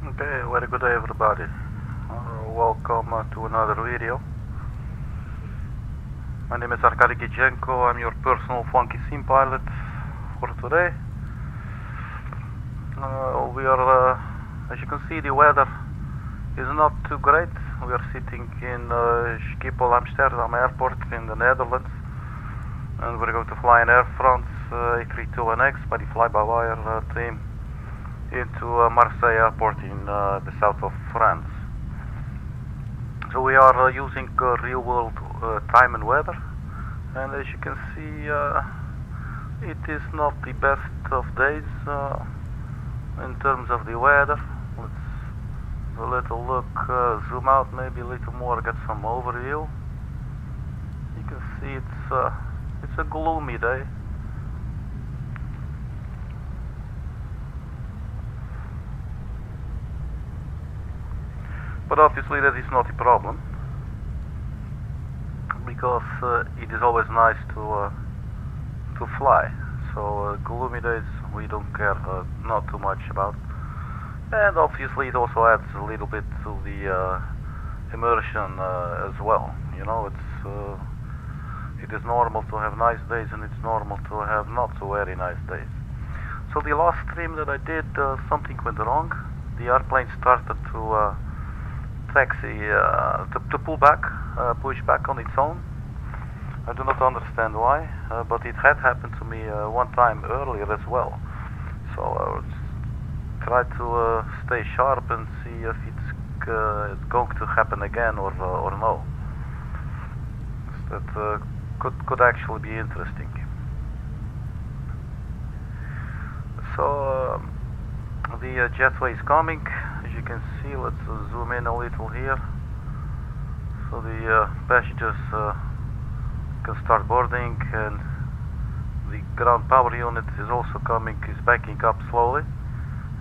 Okay, very good day everybody. Welcome to another video. My name is Arkady Gidzenko. I'm your personal funky sim pilot for today. We are, as you can see, the weather is not too great. We are sitting in Schiphol, Amsterdam Airport in the Netherlands, and we're going to fly in Air France A32NX by the fly-by-wire team into Marseille Airport in the south of France. So we are using real-world time and weather, and as you can see, it is not the best of days in terms of the weather. Let's have a little look, zoom out maybe a little more, get some overview. You can see it's a gloomy day. But obviously that is not a problem, because it is always nice to fly. So gloomy days we don't care not too much about, and obviously it also adds a little bit to the immersion as well. You know, it is normal to have nice days, and it's normal to have not so very nice days. So the last stream that I did, something went wrong. The airplane started to taxi, to pull back, push back on its own. I do not understand why, but it had happened to me one time earlier as well. So I will try to stay sharp and see if it's going to happen again or no. That could actually be interesting. So the jetway is coming. As you can see, let's zoom in a little here. So the passengers can start boarding, and the ground power unit is also coming, is backing up slowly,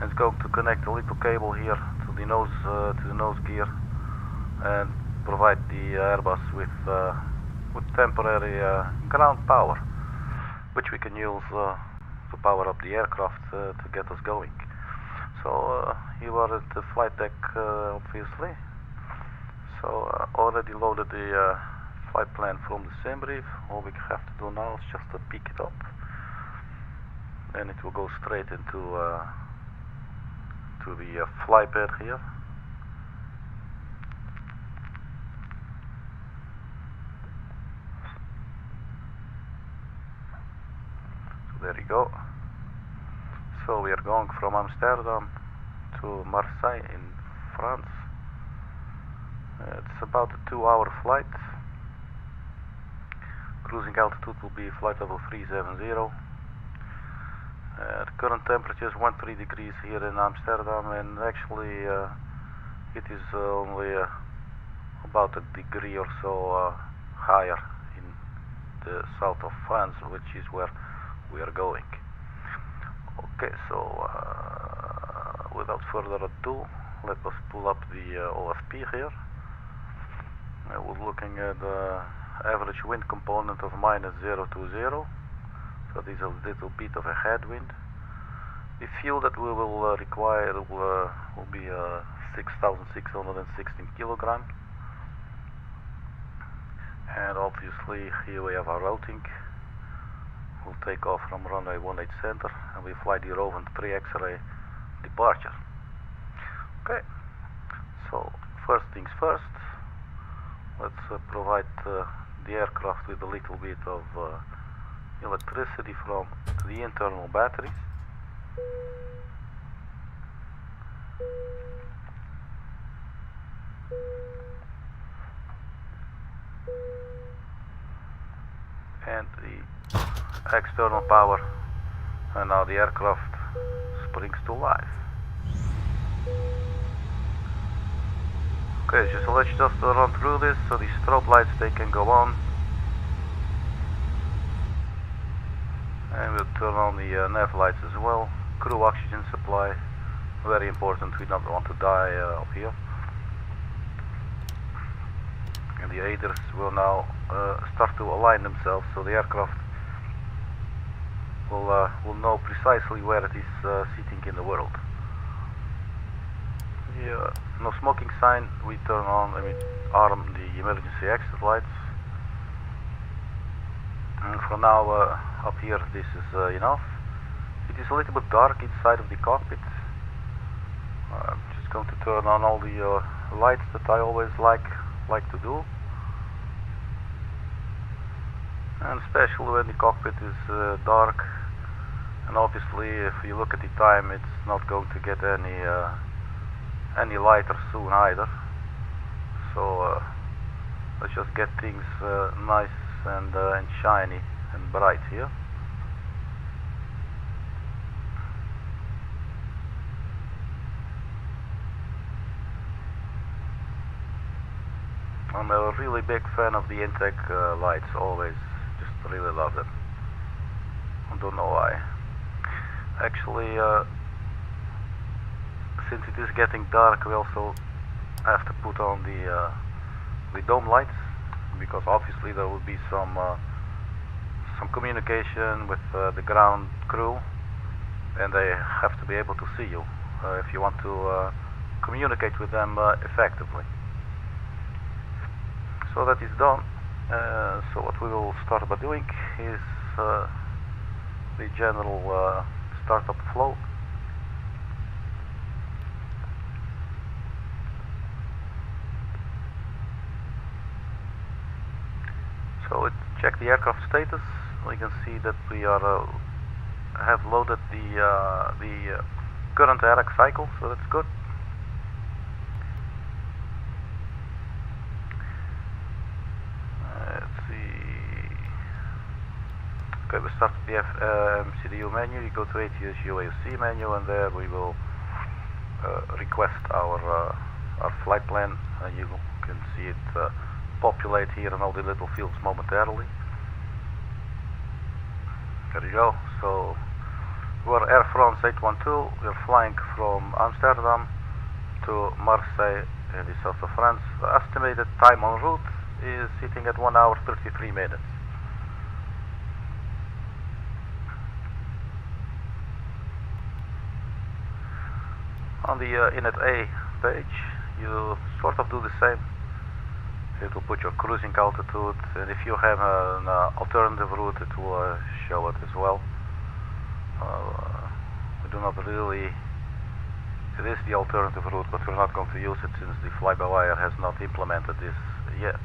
and it's going to connect a little cable here to the nose gear and provide the Airbus with temporary ground power, which we can use to power up the aircraft to get us going. So you are at the flight deck, obviously. So already loaded the flight plan from the sim brief. All we have to do now is just to pick it up, and it will go straight into to the fly pad here. So there you go. So we are going from Amsterdam to Marseille in France. It's about a 2-hour flight. Cruising altitude will be flight level 370. The current temperature is 13 degrees here in Amsterdam, and actually it is only about a degree or so higher in the south of France, which is where we are going. Okay, so without further ado, let us pull up the LFP here. We're looking at the average wind component of -020, so this is a little bit of a headwind. The fuel that we will require will be 6,616 kilograms, and obviously here we have our routing. We'll take off from runway 18 center, and we fly the Rovent pre-X-ray departure. Okay, so first things first, let's provide the aircraft with a little bit of electricity from the internal batteries. And the external power, and now the aircraft springs to life. Okay, so let's just run through this. So the strobe lights, they can go on, and we'll turn on the nav lights as well. Crew oxygen supply, very important, we don't want to die up here. And the aiders will now start to align themselves, so the aircraft will know precisely where it is sitting in the world. the no smoking sign, we turn on and we arm the emergency exit lights. And for now, up here, this is enough. It is a little bit dark inside of the cockpit. I'm just going to turn on all the lights that I always like to do. And especially when the cockpit is dark, and obviously if you look at the time, it's not going to get any lighter soon either. So let's just get things nice and shiny and bright here. I'm a really big fan of the intake lights, always. Just really love them. I don't know why. Actually, since it is getting dark, we also have to put on the dome lights, because obviously there will be some communication with the ground crew, and they have to be able to see you if you want to communicate with them effectively. So that is done. So what we will start by doing is the general startup flow. So check the aircraft status. We can see that we are have loaded the current ARAC cycle, so that's good. Okay, we start with the MCDU menu. You go to ATS UAC menu, and there we will request our flight plan. You can see it populate here in all the little fields momentarily. There you go. So we're Air France 812. We're flying from Amsterdam to Marseille in the south of France. The estimated time en route is sitting at 1 hour 33 minutes. On the Init A page, you sort of do the same. It will put your cruising altitude, and if you have an alternative route, it will show it as well. We do not really, it is the alternative route, but we're not going to use it since the fly-by-wire has not implemented this yet.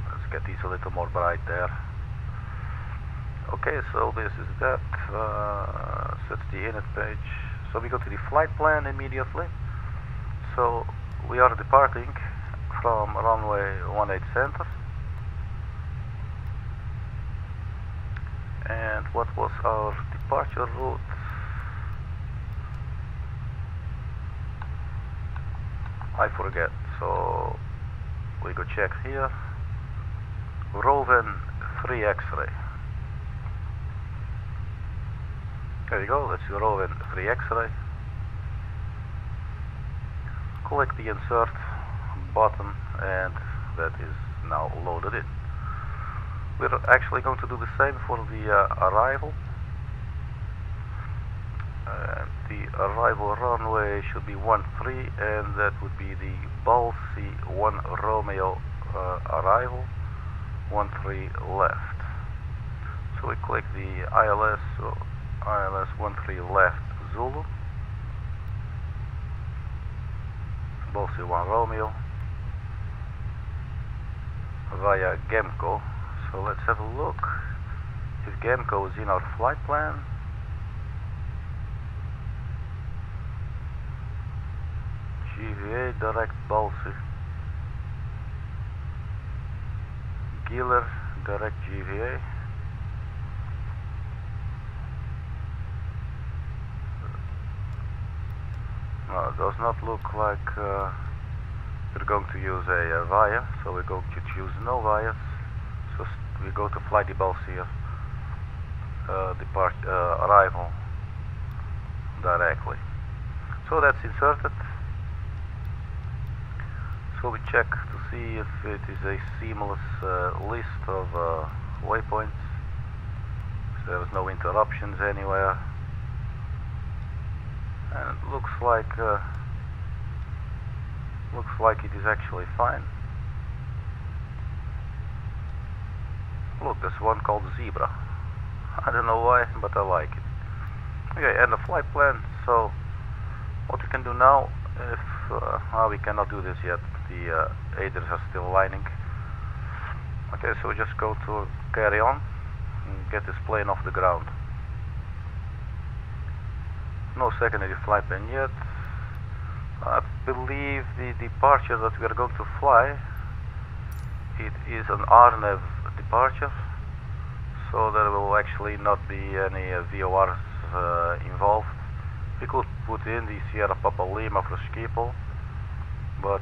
Let's get these a little more bright there. Okay, so this is that. So that's the init page. So we go to the flight plan immediately. So we are departing from runway 18 center. And what was our departure route? I forget. So we go check here. Roven 3 X-ray. There you go, that's your Roven 3 X-ray. Click the insert button, and that is now loaded in. We're actually going to do the same for the arrival. The arrival runway should be 13, and that would be the BALSI 1 Romeo arrival, 13 left. So we click the ILS, so ILS 13 left Zulu, BALSI 1 Romeo, via Gidzenko. So let's have a look if Gidzenko is in our flight plan. GVA direct BALSI, GILIR direct GVA. No, it does not look like we're going to use a via, so we're going to choose no vias. So we go to flight the BALSI arrival directly. So that's inserted. So we check to see if it is a seamless list of waypoints. So there is no interruptions anywhere. and it looks like it is actually fine. Look, there's one called Zebra. I don't know why, but I like it. Okay, and the flight plan. So what we can do now, if we cannot do this yet, the aiders are still aligning. Okay, so we just go to carry on and get this plane off the ground. No secondary flight plan yet. I believe the departure that we are going to fly, it is an RNAV departure, so there will actually not be any VORs involved. We could put in the Sierra Papa Lima for Schiphol, but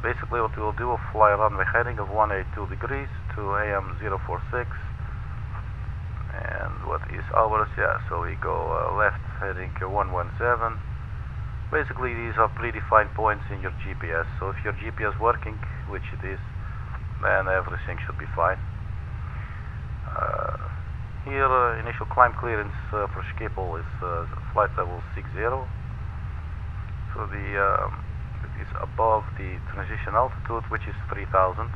basically what we will do, we'll fly a runway heading of 182 degrees to AM 046, and what is ours? Yeah, so we go left heading 117. Basically these are predefined points in your GPS, so if your GPS working, which it is, then everything should be fine. Here initial climb clearance for Schiphol is flight level 60, so it is above the transition altitude, which is 3000.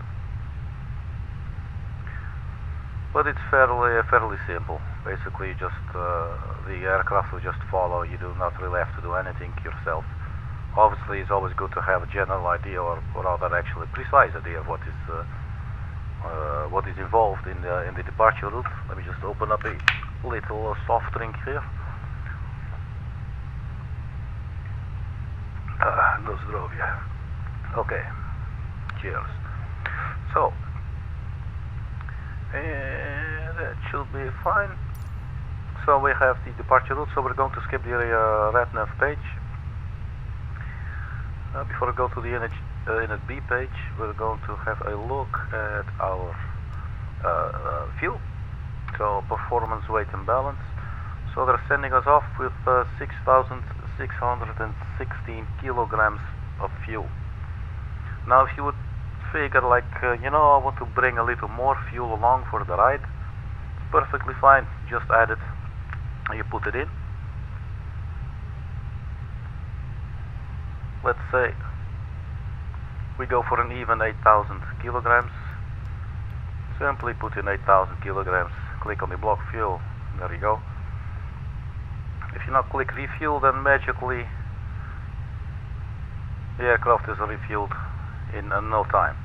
But it's fairly simple. Basically, just the aircraft will just follow. You do not really have to do anything yourself. Obviously, it's always good to have a general idea, or rather, actually precise idea of what is involved in the departure route. Let me just open up a little soft drink here. No zdrowie. Okay. Cheers. So. That should be fine. So we have the departure route, so we're going to skip the RADNAV page. Before we go to the INET-B page, we're going to have a look at our fuel. So performance, weight and balance. So they're sending us off with 6,616 kilograms of fuel. Now if you would figure like, I want to bring a little more fuel along for the ride, it's perfectly fine. Just add it and you put it in. Let's say we go for an even 8,000 kilograms. Simply put in 8,000 kilograms, click on the block fuel, there you go. If you now click refuel, then magically the aircraft is refueled in no time.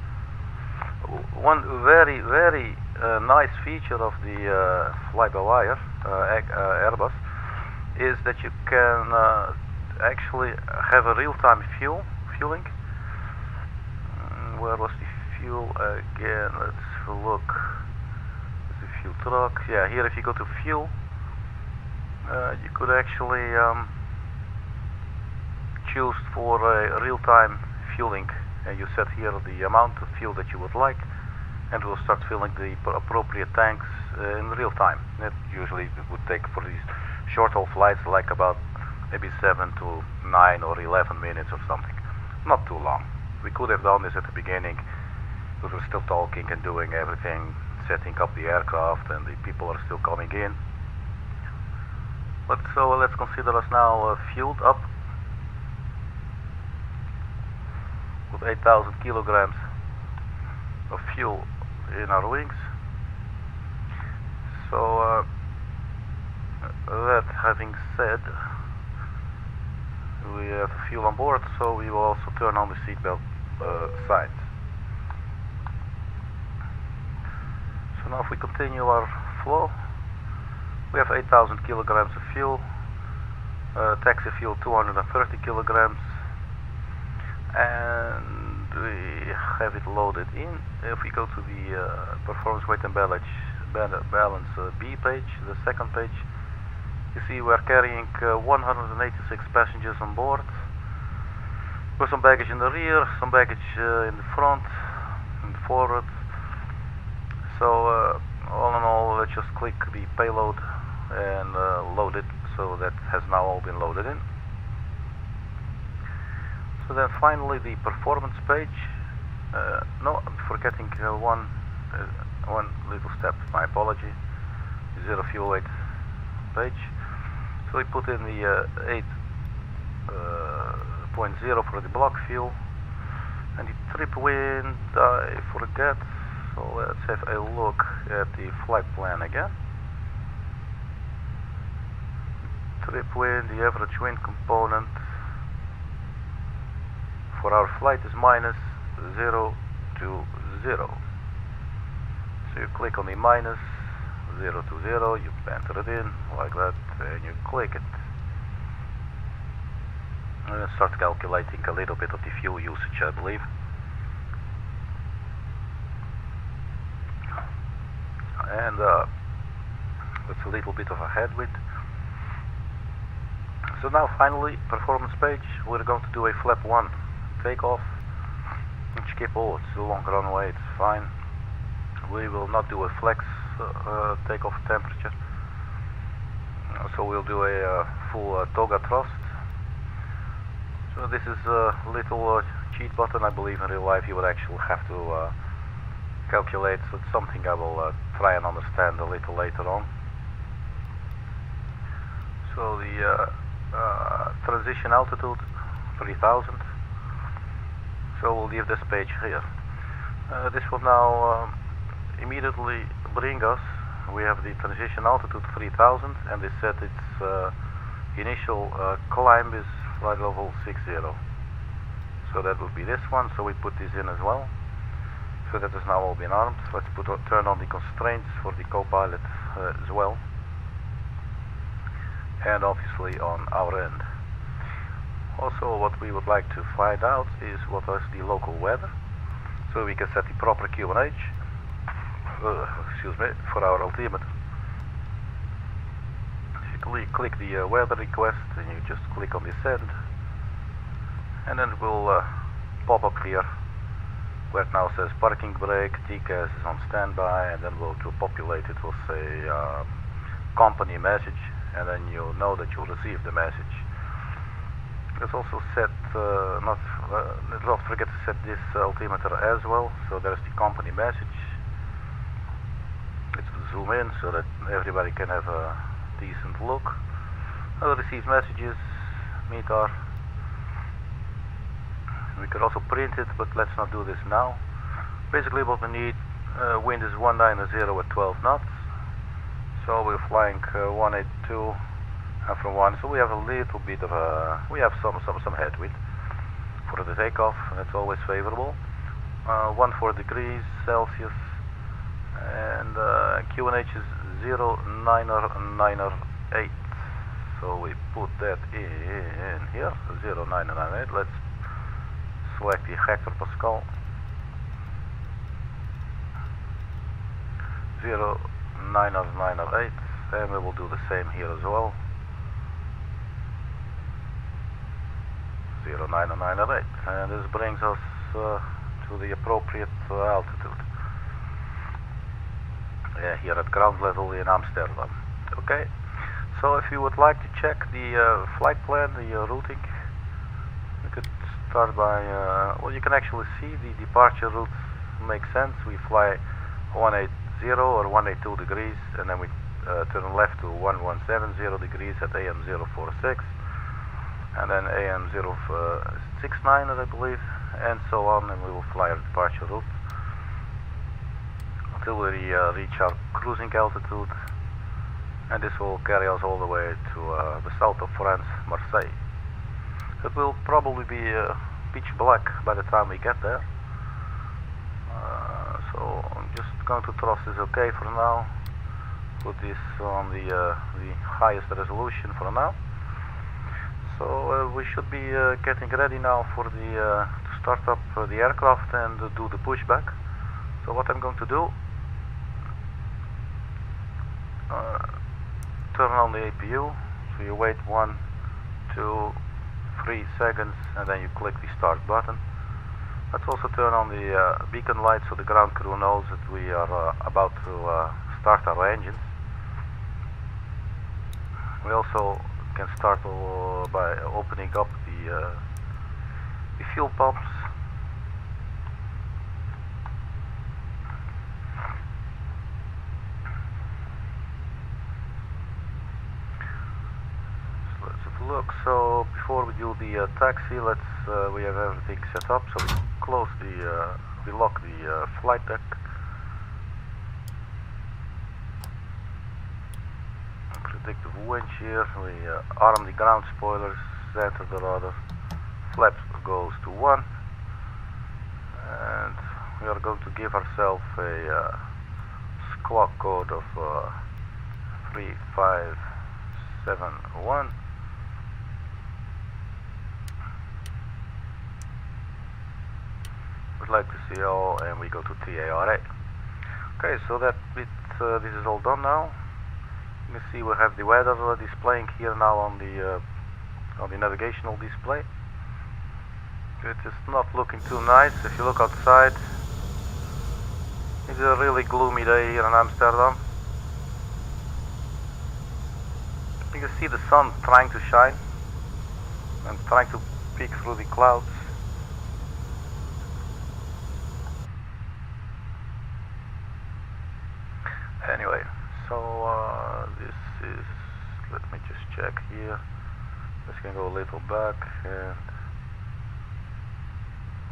One very nice feature of the fly-by-wire Airbus is that you can actually have a real-time fueling. Where was the fuel again? Let's look. The fuel truck. Yeah, here if you go to fuel, you could actually choose for a real-time fueling. And you set here the amount of fuel that you would like, and it will start filling the appropriate tanks in real time. That usually would take for these short-haul flights like about maybe 7 to 9 or 11 minutes or something. Not too long. We could have done this at the beginning, because we're still talking and doing everything, setting up the aircraft, and the people are still coming in. But so let's consider us now fueled up with 8,000 kilograms of fuel in our wings. So that having said, we have fuel on board, so we will also turn on the seatbelt signs. So now if we continue our flow, we have 8,000 kilograms of fuel, taxi fuel 230 kilograms, and we have it loaded in. If we go to the performance, weight and balance B page, the second page, you see we're carrying 186 passengers on board, with some baggage in the rear, some baggage in the front and forward. So all in all, let's just click the payload and load it. So that has now all been loaded in. So then finally the performance page. No, I'm forgetting one little step, my apology. Zero fuel weight page. So we put in the 0.0 for the block fuel. And the trip wind, I forget, so let's have a look at the flight plan again. Trip wind, the average wind component for our flight is minus 0 to 0. So you click on the minus 0 to 0, you enter it in like that, and you click it. And start calculating a little bit of the fuel usage, I believe. And that's a little bit of a headwind. So now finally, performance page, we're going to do a flap 1 takeoff in Schiphol. It's a long runway, it's fine. We will not do a flex takeoff temperature. So we'll do a full toga thrust. So this is a little cheat button. I believe in real life you would actually have to calculate. So it's something I will try and understand a little later on. So the transition altitude 3000. So we'll leave this page here. This will now immediately bring us. We have the transition altitude 3000, and they said its initial climb is flight level 60. So that would be this one. So we put this in as well. So that has now all been armed. Let's turn on the constraints for the co-pilot as well, and obviously on our end. Also, what we would like to find out is what is the local weather. So we can set the proper QNH, for our altimeter. If you click the weather request, and you just click on the send, and then it will pop up here where it now says parking brake, TCAS is on standby, and then we'll populate it will say company message, and then you'll know that you'll receive the message. Let's also set, don't forget to set this altimeter as well. So there's the company message. Let's zoom in so that everybody can have a decent look. Receive messages, METAR. We could also print it, but let's not do this now. Basically what we need, wind is 190 at 12 knots. So we're flying 182 and from 1, so we have a little bit of a, we have some headwind for the takeoff, and that's always favorable. 14 degrees Celsius, and QNH is 0998. So we put that in here, 0998. Let's select the hectopascal. 0998, and we will do the same here as well. 0998, and this brings us to the appropriate altitude here at ground level in Amsterdam. Okay, so if you would like to check the flight plan, the routing, you could start by, well, you can actually see the departure route makes sense. We fly 180 or 182 degrees, and then we turn left to 1170 degrees at AM 046, and then AM 069, I believe, and so on, and we will fly our departure route until we reach our cruising altitude, and this will carry us all the way to the south of France, Marseille. It will probably be pitch black by the time we get there. So I'm just going to thrust this OK for now. Put this on the highest resolution for now. So we should be getting ready now for the to start up the aircraft and do the pushback. So what I'm going to do, turn on the APU. So you wait 1, 2, 3 seconds, and then you click the start button. Let's also turn on the beacon light so the ground crew knows that we are about to start our engines. We also can start by opening up the fuel pumps. let's have a look. So before we do the taxi, we have everything set up. So we close we lock the flight deck. Predictive winch here. We arm the ground spoilers, center the rudder, flaps goes to 1, and we are going to give ourselves a squawk code of 3571. We'd like to see all, and we go to TARA. Okay, so that bit, this is all done now. You can see we have the weather displaying here now on the navigational display. It is not looking too nice. If you look outside, it's a really gloomy day here in Amsterdam. You can see the sun trying to shine and trying to peek through the clouds. Anyway, so this is, let me just check here. This can go a little back and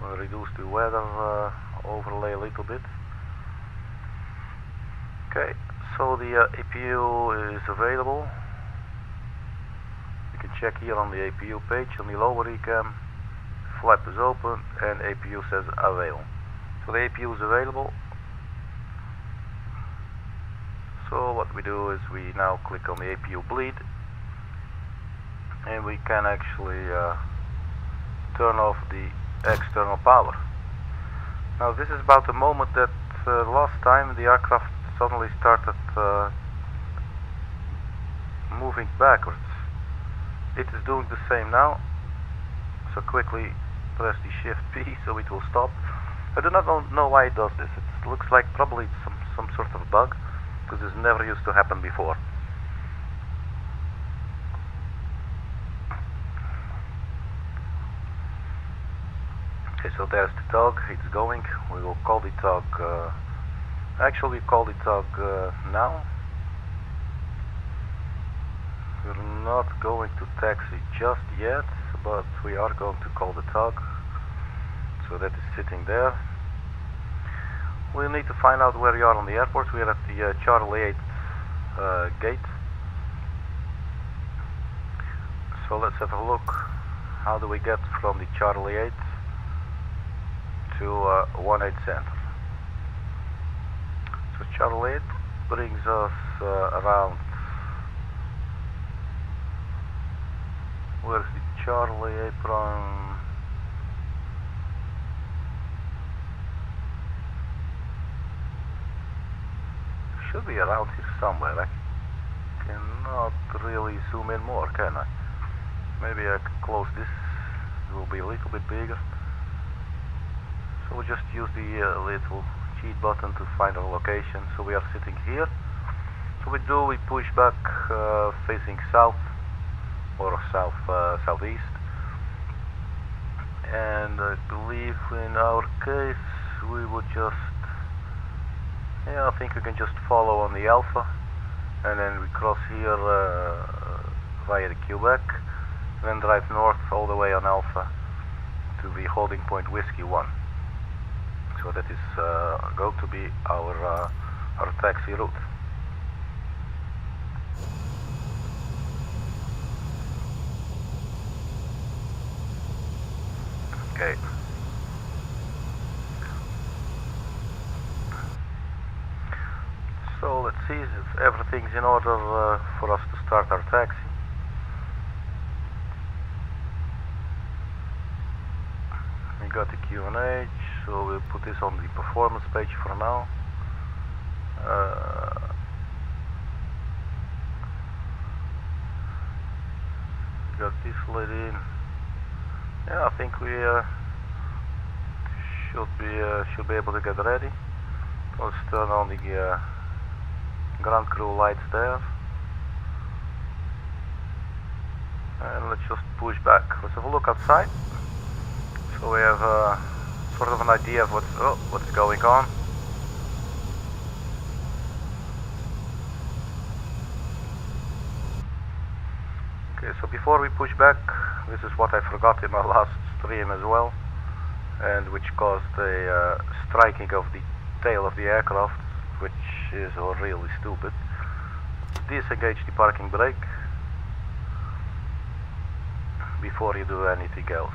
we'll reduce the weather overlay a little bit. Okay, so the APU is available. You can check here on the APU page on the lower EHAM. Flap is open and APU says avail. So the APU is available. So what we do is we now click on the APU bleed and we can actually turn off the external power. Now this is about the moment that last time the aircraft suddenly started moving backwards. It is doing the same now, so quickly press the shift P so it will stop. I do not know why it does this. It looks like probably some sort of bug, because this never used to happen before. Okay, so there's the tug, it's going. We will call the tug, actually we call the tug now. We're not going to taxi just yet, but we are going to call the tug. So that is sitting there. We need to find out where you are on the airport. We are at the Charlie 8 gate. So let's have a look. How do we get from the Charlie 8 to 18 Center? So Charlie 8 brings us around. Where's the Charlie apron? Should be around here somewhere. I cannot really zoom in more, can I? Maybe I can close this. It will be a little bit bigger. So we'll just use the little cheat button to find our location. So we are sitting here. So we push back facing south or southeast. And I believe in our case we would just, yeah, I think we can just follow on the Alpha, and then we cross here via the Quebec, and then drive north all the way on Alpha to the holding point Whiskey 1. So that is going to be our taxi route. Okay. So let's see if everything's in order for us to start our taxi. We got the QNH, so we'll put this on the performance page for now. Got this lit in. Yeah, I think we should be able to get ready. Let's turn on the ground crew lights there, and let's just push back. Let's have a look outside. So we have sort of an idea of what's going on. Okay, so before we push back, this is what I forgot in my last stream as well, and which caused a striking of the tail of the aircraft, which is really stupid. Disengage the parking brake before you do anything else.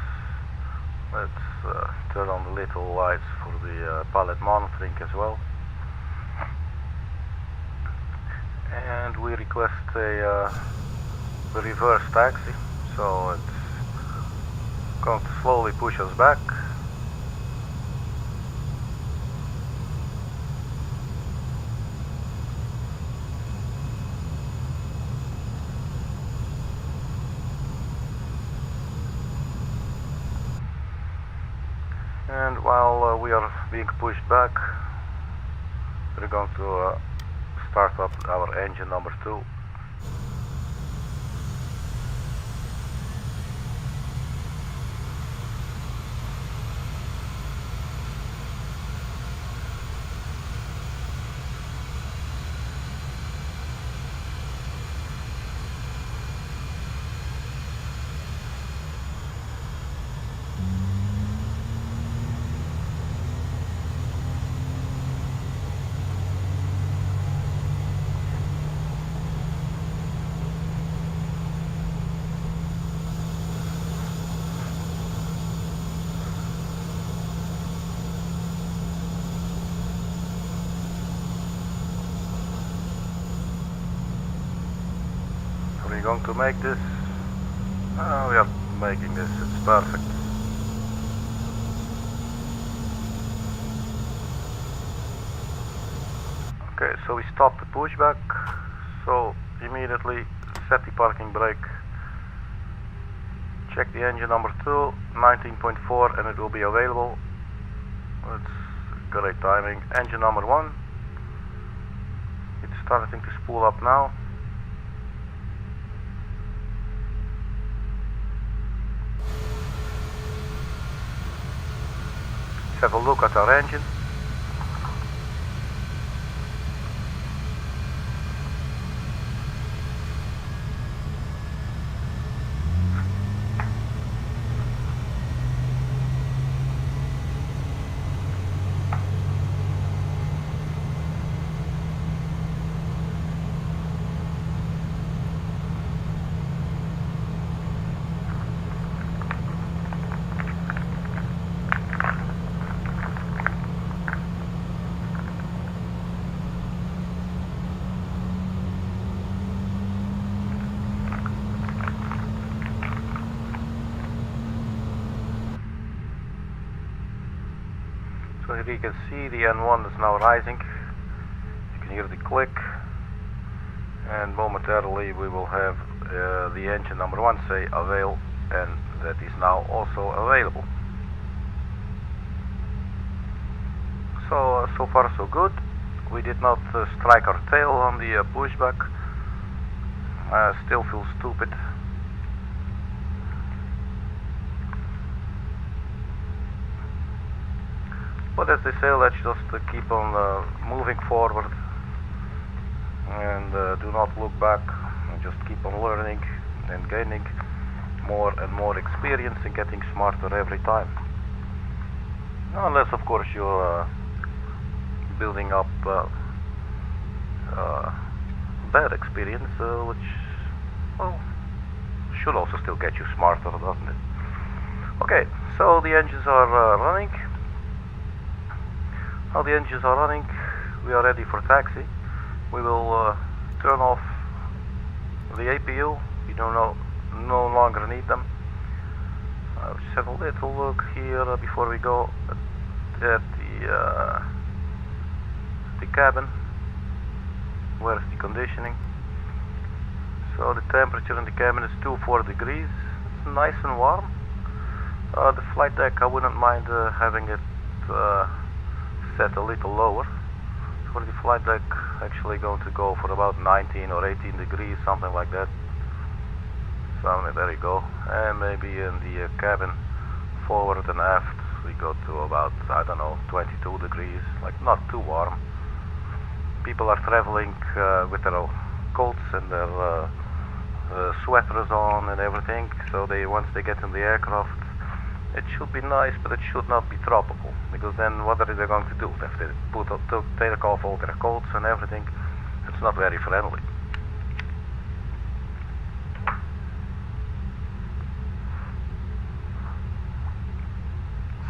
Let's turn on the little lights for the pilot monitoring as well. And we request a reverse taxi, so it's going to slowly push us back. And while we are being pushed back, we're going to start up our engine number 2. We're going to make this. We are making this, it's perfect. Okay, so we stop the pushback, so immediately set the parking brake, check the engine number 2, 19.4, and it will be available. That's great timing. Engine number 1, it's starting to spool up now. Let's have a look at our engine. So here you can see the N1 is now rising. You can hear the click, and momentarily we will have the engine number 1 say avail, and that is now also available. So far so good. We did not strike our tail on the pushback. Still feel stupid. But as they say, let's just keep on moving forward and do not look back, and just keep on learning and gaining more and more experience and getting smarter every time. Unless of course you're building up bad experience, which, well, should also still get you smarter, doesn't it? Okay, so the engines are running. Now the engines are running, we are ready for taxi. We will turn off the APU. We no longer need them. Just have a little look here before we go at the cabin. Where's the conditioning? So the temperature in the cabin is 24 degrees. It's nice and warm. The flight deck, I wouldn't mind having it set a little lower. For the flight deck, actually going to go for about 19 or 18 degrees, something like that. So there you go. And maybe in the cabin, forward and aft, we go to about, I don't know, 22 degrees, like not too warm. People are traveling with their coats and their sweaters on and everything, so once they get in the aircraft, it should be nice, but it should not be tropical, because then what are they going to do? If they take off all their coats and everything, it's not very friendly.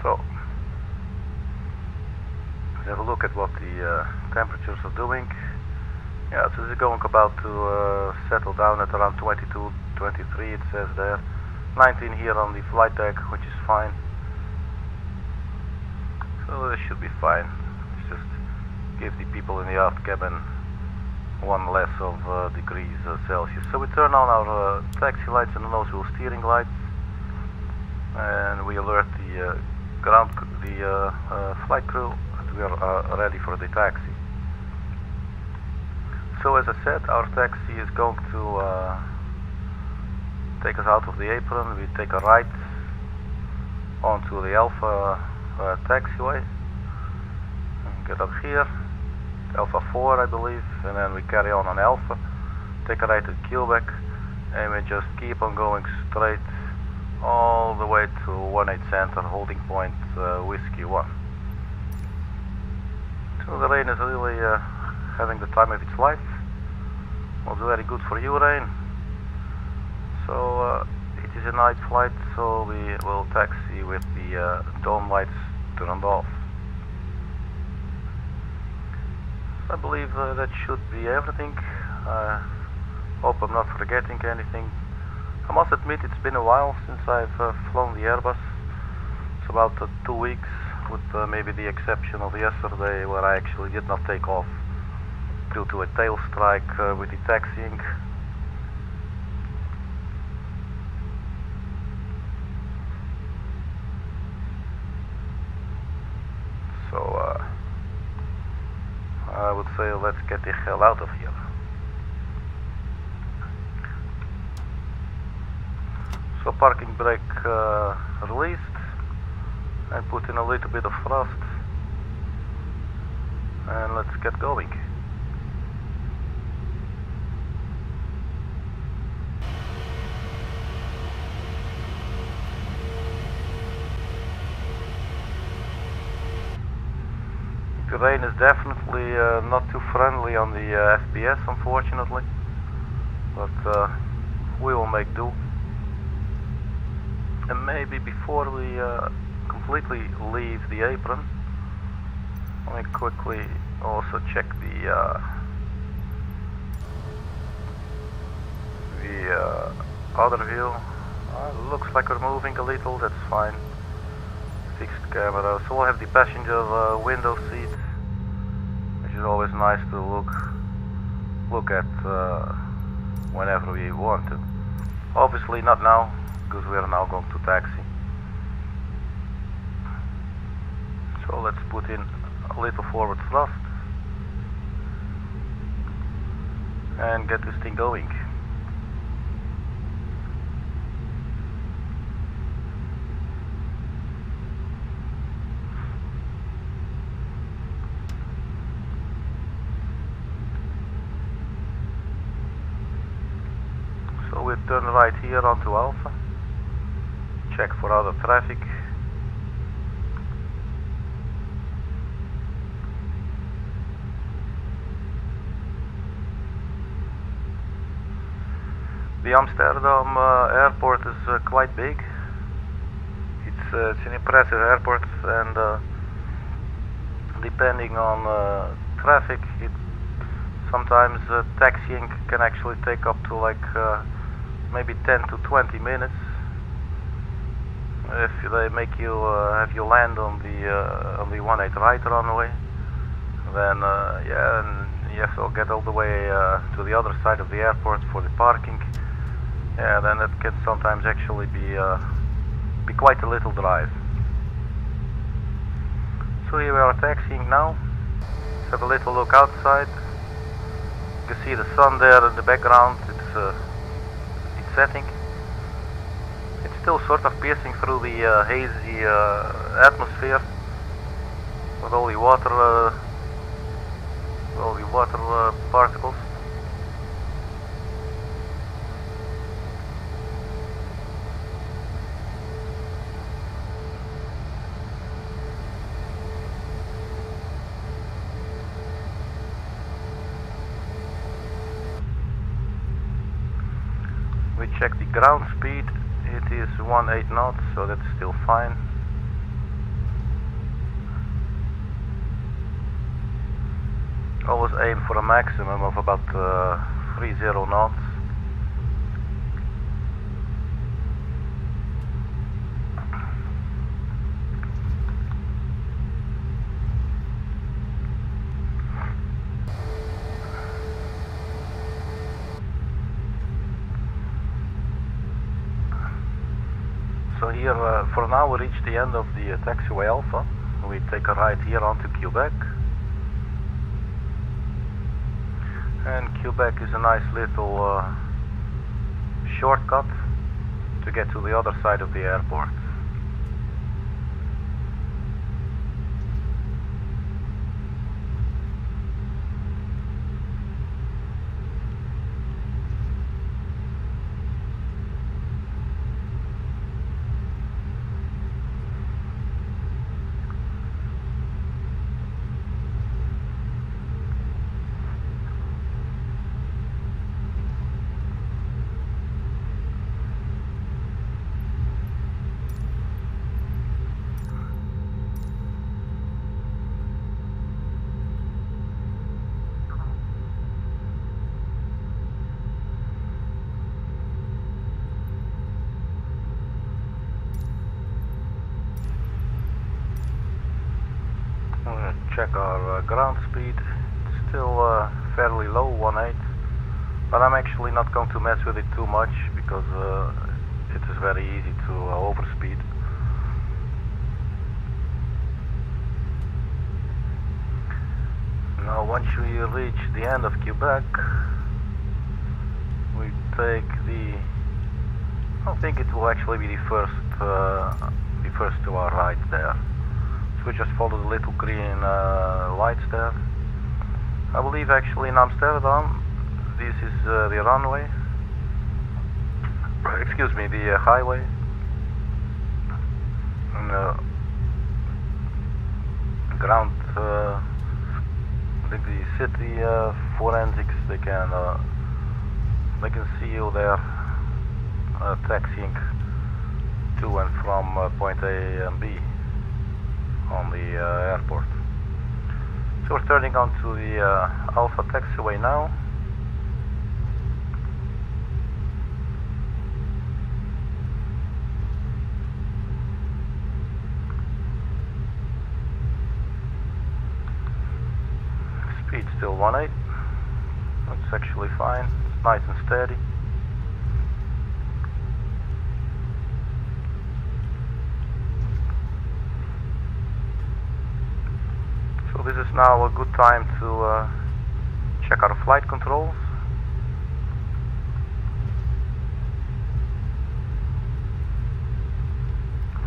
So, let's have a look at what the temperatures are doing. Yeah, so this is going about to settle down at around 22, 23, it says there. 19 here on the flight deck, which is fine. So this should be fine. Let's just give the people in the aft cabin one less of degrees Celsius. So we turn on our taxi lights and the nose wheel steering lights, and we alert the flight crew that we are ready for the taxi. So as I said, our taxi is going to take us out of the apron. We take a right onto the Alpha taxiway and get up here, Alpha 4 I believe, and then we carry on Alpha, take a right at Quebec, and we just keep on going straight all the way to 18 Center, holding point Whiskey 1. So the rain is really having the time of its life. Also very good for you, rain. So it is a night flight, so we will taxi with the dome lights turned off. I believe that should be everything. I hope I'm not forgetting anything. I must admit it's been a while since I've flown the Airbus. It's about 2 weeks, with maybe the exception of yesterday, where I actually did not take off due to a tail strike with the taxiing. So I would say let's get the hell out of here. So parking brake released, and put in a little bit of thrust, and let's get going. The rain is definitely not too friendly on the FPS, unfortunately, but we will make do. And maybe before we completely leave the apron, let me quickly also check the other view. Looks like we're moving a little, that's fine. Fixed camera, so we'll have the passenger window seat, which is always nice to look at whenever we want to. Obviously not now, because we are now going to taxi. So let's put in a little forward thrust and get this thing going. So we turn right here onto Alpha, check for other traffic. The Amsterdam airport is quite big. It's an impressive airport, and depending on traffic, sometimes taxiing can actually take up to like maybe 10 to 20 minutes. If they make you have you land on the 18 right runway, then yeah, and you have to get all the way to the other side of the airport for the parking. Yeah, then it can sometimes actually be quite a little drive. So here we are taxiing now. Let's have a little look outside. You can see the sun there in the background. It's setting. It's still sort of piercing through the hazy atmosphere with all the water particles. We check the ground speed. It is 18 knots, so that's still fine. Always aim for a maximum of about 30 knots. So here, for now, we reach the end of the taxiway Alpha. We take a right here onto Quebec. And Quebec is a nice little shortcut to get to the other side of the airport. Check our ground speed. It's still fairly low, 18, but I'm actually not going to mess with it too much because it is very easy to overspeed. Now once we reach the end of Quebec, we take the, I think it will actually be the first to our right there. We just follow the little green lights there. I believe actually in Amsterdam this is the runway, excuse me, the highway. And ground, the city forensics, they can see you there taxiing to and from point A and B on the airport. So we're turning onto the Alpha taxiway now. Speed still 18. That's actually fine. It's nice and steady. This is now a good time to check our flight controls.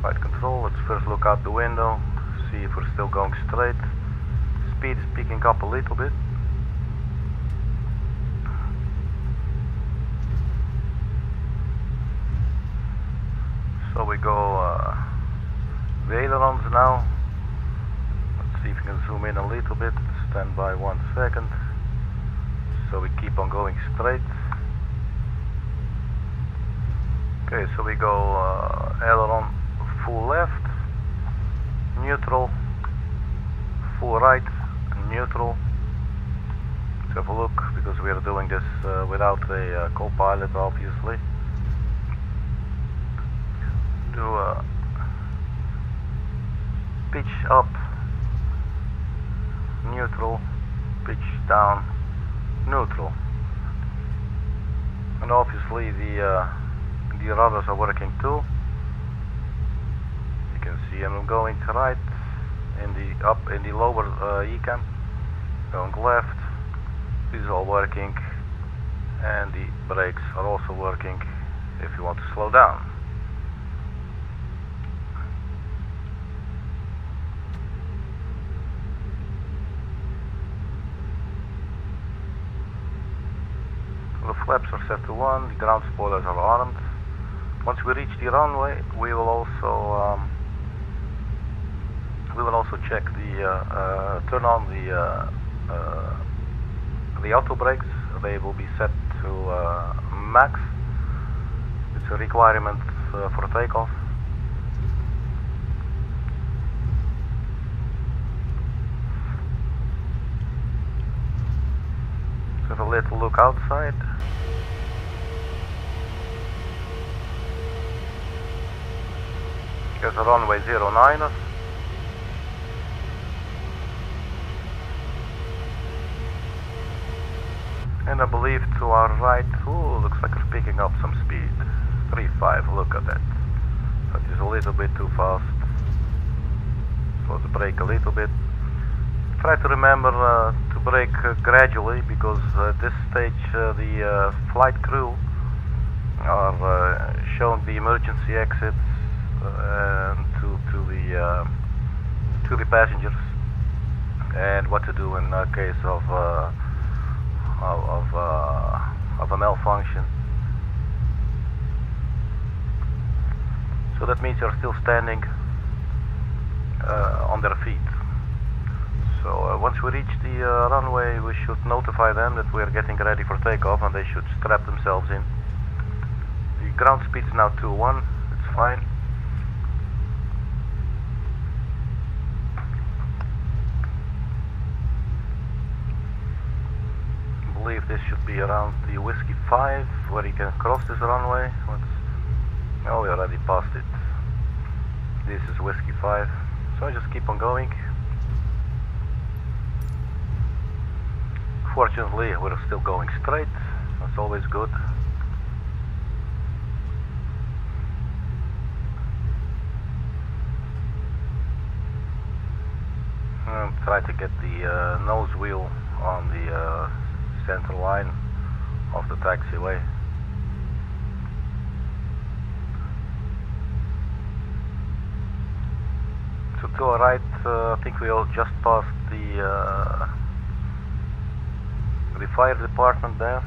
Flight control, let's first look out the window, see if we're still going straight. Speed is picking up a little bit. So we go the ailerons now. See if we can zoom in a little bit. Stand by 1 second. So we keep on going straight. Okay, so we go aileron full left, neutral, full right, neutral. Let's have a look, because we are doing this without a co-pilot, obviously. Do a pitch up, neutral, pitch down, neutral. And obviously the rudders are working too. You can see I'm going right in the lower EHAM, going left. This is all working, and the brakes are also working if you want to slow down. The flaps are set to 1, the ground spoilers are armed. Once we reach the runway, we will also check the turn on the auto brakes. They will be set to max. It's a requirement for takeoff. Let's have a little look outside. Here's a runway 09er. And I believe to our right, ooh, looks like we're picking up some speed. 3.5, look at that. That is a little bit too fast. So let's brake a little bit. Try to remember to brake gradually, because at this stage the flight crew are showing the emergency exits to the passengers, and what to do in case of a malfunction. So that means they're still standing on their feet. So once we reach the runway, we should notify them that we are getting ready for takeoff, and they should strap themselves in. The ground speed is now 2.1, it's fine. I believe this should be around the Whiskey 5, where you can cross this runway. Oh, we already passed it. This is Whiskey 5, so I just keep on going. Fortunately, we're still going straight. That's always good. Try to get the nose wheel on the center line of the taxiway. So to our right, I think we all just passed the fire department there.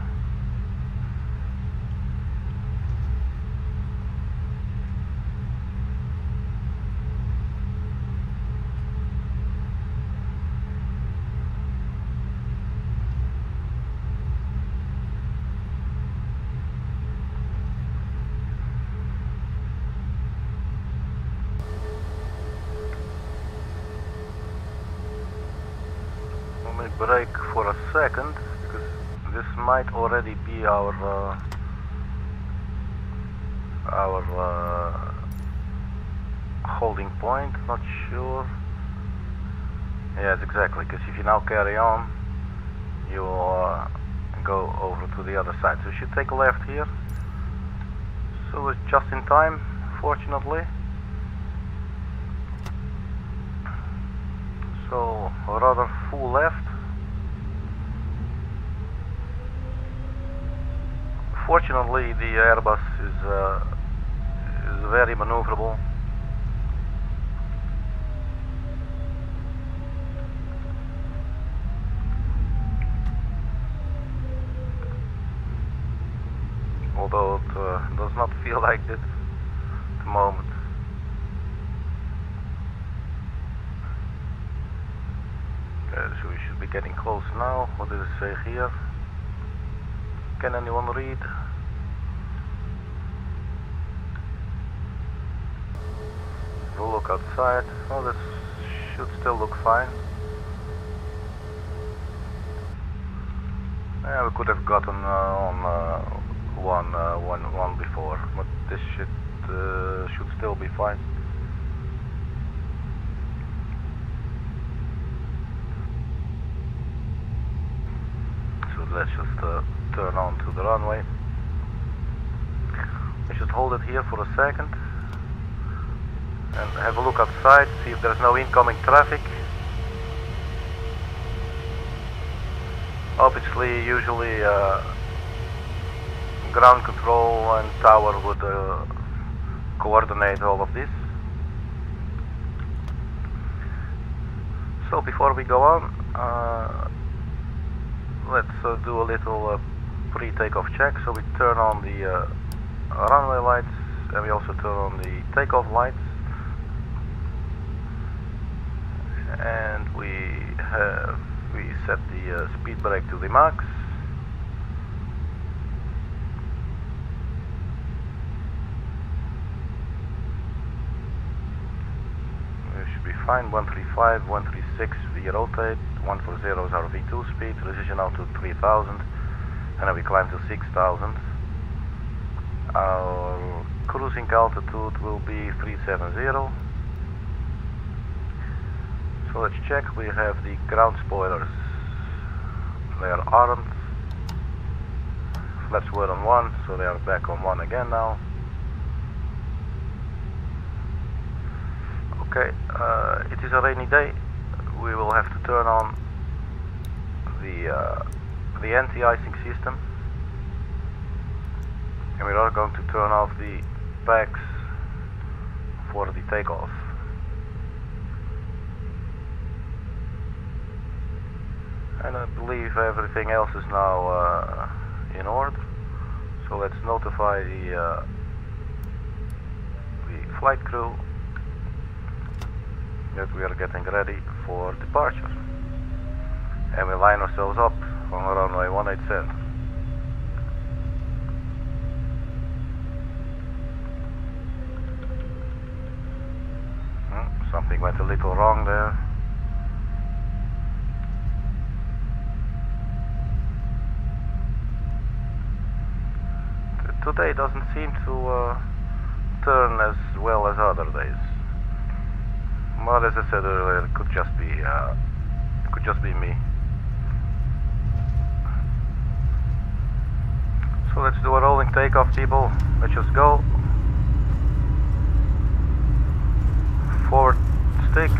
Let me brake for a second, because this might already be our holding point. Not sure. Yes, exactly, because if you now carry on, you will go over to the other side. So you should take a left here. So it's just in time, fortunately. So rather full left. Fortunately, the Airbus is very maneuverable. Although it does not feel like it at the moment. So we should be getting close now. What does it say here? Can anyone read? We'll look outside. Oh, this should still look fine. Yeah, we could have gotten on one before, but this should still be fine. So let's just turn on to the runway. We should hold it here for a second and have a look outside, see if there's no incoming traffic. Obviously, usually ground control and tower would coordinate all of this. So before we go on, let's do a little pre-takeoff check. So we turn on the runway lights, and we also turn on the takeoff lights, and we set the speed brake to the max. fine. 135, 136 V rotate, 140 is our V2 speed, transition now to 3000, and then we climb to 6000. Our cruising altitude will be 370. So let's check. We have the ground spoilers. They are armed. Flaps were on 1, so they are back on 1 again now. Okay, it is a rainy day. We will have to turn on the anti-icing system, and we are going to turn off the packs for the takeoff. And I believe everything else is now in order. So let's notify the flight crew that we are getting ready for departure. And we line ourselves up on runway 187. Something went a little wrong there. Today doesn't seem to turn as well as other days. Well, as I said earlier, it could just be me. So let's do a rolling takeoff, people. Let's just go. Forward stick.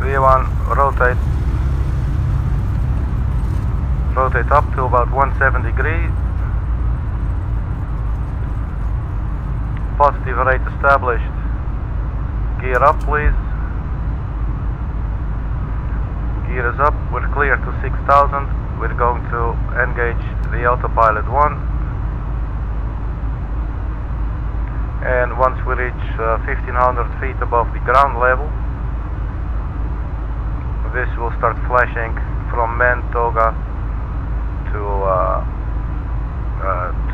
V1, rotate up to about 17 degrees. Positive rate established. Gear up, please. Gear is up. We're clear to 6000. We're going to engage the autopilot 1. And once we reach 1500 feet above the ground level, this will start flashing from man toga to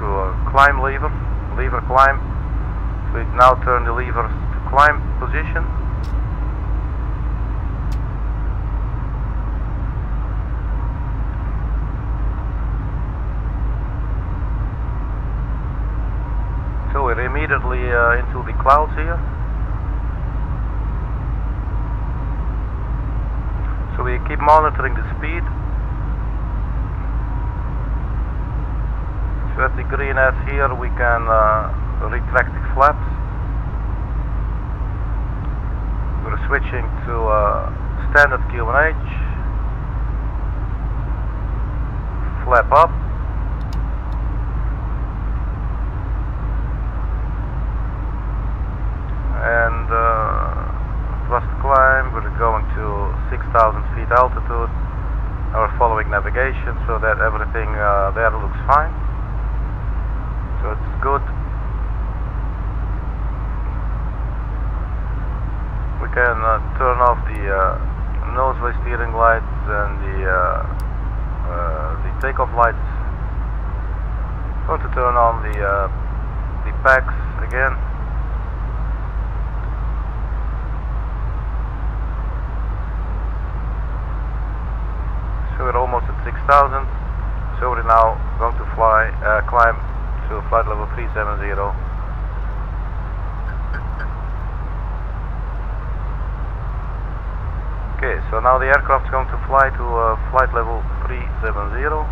a climb lever climb. So it now turn the levers to climb position. So we're immediately into the clouds here. So we keep monitoring the speed. So at the green S here we can retract the flaps. We're switching to standard QNH. Flap up. And thrust climb, we're going to 6,000 feet altitude. And we're following navigation so that everything there looks fine. So it's good. We can turn off the noseway steering lights and the takeoff lights. I'm going to turn on the packs again. So we're almost at 6,000. So we're now going to climb to flight level 370. Okay, so now the aircraft is going to fly to flight level 370.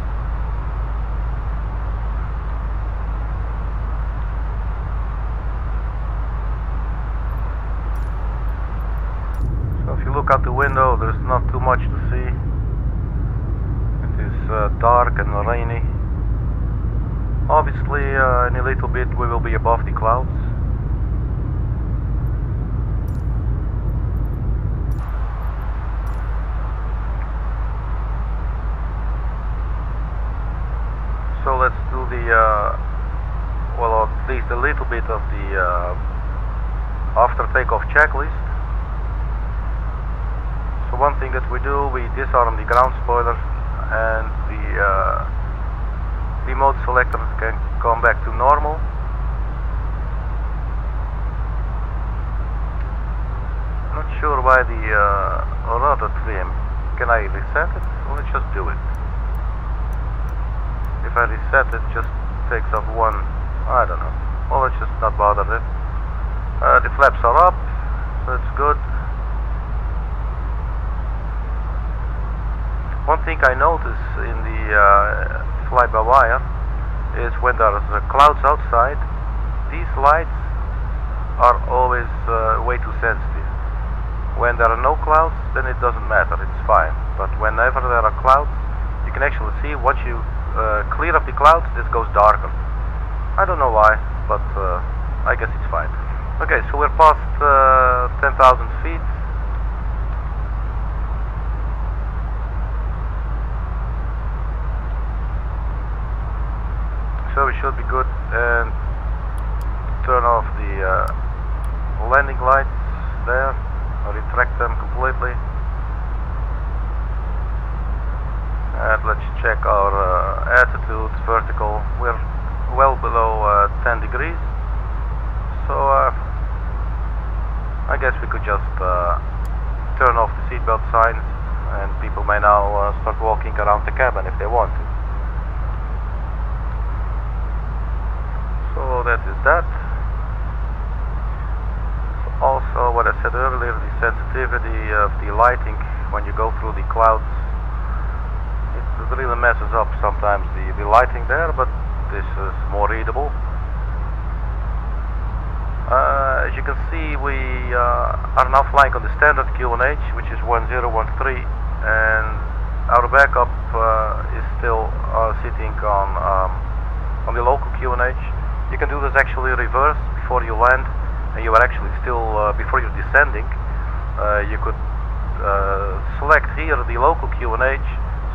So if you look out the window, there's not too much to see. It is dark and rainy. Obviously, in a little bit we will be above the clouds. So let's do the, well, at least a little bit of the after takeoff checklist. So So one thing that we do, we disarm the ground spoiler, and the remote selector can come back to normal. Not sure why the rudder trim. Can I reset it? Or let's just do it. If I reset it, just takes off one. I don't know. Well, let's just not bother it. The flaps are up, so it's good. One thing I notice in the fly-by-wire is when there's clouds outside, these lights are always way too sensitive. When there are no clouds, then it doesn't matter, it's fine. But whenever there are clouds, you can actually see once you clear up the clouds, this goes darker. I don't know why, but I guess it's fine. Okay, so we're past 10,000 feet. So we should be good, and turn off the landing lights there. Retract them completely, and let's check our attitude vertical. We're well below 10 degrees, so I guess we could just turn off the seatbelt signs, and people may now start walking around the cabin if they want to. So that is that. Also, what I said earlier, the sensitivity of the lighting when you go through the clouds, it really messes up sometimes the lighting there, but this is more readable. As you can see, we are now flying on the standard QNH, which is 1013, and our backup is still sitting on the local QNH. You can do this actually reverse before you land. You are actually still, before you're descending, you could select here the local QNH,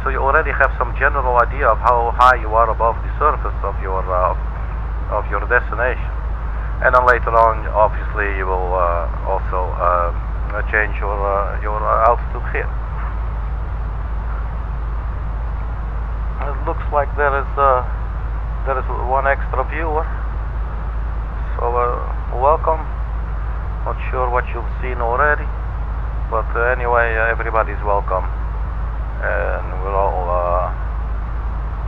so you already have some general idea of how high you are above the surface of your destination. And then later on, obviously, you will also change your altitude here. It looks like there is one extra viewer. So welcome. Not sure what you've seen already, but anyway, everybody's welcome, and we're all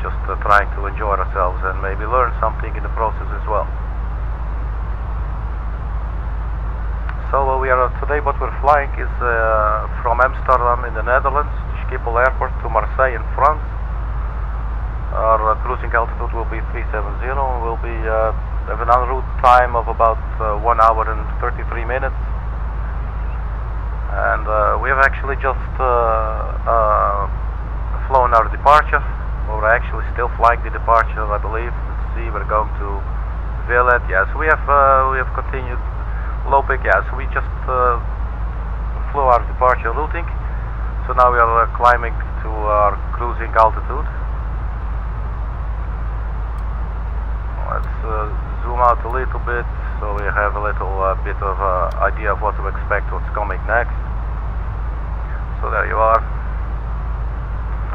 just trying to enjoy ourselves and maybe learn something in the process as well. So today what we're flying is from Amsterdam in the Netherlands, Schiphol Airport, to Marseille in France. Our cruising altitude will be 370, and we'll be have an en route time of about 1 hour and 33 minutes. And we have actually just flown our departure. We're actually still flying the departure, I believe. Let's see, we're going to Villette. Yes, we have continued LOPIK. Yes, we just flew our departure routing. So now we are climbing to our cruising altitude. Let's zoom out a little bit so we have a little bit of idea of what to expect, what's coming next. So there you are.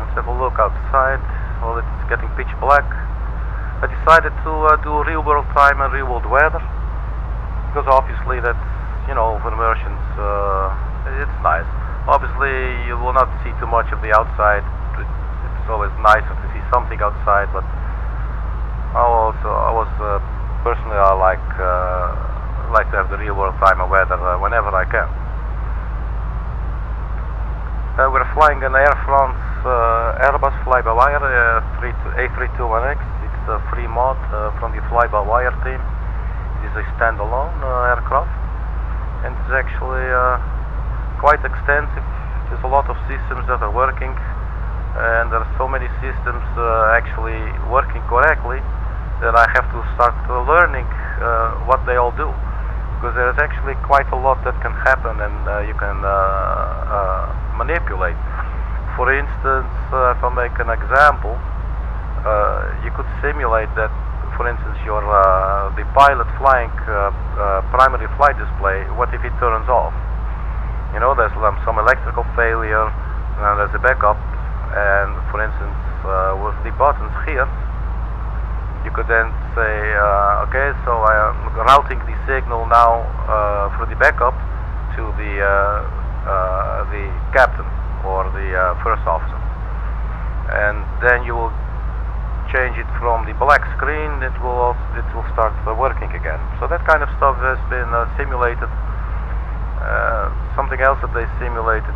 Let's have a look outside. Well, it's getting pitch black. I decided to do real world time and real world weather, because obviously that's, you know, for immersions, it's nice. Obviously you will not see too much of the outside. It's always nicer to see something outside, but personally, I like to have the real world time and weather whenever I can. We're flying an Air France Airbus fly-by-wire A32NX. It's a free mod from the fly-by-wire team. It is a standalone aircraft, and it's actually quite extensive. There's a lot of systems that are working, and there are so many systems actually working correctly that I have to start learning what they all do, because there is actually quite a lot that can happen, and you can manipulate. For instance, if I make an example, you could simulate that, for instance, your the pilot flying primary flight display, what if it turns off? You know, there's some electrical failure, and there's a backup, and for instance, with the buttons here, you could then say, okay, so I am routing the signal now for the backup to the captain or the first officer, and then you will change it from the black screen. It will start working again. So that kind of stuff has been simulated. Something else that they simulated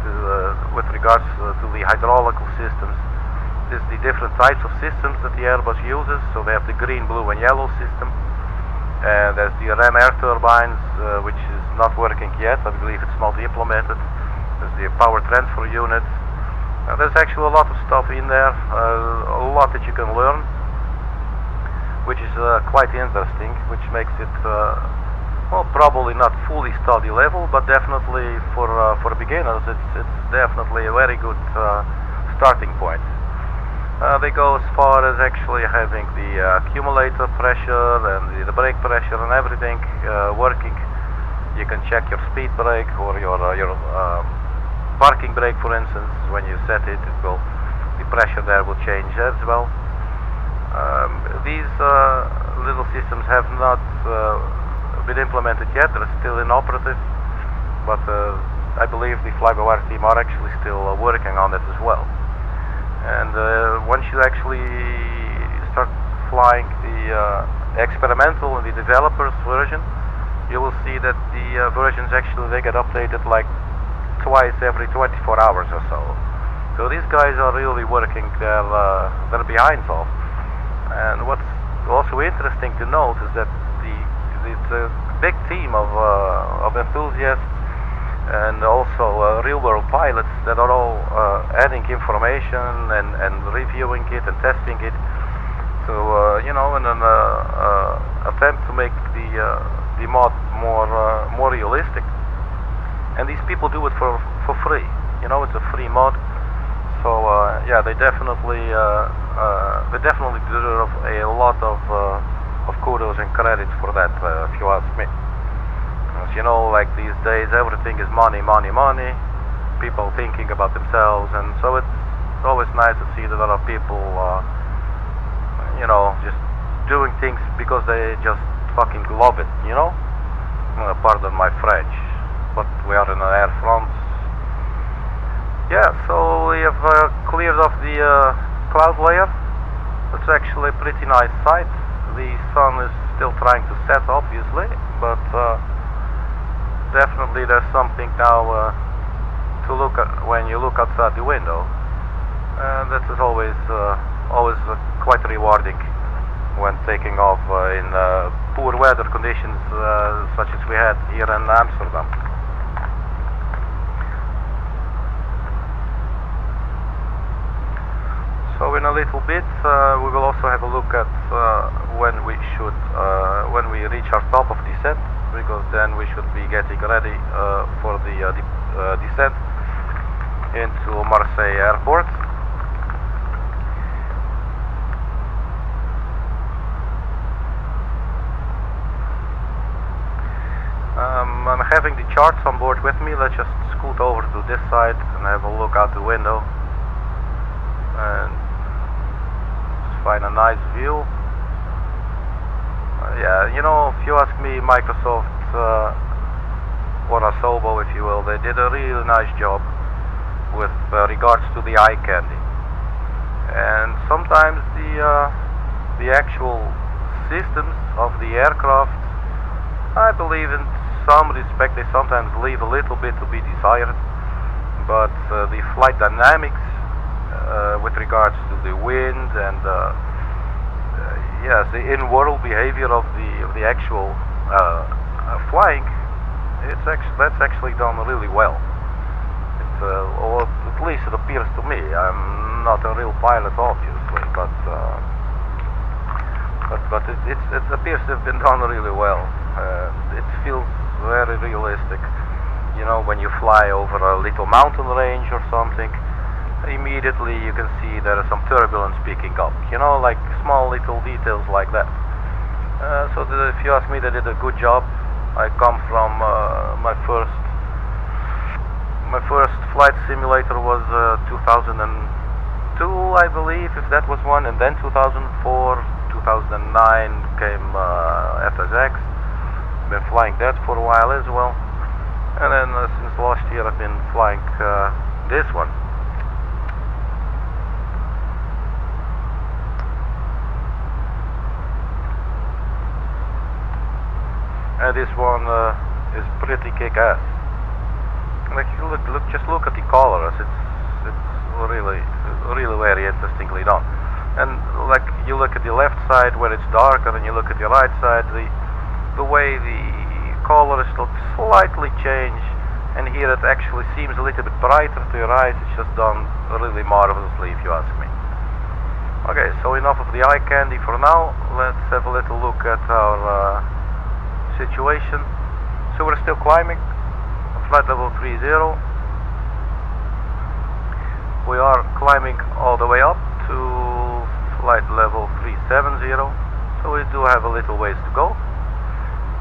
with regards to the hydraulical systems is the different types of systems that the Airbus uses. So they have the green, blue and yellow system, and there's the ram air turbines, which is not working yet. I believe it's not implemented. There's the power transfer unit. There's actually a lot of stuff in there, a lot that you can learn, which is quite interesting, which makes it well, probably not fully study level, but definitely for beginners, it's definitely a very good starting point. They go as far as actually having the accumulator pressure and the brake pressure and everything working. You can check your speed brake or your parking brake, for instance. When you set it, the pressure there will change as well. These little systems have not been implemented yet. They're still inoperative, but I believe the fly-by-wire team are actually still working on it as well. And once you actually start flying the experimental and the developers version, you will see that the versions actually they get updated like twice every 24 hours or so. So these guys are really working their behinds off. And what's also interesting to note is that it's a big team of enthusiasts and also real-world pilots that are all adding information and reviewing it and testing it. So you know, in an attempt to make the mod more realistic. And these people do it for free. You know, it's a free mod. So yeah, they definitely deserve a lot of kudos and credit for that, if you ask me. As you know, like these days, everything is money, money, money. People thinking about themselves, and so it's always nice to see that there are people, you know, just doing things because they just fucking love it. You know, pardon my French, but we are in an air France. Yeah, so we have cleared off the cloud layer. It's actually a pretty nice sight. The sun is still trying to set, obviously, but definitely there's something now to look at when you look outside the window. That is always quite rewarding when taking off in poor weather conditions such as we had here in Amsterdam. So in a little bit we will also have a look at when we reach our top of descent, because then we should be getting ready for the descent into Marseille Airport. I'm having the charts on board with me. Let's just scoot over to this side and have a look out the window and find a nice view. Yeah, you know, if you ask me, Microsoft or Asobo, if you will, they did a really nice job with regards to the eye candy. And sometimes the actual systems of the aircraft, I believe in some respect they sometimes leave a little bit to be desired, but the flight dynamics with regards to the wind and yes, the in-world behavior of the actual flying, that's actually done really well. Or at least it appears to me. I'm not a real pilot, obviously, but it appears to have been done really well. It feels very realistic. You know, when you fly over a little mountain range or something, immediately you can see there is some turbulence picking up. You know, like small little details like that. So if you ask me, they did a good job. I come from my first My first flight simulator was 2002, I believe, if that was one, and then 2004, 2009 came FSX. Been flying that for a while as well, and then since last year I've been flying this one. And this one is pretty kick-ass. Like, just look at the colors. It's really very interestingly done. And like, you look at the left side where it's darker, and you look at the right side, the way the colors look slightly change, and here it actually seems a little bit brighter to your eyes. It's just done really marvelously, if you ask me. Okay, so enough of the eye candy for now. Let's have a little look at our situation. So we're still climbing. Flight level 30. We are climbing all the way up to flight level 370, so we do have a little ways to go.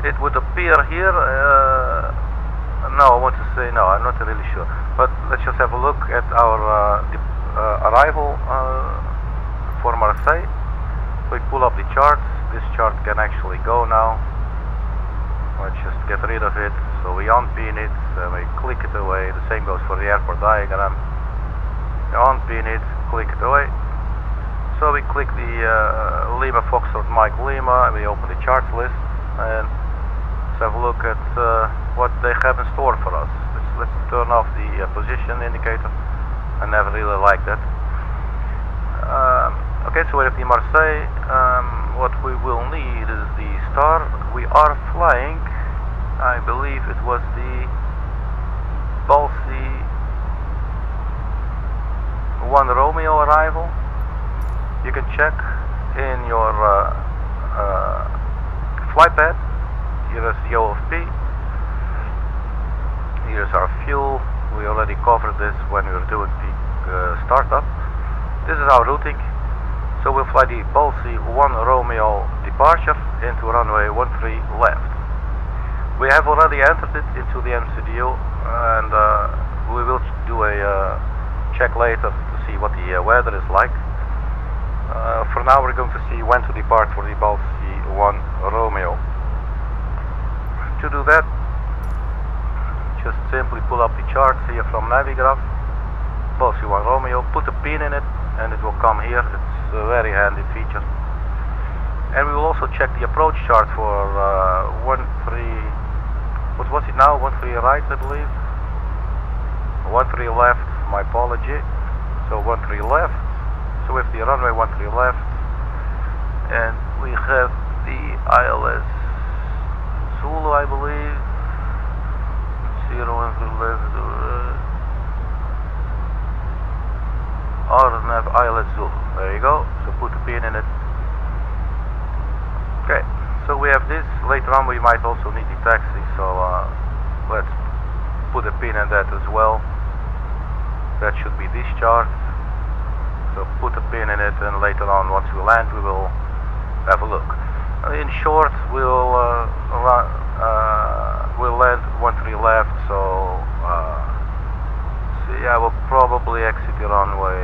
It would appear here, no, I want to say no, I'm not really sure, but let's just have a look at our arrival for Marseille. We pull up the charts. This chart can actually go now. Let's just get rid of it. So we unpin it, we click it away. The same goes for the airport diagram. Unpin it, click it away. So we click the Lima Foxtrot Mike Lima, and we open the charts list, and let's have a look at what they have in store for us. Let's turn off the position indicator. I never really like that. Okay, so we're at the Marseille. What we will need is the star. We are flying, I believe it was the BALSI 1 Romeo arrival. You can check in your flight pad. Here is the OFP. Here's our fuel. We already covered this when we were doing the startup. This is our routing. So we'll fly the BALSI 1 Romeo departure into runway 13 left. We have already entered it into the MCDU, and we will do a check later to see what the weather is like. For now we're going to see when to depart for the BALSI 1 Romeo. To do that, just simply pull up the charts here from Navigraph, BALSI 1 Romeo, put a pin in it, and it will come here. It's a very handy feature. And we will also check the approach chart for 13, what was it now? 13 right, I believe. 13 left, my apology. So 13 left. So with the runway 13 left, and we have the ILS Zulu, I believe. 0 and 3 left. RNAV ILS Zulu. There you go. So put a pin in it. Okay. So we have this. Later on we might also need the taxi. So let's put a pin in that as well. That should be this chart. So put a pin in it, and later on, once we land, we will have a look. In short, we'll land 13 left. So I will probably exit the runway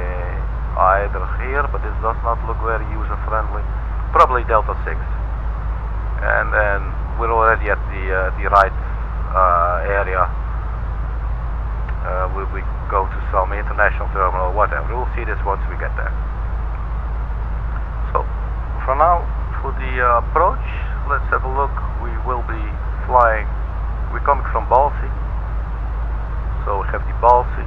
either here, but this does not look very user friendly. Probably Delta 6, and then we're already at the right area. We go to some international terminal, whatever. We'll see this once we get there. So for now, for the approach, let's have a look. We will be flying. We're coming from BALSI, so we have the BALSI.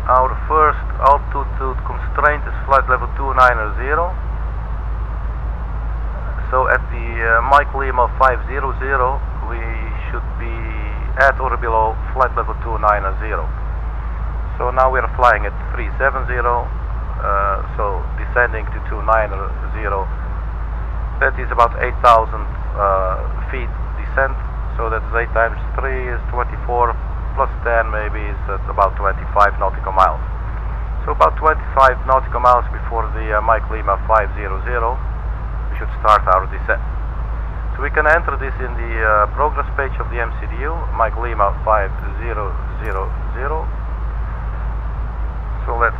Our first altitude constraint is flight level 290. So at the Mike Lima 500, we should be at or below flight level 290. So now we are flying at 370, so descending to 290. That is about 8,000 feet descent. So that's 8 times 3 is 24, plus 10 maybe is about 25 nautical miles. So about 25 nautical miles before the Mike Lima 500, we should start our descent. So we can enter this in the progress page of the MCDU, Mike Lima 5000. So let's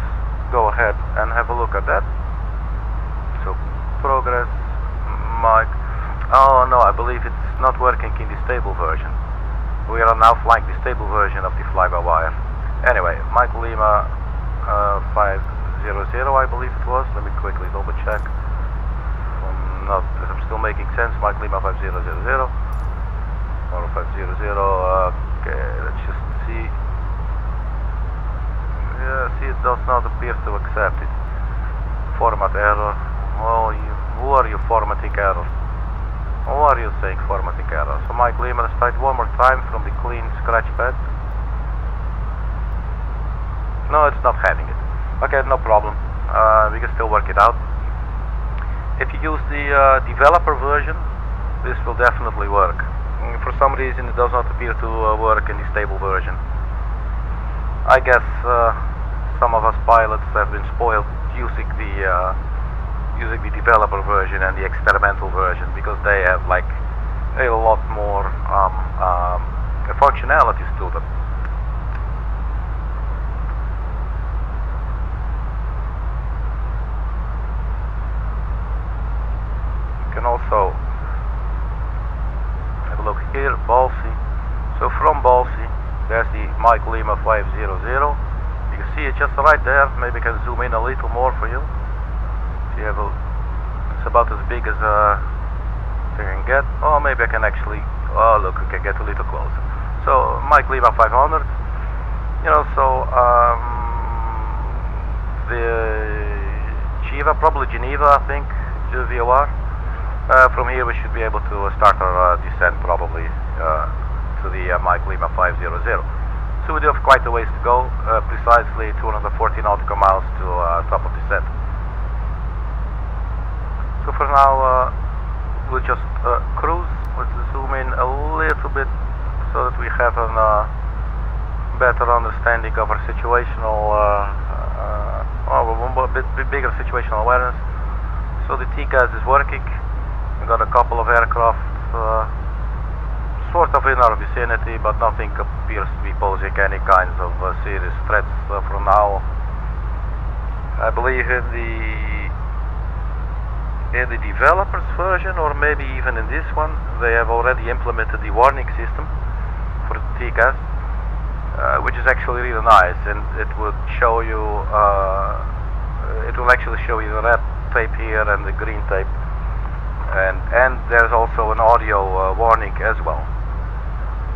go ahead and have a look at that. So progress, Mike. Oh no, I believe it's not working in the stable version. We are now flying the stable version of the fly-by-wire. Anyway, Mike Lima 500, I believe it was. Let me quickly double check. I'm still making sense. Mike Lima 5000 or 500. Okay, let's just see. Yeah, see, it does not appear to accept it. Format error. Oh, who are you formatting error? Who are you saying formatting error? So Mike Lima, let's try it one more time from the clean scratch pad. No, it's not having it. Okay, no problem. We can still work it out. If you use the developer version, this will definitely work. For some reason it does not appear to work in the stable version. I guess some of us pilots have been spoiled using the developer version and the experimental version, because they have like a lot more functionalities to them. You can also have a look here, BALSI. So from BALSI, there's the Mike Lima 500. You can see it just right there. Maybe I can zoom in a little more for you. You have it's about as big as I can get. Oh, maybe I can actually. Oh, look, we can get a little closer. So Mike Lima 500. You know, so the probably Geneva, I think, VOR. From here we should be able to start our descent probably to the Mike Lima 500. So we do have quite a ways to go. Precisely 240 nautical miles to top of descent. So for now, we'll just cruise. Let's zoom in a little bit so that we have a better understanding of our situational, a bit bigger situational awareness. So the TCAS is working. We got a couple of aircraft sort of in our vicinity, but nothing appears to be posing any kinds of serious threats for now. I believe in the developers version, or maybe even in this one, they have already implemented the warning system for the TCAS, which is actually really nice, and it would show you, it will actually show you the red tape here and the green tape, and there's also an audio warning as well.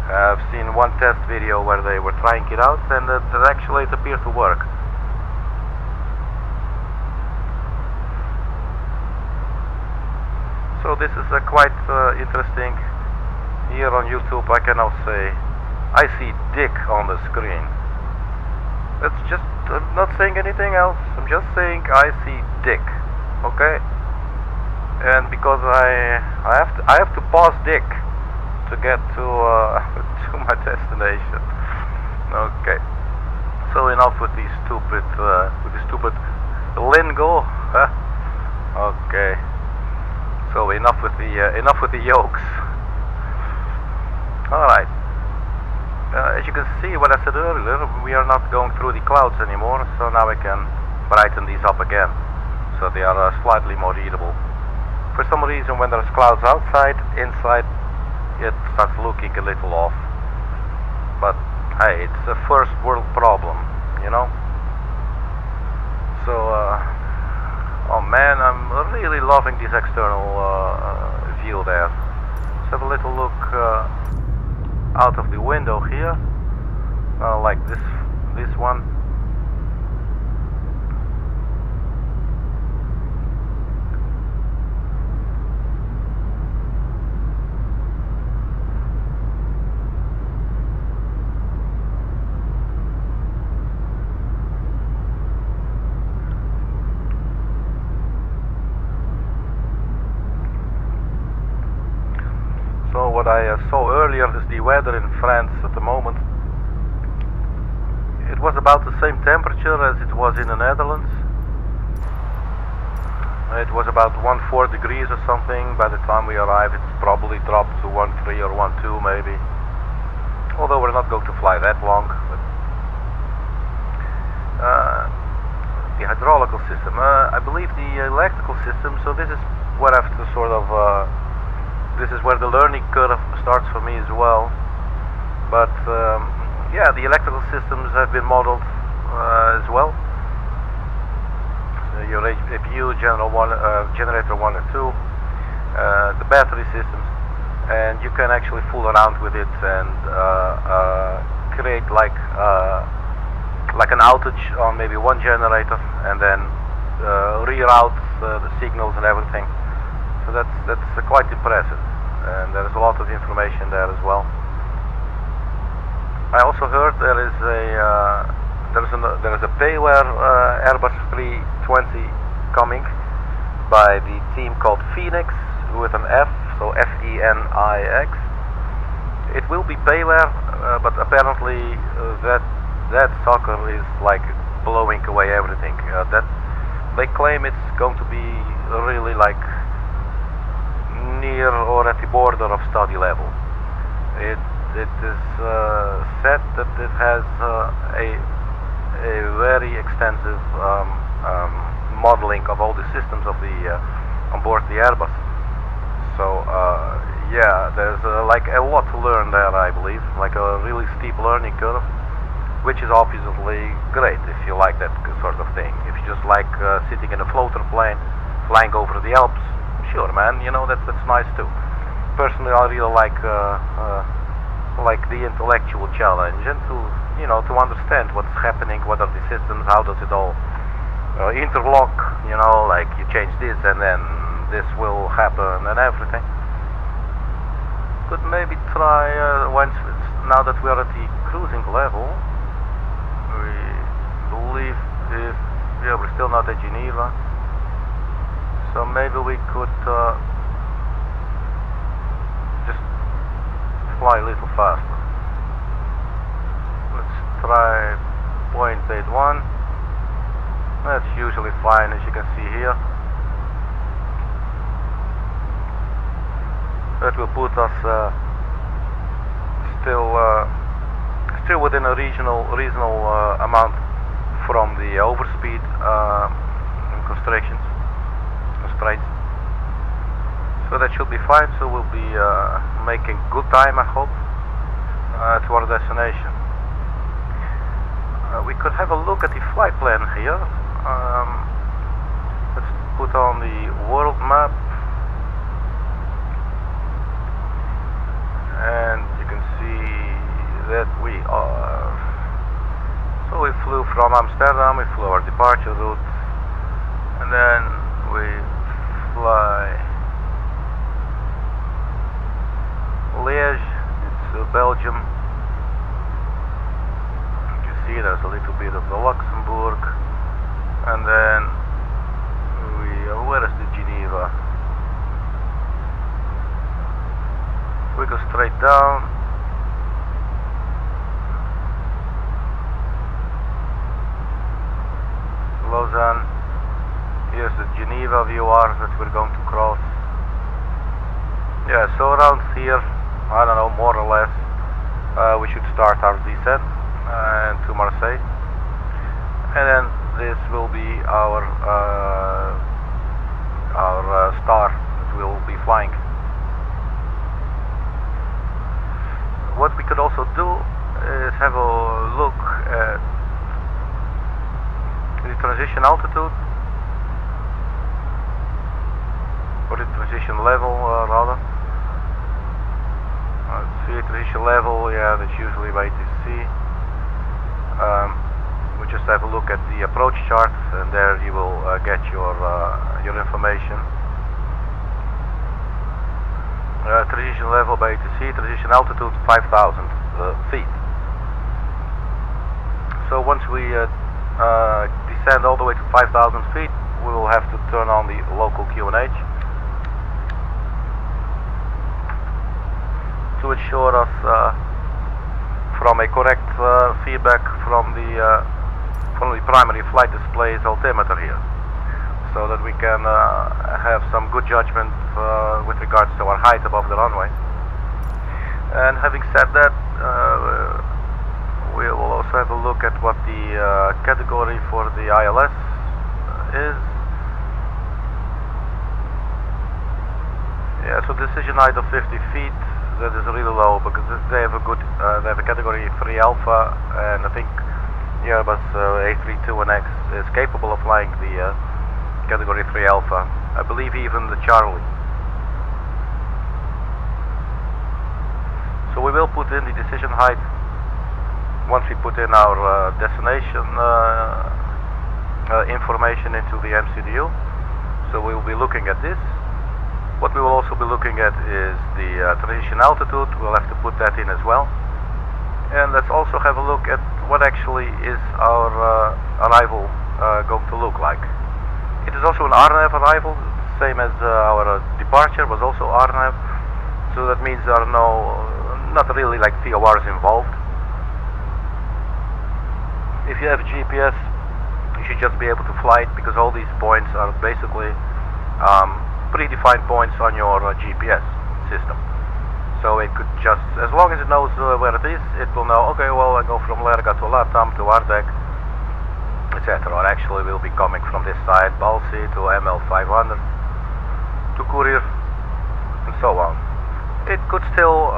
I've seen one test video where they were trying it out, and it actually appeared to work. So this is quite interesting. Here on YouTube I can now say, I see dick on the screen. It's just, I'm not saying anything else, I'm just saying I see dick, okay? And because I have to pause dick to get to to my destination. Okay. So enough with the stupid lingo, huh? Okay. So enough with the yokes. All right. As you can see, what I said earlier, we are not going through the clouds anymore. So now I can brighten these up again, so they are slightly more readable. For some reason, when there's clouds outside, inside it starts looking a little off. But hey, it's a first world problem, you know. So. Oh man, I'm really loving this external view there. Let's have a little look out of the window here, like this one. What I saw earlier is the weather in France at the moment. It was about the same temperature as it was in the Netherlands. It was about 14 degrees or something. By the time we arrived, it's probably dropped to 13 or 12 maybe. Although we're not going to fly that long. But the hydraulical system. I believe the electrical system. So this is what I have to sort of. This is where the learning curve starts for me as well. But yeah, the electrical systems have been modeled as well. So your APU, generator 1 and 2, the battery systems, and you can actually fool around with it and create like an outage on maybe one generator, and then reroute the signals and everything. So that's quite impressive, and there is a lot of information there as well. I also heard there is a payware Airbus 320 coming by the team called Phoenix with an F, so F-E-N-I-X. It will be payware, but apparently that sucker is like blowing away everything. That they claim it's going to be really like near or at the border of study level. It is said that it has a very extensive modeling of all the systems of the on board the Airbus. So yeah, there's like a lot to learn there, I believe, like a really steep learning curve, which is obviously great if you like that sort of thing. If you just like sitting in a floater plane, flying over the Alps, sure, man, you know, that's nice too. Personally, I really like the intellectual challenge and to understand what's happening, what are the systems, how does it all interlock, like you change this and then this will happen and everything. Could maybe try now that we are at the cruising level. We believe we're still not at Geneva, so maybe we could just fly a little faster. Let's try 0.81. That's usually fine, as you can see here. That will put us still within a reasonable amount from the overspeed constraints. So that should be fine. So we'll be making good time, I hope, to our destination. We could have a look at the flight plan here. Let's put on the world map, and you can see that we are. So we flew from Amsterdam, we flew our departure route, and then we fly Liège, it's Belgium. You see there's a little bit of the Luxembourg, and then where is the Geneva? We go straight down. Lausanne. Here's the Geneva VR that we're going to cross. Yeah, so around here, I don't know, more or less, we should start our descent to Marseille, and then this will be our star that we'll be flying. What we could also do is have a look at the transition altitude, or the transition level rather. Let's see, transition level, yeah, that's usually by ATC. We just have a look at the approach chart, and there you will get your information. Transition level by ATC, transition altitude 5,000 feet. So once we descend all the way to 5,000 feet, we will have to turn on the local QNH to ensure us from a correct feedback from the primary flight display's altimeter here. so that we can have some good judgment with regards to our height above the runway. And having said that, we will also have a look at what the category for the ILS is. Yeah, so decision height of 50 feet, that is really low because they have a good, they have a category 3 alpha, and I think the Airbus A32NX is capable of flying the category 3 alpha. I believe even the Charlie. So we will put in the decision height once we put in our destination information into the MCDU. So we will be looking at this. What we will also be looking at is the transition altitude. We'll have to put that in as well. And let's also have a look at what actually is our arrival going to look like. It is also an RNAV arrival, same as our departure was also RNAV. So that means there are not really like TORs involved. If you have GPS, you should just be able to fly it because all these points are basically predefined points on your GPS system. So it could just, as long as it knows where it is, it will know, okay, well, I go from Lerga to Latam to Ardek, etc. Or actually we'll be coming from this side, BALSI to ML 500 to Courier, and so on. It could still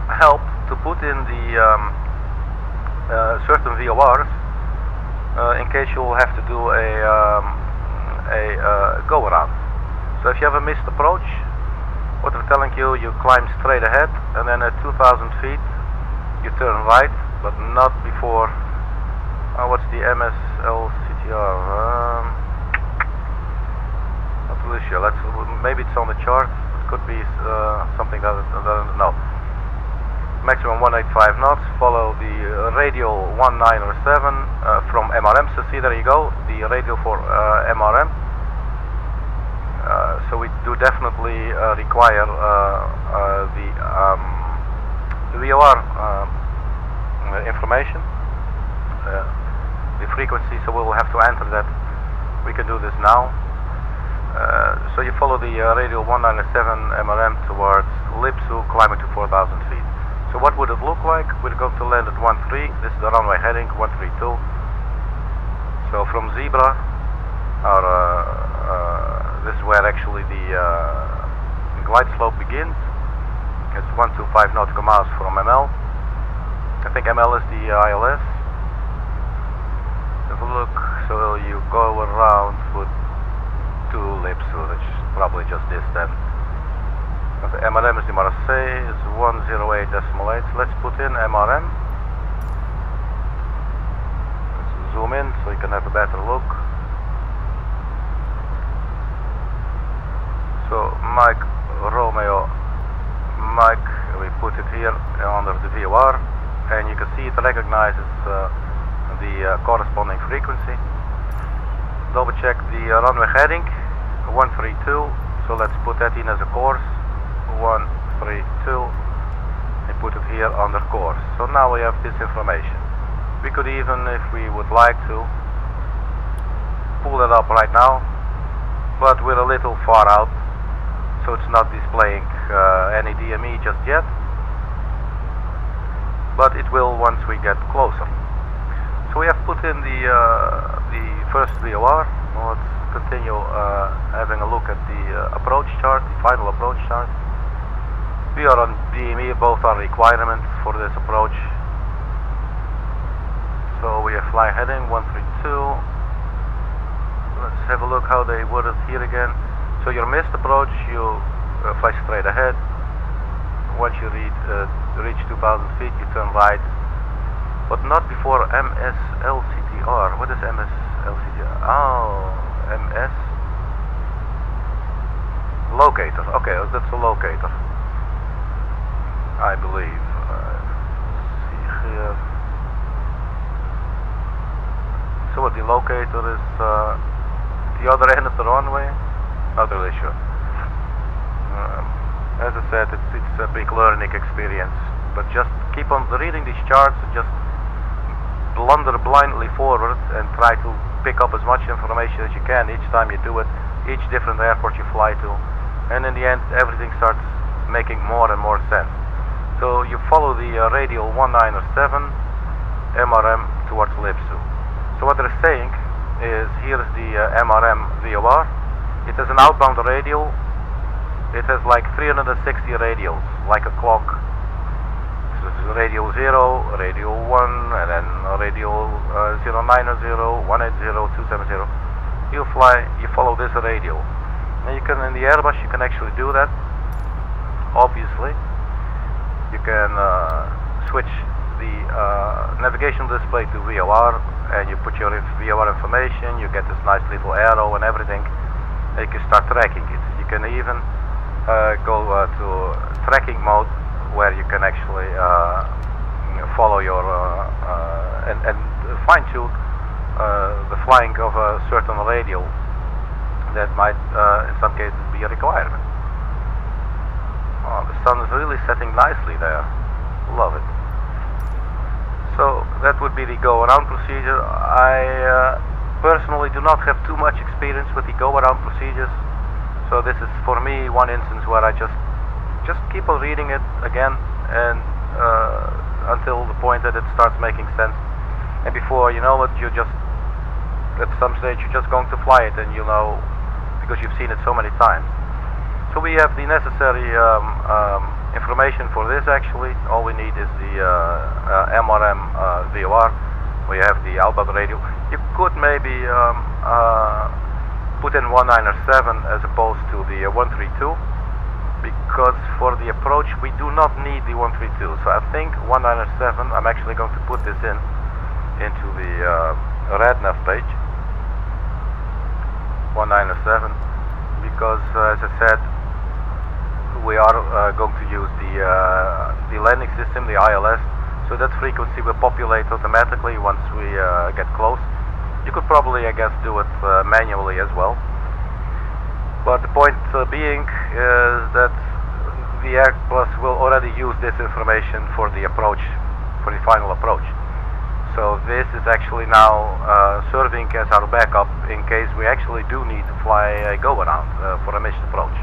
help to put in the certain VORs in case you will have to do a go around. So if you have a missed approach, what they're telling you, you climb straight ahead, and then at 2,000 feet you turn right, but not before what's the MSLCTR? Not really sure. Maybe it's on the chart. It could be something that I don't know. Maximum 185 knots. Follow the radial 1907 from MRM. So see, there you go, the radial for MRM. So we do definitely require the VOR information, the frequency, so we will have to enter that. We can do this now. So you follow the radial 197 MRM towards Lipsu, climbing to 4,000 feet. So what would it look like? We're going to land at 13. This is the runway heading, 132. So from Zebra, this is where actually the glide slope begins. It's 125 nautical miles from ML. I think ML is the ILS. Have a look. So you go around with 2 Lipsu, which is probably just this then. The MRM is the Marseille, it's 108.8. So let's put in MRM. Let's zoom in so you can have a better look. So Mike Romeo Mike, we put it here under the VOR, and you can see it recognizes the corresponding frequency. Double check the runway heading 132, so let's put that in as a course 132 and put it here under course. So now we have this information. We could even, if we would like to, pull that up right now, but we're a little far out, so it's not displaying any DME just yet, but it will once we get closer. So we have put in the first VOR. Let's continue having a look at the approach chart, the final approach chart. We are on DME, both are requirements for this approach. So we have fly heading 132. Let's have a look how they word it here again. So your missed approach, you fly straight ahead. Once you reach 2,000 feet, you turn right, but not before MSLCTR. What is MSLCTR? Oh, MS locator. Okay, that's a locator, I believe. See here. So what the locator is, the other end of the runway. Not really sure. As I said, it's a big learning experience, but just keep on reading these charts and just blunder blindly forward and try to pick up as much information as you can each time you do it, each different airport you fly to, and in the end everything starts making more and more sense. So you follow the radial 197 MRM towards Lipsu. So what they're saying is, here is the MRM VOR. It has an outbound radial. It has like 360 radials, like a clock. So this is radial 0, radial 1, and then radial 090, 180, 270. You follow this radial. And you can, in the Airbus, you can actually do that. Obviously, you can switch the navigation display to VOR, and you put your VOR information. You get this nice little arrow and everything, and you can start tracking it. You can even go to tracking mode, where you can actually follow your and fine-tune the flying of a certain radial that might in some cases be a requirement. Oh, the sun is really setting nicely there. Love it. So that would be the go-around procedure. I personally do not have too much experience with the go-around procedures, so this is for me one instance where I just keep on reading it again and until the point that it starts making sense. And before you know it, you just at some stage you're just going to fly it, and you know, because you've seen it so many times. So we have the necessary information for this. Actually, all we need is the MRM VOR. We have the outbound radio. You could maybe put in 197 as opposed to the 132, because for the approach we do not need the 132. So I think 197. I'm actually going to put this into the RadNav page. 197, because as I said, we are going to use the landing system, the ILS, so that frequency will populate automatically once we get close. You could probably, I guess, do it manually as well. But the point being is that the Airbus will already use this information for the approach, for the final approach. So this is actually now serving as our backup in case we actually do need to fly a go-around for a mission approach.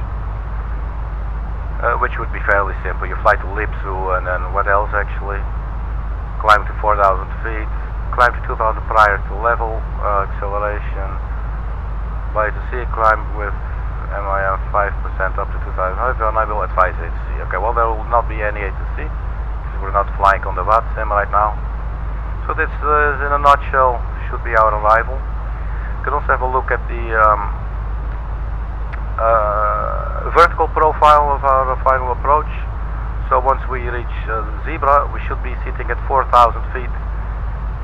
Which would be fairly simple. You fly to Lipsu, and then what else actually? Climb to 4,000 feet, climb to 2,000 prior to level, acceleration, by to sea, climb with MIM 5% up to 2,000. However, I will advise A to C. Okay, well, there will not be any A to C, because we're not flying on the VAT sim right now. So this is, in a nutshell, should be our arrival. You can also have a look at the vertical profile of our final approach. So once we reach Zebra, we should be sitting at 4,000 feet,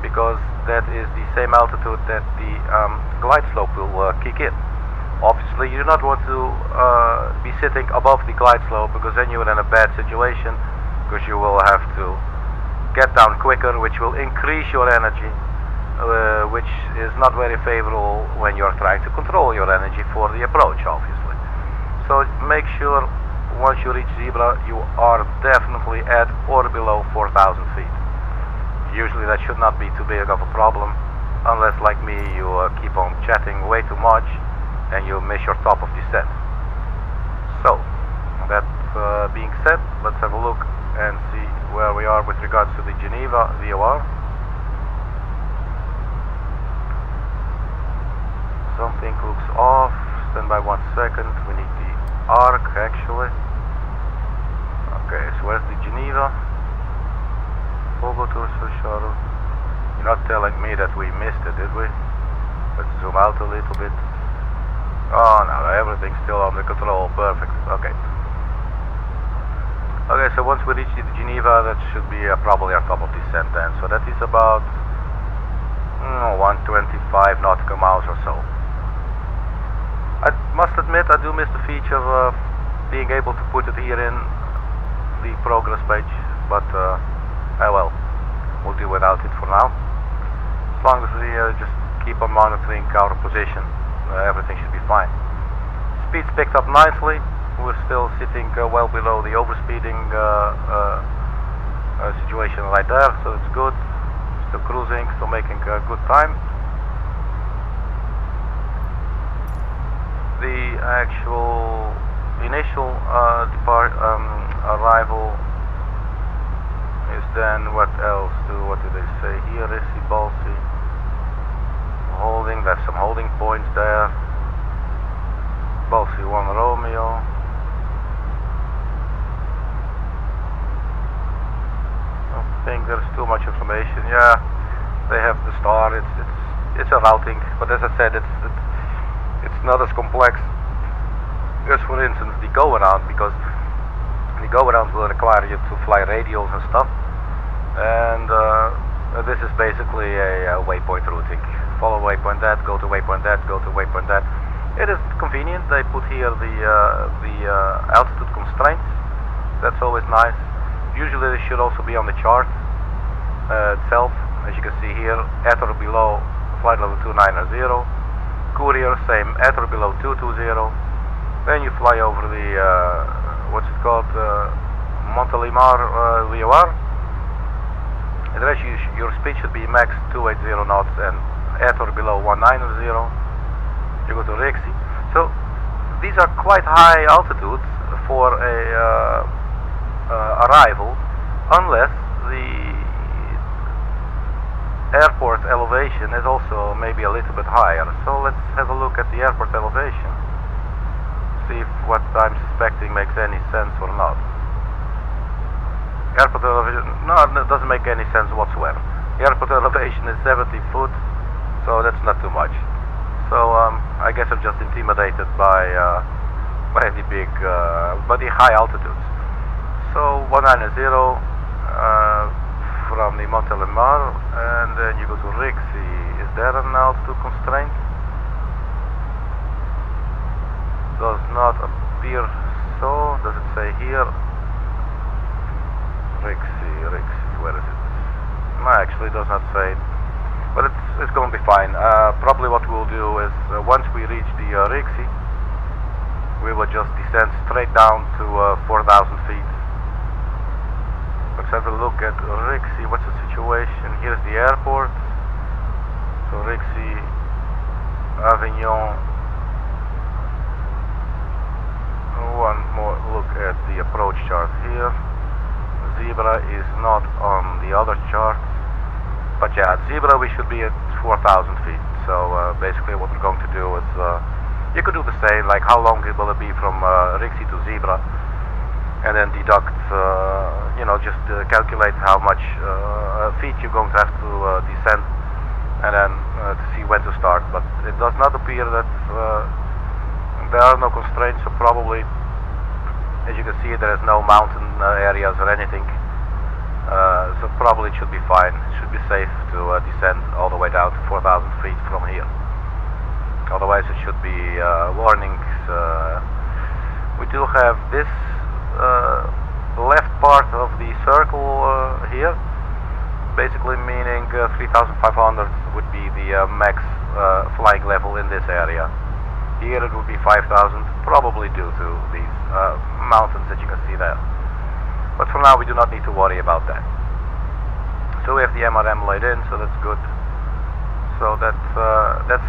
because that is the same altitude that the glide slope will kick in. Obviously, you do not want to be sitting above the glide slope, because then you're in a bad situation, because you will have to get down quicker, which will increase your energy, which is not very favorable when you're trying to control your energy for the approach, obviously. So make sure once you reach Zebra, you are definitely at or below 4,000 feet. Usually that should not be too big of a problem, unless, like me, you keep on chatting way too much and you miss your top of descent. So, that being said, let's have a look and see where we are with regards to the Geneva VOR. Something looks off. Stand by 1 second. We need the arc, actually. Okay, so where's the Geneva? Fogo tours for shuttle. You're not telling me that we missed it, did we? Let's zoom out a little bit. Oh no, everything's still under control. Perfect. Okay. Okay, so once we reach the Geneva, that should be probably our top of descent then. So that is about 125 nautical miles or so. I must admit, I do miss the feature of being able to put it here in the progress page, but oh well, we'll do without it for now. As long as we just keep on monitoring our position, everything should be fine. Speed's picked up nicely. We're still sitting well below the overspeeding situation right there, so it's good. Still cruising, still making good time. the actual initial arrival is then what else? What do they say here? Is the BALSI holding? There's some holding points there. BALSI 1 Romeo. I don't think there's too much information. Yeah, they have the star. It's a routing, but as I said, it's not as complex as, for instance, the go around, because the go around will require you to fly radials and stuff, and this is basically a waypoint routing. Follow waypoint that, go to waypoint that, go to waypoint that. It is convenient. They put here the altitude constraints. That's always nice. Usually they should also be on the chart itself. As you can see here, at or below flight level 290. Courier, same, at or below 220. Then you fly over the what's it called, Montélimar, VOR. And the rest, your speed should be max 280 knots and at or below 190. You go to Rixi. So these are quite high altitudes for a arrival, unless the airport elevation is also maybe a little bit higher. So let's have a look at the airport elevation. See if what I'm suspecting makes any sense or not. Airport elevation, no, it doesn't make any sense whatsoever. The airport elevation is 70 foot, so that's not too much. So I guess I'm just intimidated by the big, by the high altitudes. So 190 from the Montélimar, and then you go to Rixi. Is there an altitude constraint? Does not appear so. Does it say here? Rixi, where is it? No, actually it does not say it. But it's going to be fine. Probably what we'll do is, once we reach the Rixi, we will just descend straight down to 4,000 feet. Let's have a look at Rixi. What's the situation? Here's the airport. So Rixi, Avignon. One more look at the approach chart here. Zebra is not on the other chart, but yeah, at Zebra we should be at 4,000 feet. So basically what we're going to do is, you could do the same, like how long will it be from Rixi to Zebra, and then deduct, you know, just calculate how much feet you're going to have to descend, and then to see when to start. But it does not appear that there are no constraints, so probably, as you can see, there is no mountain areas or anything, so probably it should be fine. It should be safe to descend all the way down to 4,000 feet from here. Otherwise it should be warnings. We do have this left part of the circle here, basically meaning 3,500 would be the max flying level in this area. Here it would be 5,000, probably due to these mountains that you can see there. But for now we do not need to worry about that. So we have the MRM laid in, so that's good. So that's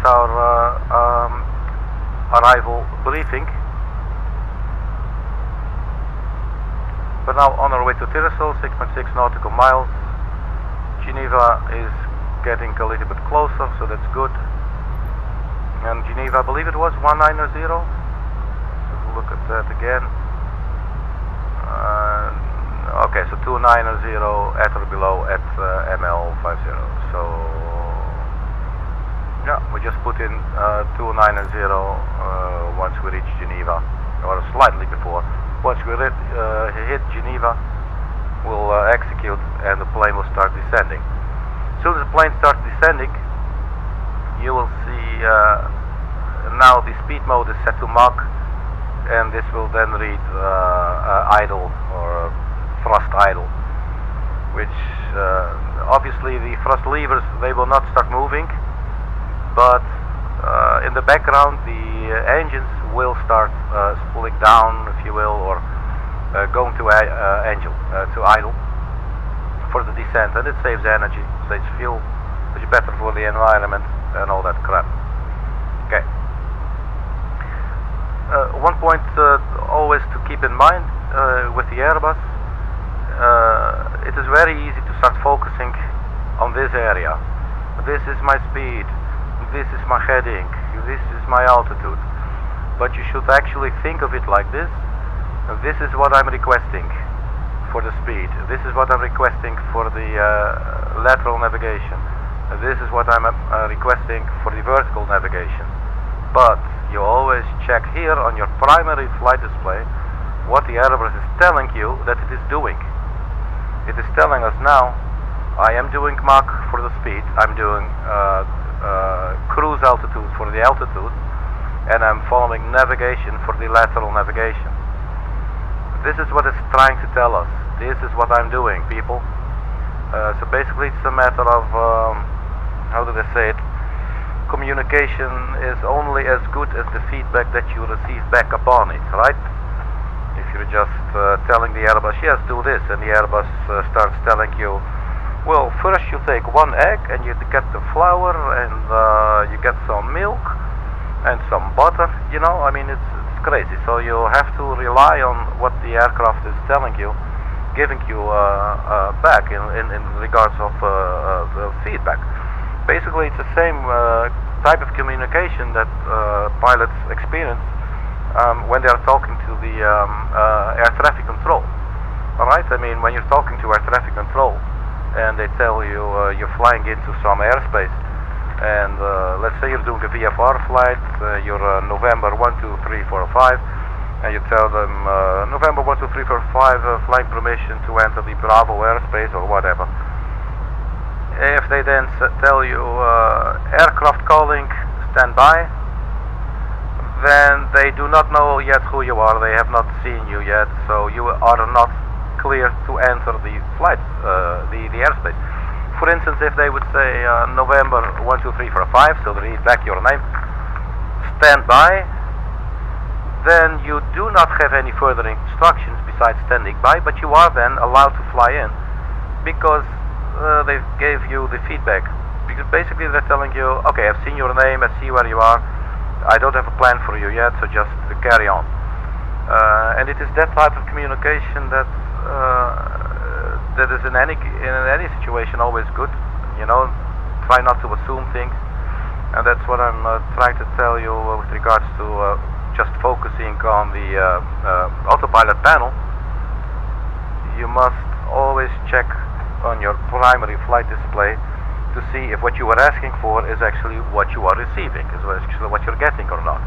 our arrival briefing. We're now on our way to Tirassol, 6.6 nautical miles. Geneva is getting a little bit closer, so that's good. And Geneva, I believe it was 190. So look at that again. Okay, so 290 at or below at ML50. So yeah, we just put in 290 once we reach Geneva, or slightly before. Once we hit Geneva, we'll execute and the plane will start descending. As soon as the plane starts descending, you will see now the speed mode is set to Mach, and this will then read idle or thrust idle, which obviously the thrust levers, they will not start moving, but in the background the engines will start spooling down, if you will, or going to idle for the descent, and it saves energy, saves fuel, which is better for the environment and all that crap. Okay. one point always to keep in mind with the Airbus, it is very easy to start focusing on this area. This is my speed, this is my heading, this is my altitude. But you should actually think of it like this. This is what I'm requesting for the speed. This is what I'm requesting for the lateral navigation. This is what I'm requesting for the vertical navigation. But you always check here on your primary flight display what the Airbus is telling you that it is doing. It is telling us now, I am doing Mach for the speed, I'm doing cruise altitude for the altitude, and I'm following navigation for the lateral navigation. This is what it's trying to tell us. This is what I'm doing, people. So basically it's a matter of, how do they say it? Communication is only as good as the feedback that you receive back upon it, right? If you're just telling the Airbus, yes, do this, and the Airbus starts telling you, well, first you take one egg and you get the flour and you get some milk and some butter, you know, I mean, it's crazy. So you have to rely on what the aircraft is telling you, giving you back in regards of the feedback. Basically, it's the same type of communication that pilots experience when they are talking to the air traffic control. Alright, I mean, when you're talking to air traffic control and they tell you you're flying into some airspace, and let's say you're doing a VFR flight, you're November 1, 2, 3, 4, 5, and you tell them November 1, 2, 3, 4, 5, flying permission to enter the Bravo airspace or whatever. If they then tell you aircraft calling, stand by, then they do not know yet who you are, they have not seen you yet, so you are not clear to enter the flight, the airspace. For instance, if they would say November 1, 2, 3, 4, 5, so they read back your name, stand by, then you do not have any further instructions besides standing by, but you are then allowed to fly in, because they gave you the feedback. Because basically they're telling you, okay, I've seen your name, I see where you are, I don't have a plan for you yet, so just carry on. And it is that type of communication that that is in any situation always good. You know, try not to assume things, and that's what I'm trying to tell you with regards to just focusing on the autopilot panel. You must always check on your primary flight display to see if what you were asking for is actually what you are receiving, is actually what you're getting or not.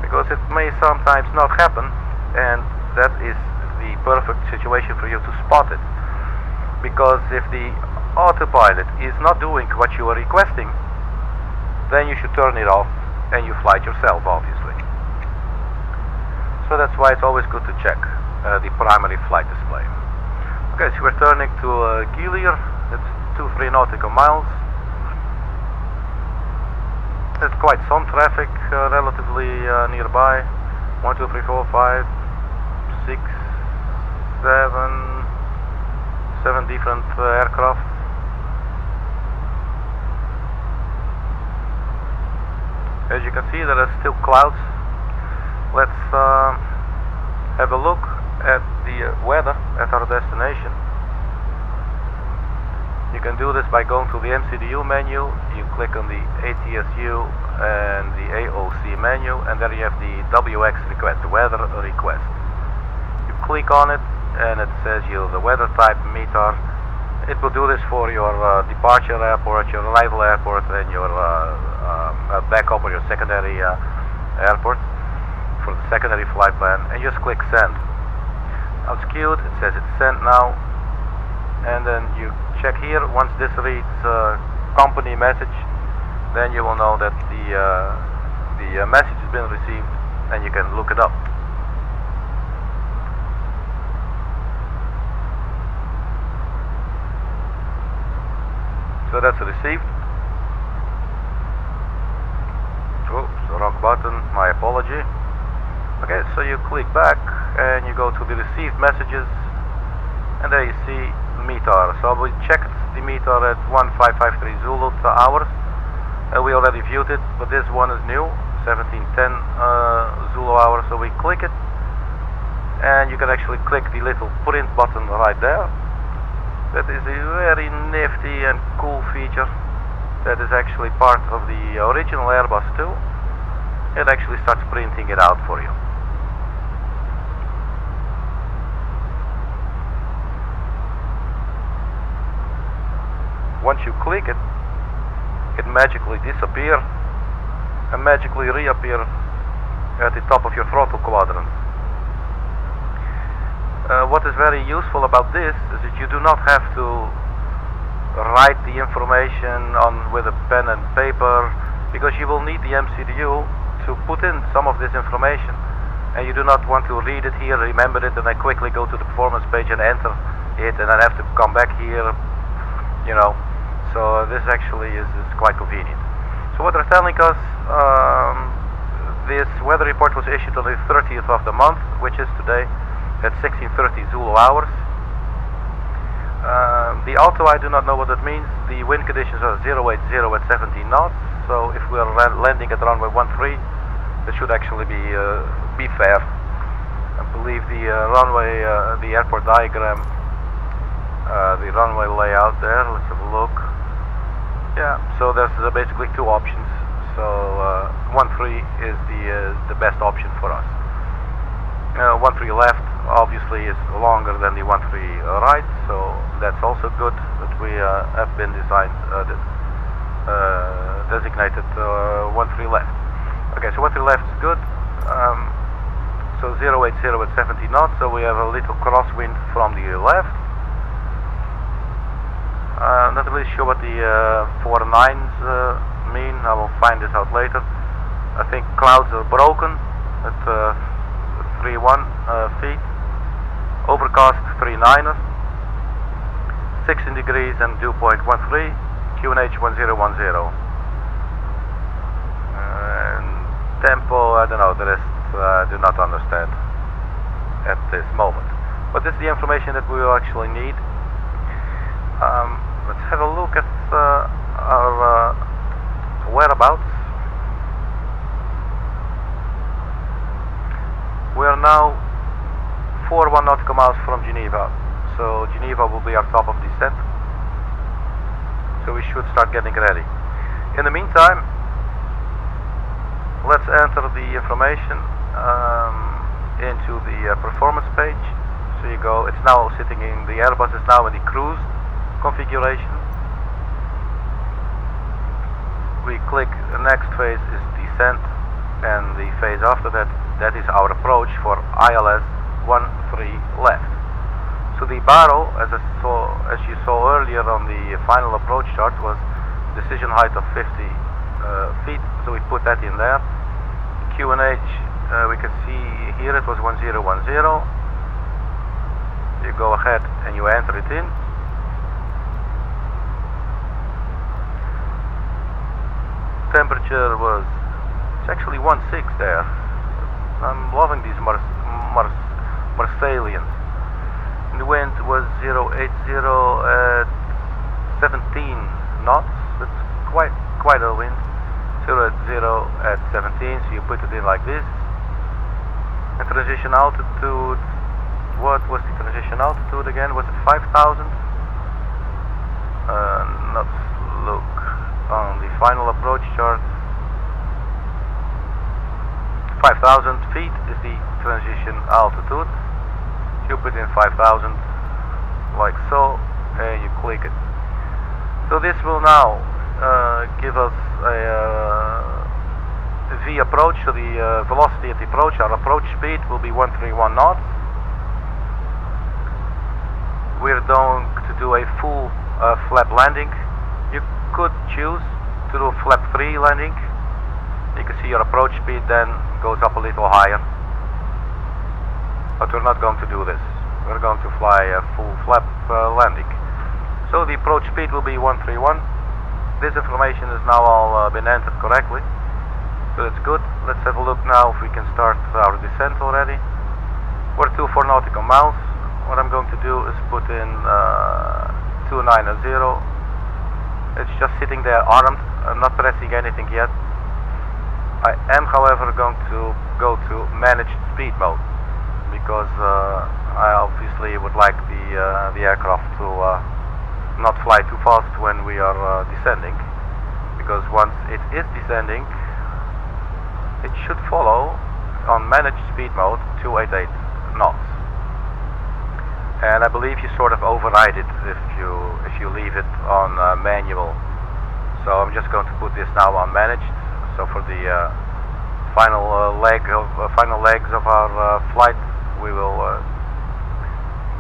Because it may sometimes not happen, and that is the perfect situation for you to spot it. Because if the autopilot is not doing what you are requesting, then you should turn it off and you fly it yourself, obviously. So that's why it's always good to check the primary flight display. Okay, so we're turning to GILIR. It's 2-3 nautical miles. There's quite some traffic relatively nearby. 1, 2, 3, 4, 5, 6, 7 different aircraft. As you can see, there are still clouds. Let's have a look at the weather at our destination. You can do this by going to the MCDU menu. You click on the ATSU and the AOC menu, and there you have the WX request, the weather request. You click on it, and it says you the weather type METAR. It will do this for your departure airport, your arrival airport, and your backup or your secondary airport for the secondary flight plan, and just click send. Now it's queued, it says it's sent now, and then you check here. Once this reads company message, then you will know that the message has been received, and you can look it up. So that's received. Oops, wrong button, my apology. Okay, so you click back and you go to the received messages, and there you see METAR. So we checked the METAR at 1553 Zulu hours. We already viewed it, but this one is new. 1710 Zulu hour. So we click it, and you can actually click the little print button right there. That is a very nifty and cool feature that is actually part of the original Airbus too. It actually starts printing it out for you. Once you click it, it magically disappears and magically reappears at the top of your throttle quadrant. What is very useful about this is that you do not have to write the information on with a pen and paper, because you will need the MCDU to put in some of this information, and you do not want to read it here, remember it, and then quickly go to the performance page and enter it, and then have to come back here, you know. So this actually is quite convenient. So what they're telling us, this weather report was issued on the 30th of the month, which is today, at 16:30 Zulu hours. The auto, I do not know what that means. The wind conditions are 080 at 17 knots. So if we are landing at runway 13, that should actually be fair. I believe the runway, the airport diagram, the runway layout there. Let's have a look. Yeah, so there's basically two options. So 13 is the best option for us. 13 left obviously is longer than the 13 right, so that's also good that we have been designated 13 left. Okay, so 13 left is good. So 080 at 70 knots, so we have a little crosswind from the left. Not really sure what the 4 9s mean. I will find this out later. I think clouds are broken at 31 feet. Overcast 39ers. 16 degrees and dew point 13. QNH 1010. And tempo, I don't know, the rest I do not understand at this moment. But this is the information that we will actually need. Let's have a look at our whereabouts. We are now 41 nautical miles from Geneva, so Geneva will be our top of descent. So we should start getting ready. In the meantime, let's enter the information into the performance page. So you go, it's now sitting in the Airbus, is now in the cruise configuration. We click the next phase is descent, and the phase after that, that is our approach for ILS 13 left. So the barrow, as you saw earlier on the final approach chart, was decision height of 50 feet, so we put that in there. QNH, we can see here it was 1010. You go ahead and you enter it in. Temperature was, it's actually 16 there. I'm loving these Marseillians. The wind was 080 at 17 knots. That's quite a wind. 080 at 17, so you put it in like this. And transition altitude, what was the transition altitude again? Was it 5,000? Let's look on the final approach chart. 5,000 feet is the transition altitude. You put in 5,000 like so, and you click it. So this will now give us a V approach. So the velocity at the approach, our approach speed will be 131 knots. We're going to do a full flap landing. You could choose to do a flap 3 landing. You can see your approach speed then goes up a little higher. But we're not going to do this. We're going to fly a full flap landing. So the approach speed will be 131. This information is now all been entered correctly. So that's good. Let's have a look now if we can start our descent already. We're 24 nautical miles. What I'm going to do is put in 290. It's just sitting there armed. I'm not pressing anything yet. I am, however, going to go to managed speed mode, because I obviously would like the aircraft to not fly too fast when we are descending, because once it is descending, it should follow on managed speed mode 288 knots. And I believe you sort of override it if you leave it on manual. So I'm just going to put this now on managed. So for the final legs of our flight, we will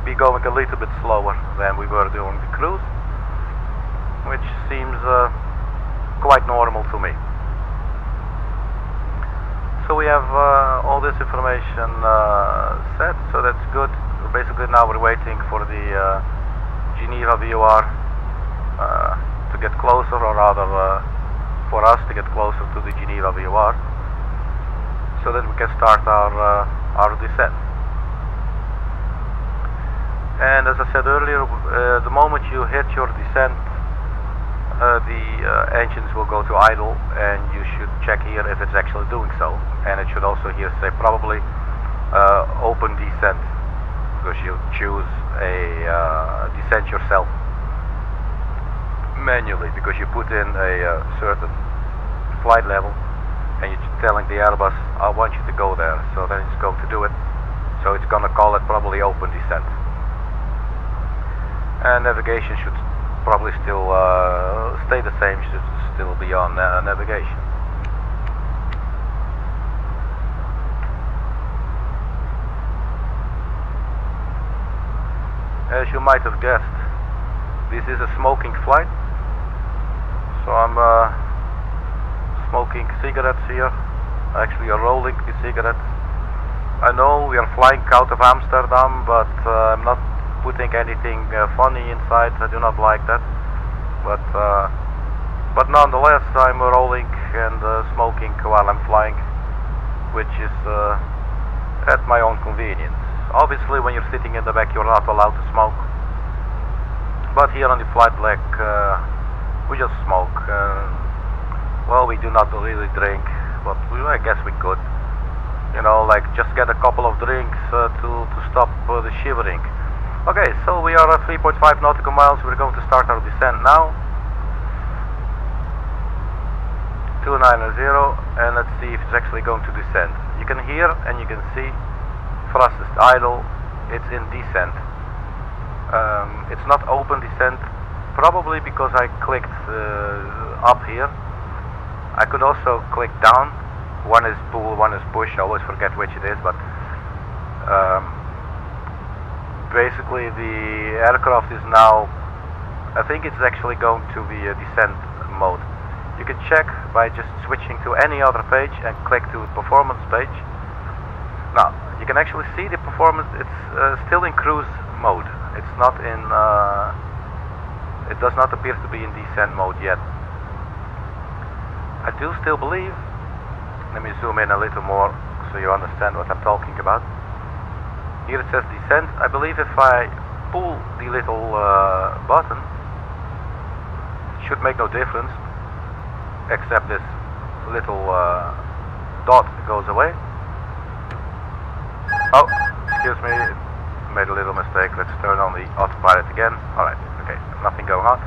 be going a little bit slower than we were during the cruise, which seems quite normal to me. So we have all this information set, so that's good. Basically now we're waiting for the Geneva VOR to get closer, or rather for us to get closer to the Geneva VOR, so that we can start our descent. And as I said earlier, the moment you hit your descent, the engines will go to idle, and you should check here if it's actually doing so. And it should also here say probably open descent, because you choose a descent yourself manually, because you put in a certain flight level and you're telling the Airbus, I want you to go there, so then it's going to do it. So it's going to call it probably open descent. And navigation should probably still stay the same, should still be on navigation. As you might have guessed, this is a smoking flight, so I'm smoking cigarettes here, actually rolling the cigarettes. I know we are flying out of Amsterdam, but I'm not putting anything funny inside. I do not like that, but nonetheless I'm rolling and smoking while I'm flying, which is at my own convenience. Obviously when you're sitting in the back you're not allowed to smoke, but here on the flight deck we just smoke. Well, we do not really drink, but I guess we could, you know, like just get a couple of drinks to stop the shivering. Okay, so we are at 3.5 nautical miles. We're going to start our descent now. 290, and let's see if it's actually going to descend. You can hear and you can see thrust is idle, it's in descent. It's not open descent, probably because I clicked up here. I could also click down. One is pull, one is push. I always forget which it is, but basically the aircraft is now, I think it's actually going to the descent mode. You can check by just switching to any other page and click to the performance page. Now you can actually see the performance. It's still in cruise mode. It's not in it does not appear to be in descent mode yet. I do still believe, let me zoom in a little more so you understand what I'm talking about. Here it says descent. I believe if I pull the little button, it should make no difference, except this little dot goes away. Oh, excuse me, made a little mistake. Let's turn on the autopilot again. Alright, okay, nothing going on.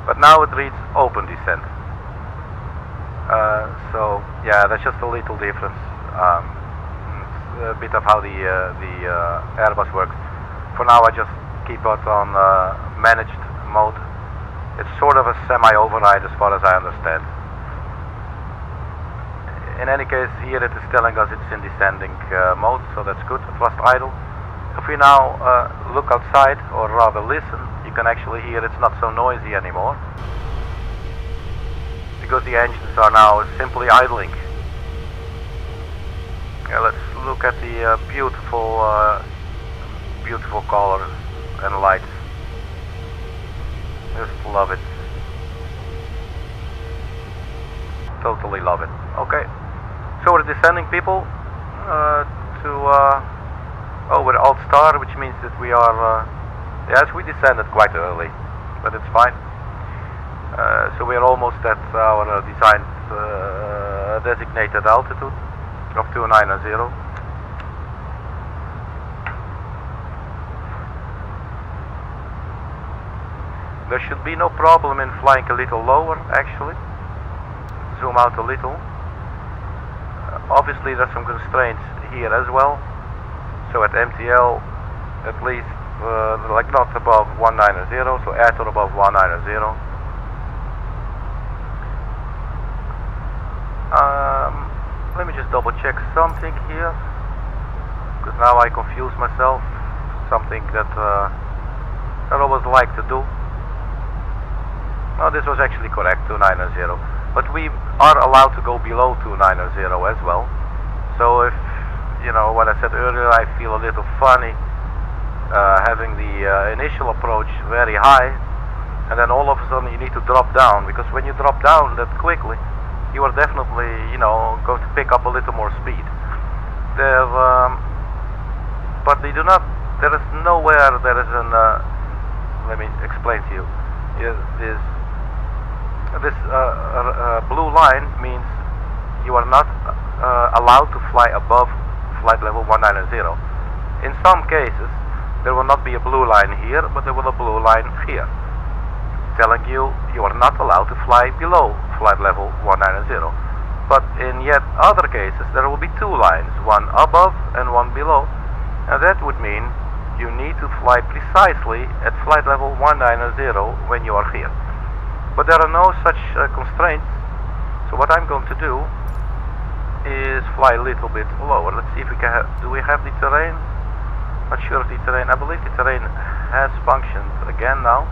But now it reads open descent. So yeah, that's just a little difference. It's a bit of how the Airbus works. For now I just keep it on managed mode. It's sort of a semi-override as far as I understand. In any case, here it is telling us it's in descending mode, so that's good. Thrust idle. If we now look outside, or rather listen, you can actually hear it's not so noisy anymore, because the engines are now simply idling. Yeah, let's look at the beautiful colors and lights. Just love it. Totally love it. Okay, so we're descending, people, we're Alt Star, which means that we are, yes, we descended quite early, but it's fine. So we are almost at our designed designated altitude of 290. There should be no problem in flying a little lower, actually. Zoom out a little. Obviously there's some constraints here as well. So at MTL, at least like not above 190, so at or above 190. Let me just double check something here, because now I confuse myself. Something that I always like to do. No, this was actually correct, 290. But we are allowed to go below 290 as well. So if, you know, what I said earlier, I feel a little funny having the initial approach very high, and then all of a sudden you need to drop down, because when you drop down that quickly, you are definitely, you know, going to pick up a little more speed. There, but they do not. There is nowhere there is an. Let me explain to you. This blue line means you are not allowed to fly above flight level 190. In some cases, there will not be a blue line here, but there will be a blue line here, telling you you are not allowed to fly below flight level 190. But in yet other cases, there will be two lines, one above and one below, and that would mean you need to fly precisely at flight level 190 when you are here. But there are no such constraints, so what I'm going to do is fly a little bit lower. Let's see if we can do we have the terrain? Not sure of the terrain. I believe the terrain has functioned again now.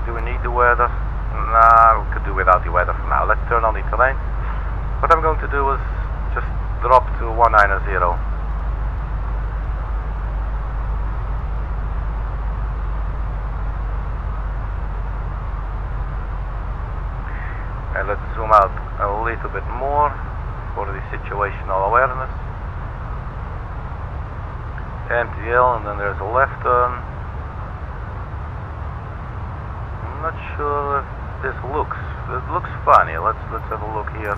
Do we need the weather? Nah, we could do without the weather for now. Let's turn on the terrain. What I'm going to do is just drop to 190. And let's zoom out a little bit more for the situational awareness. MTL, and then there's a left turn. I'm not sure if this looks. It looks funny. Let's have a look here.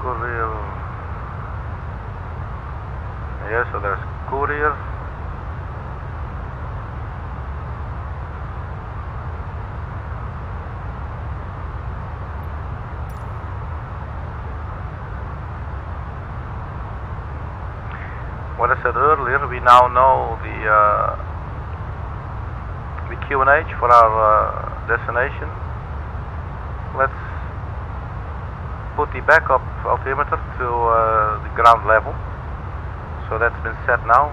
Courier. Yeah, so there's courier. What I said earlier, we now know the QNH for our destination. Let's put the backup altimeter to the ground level. So that's been set now.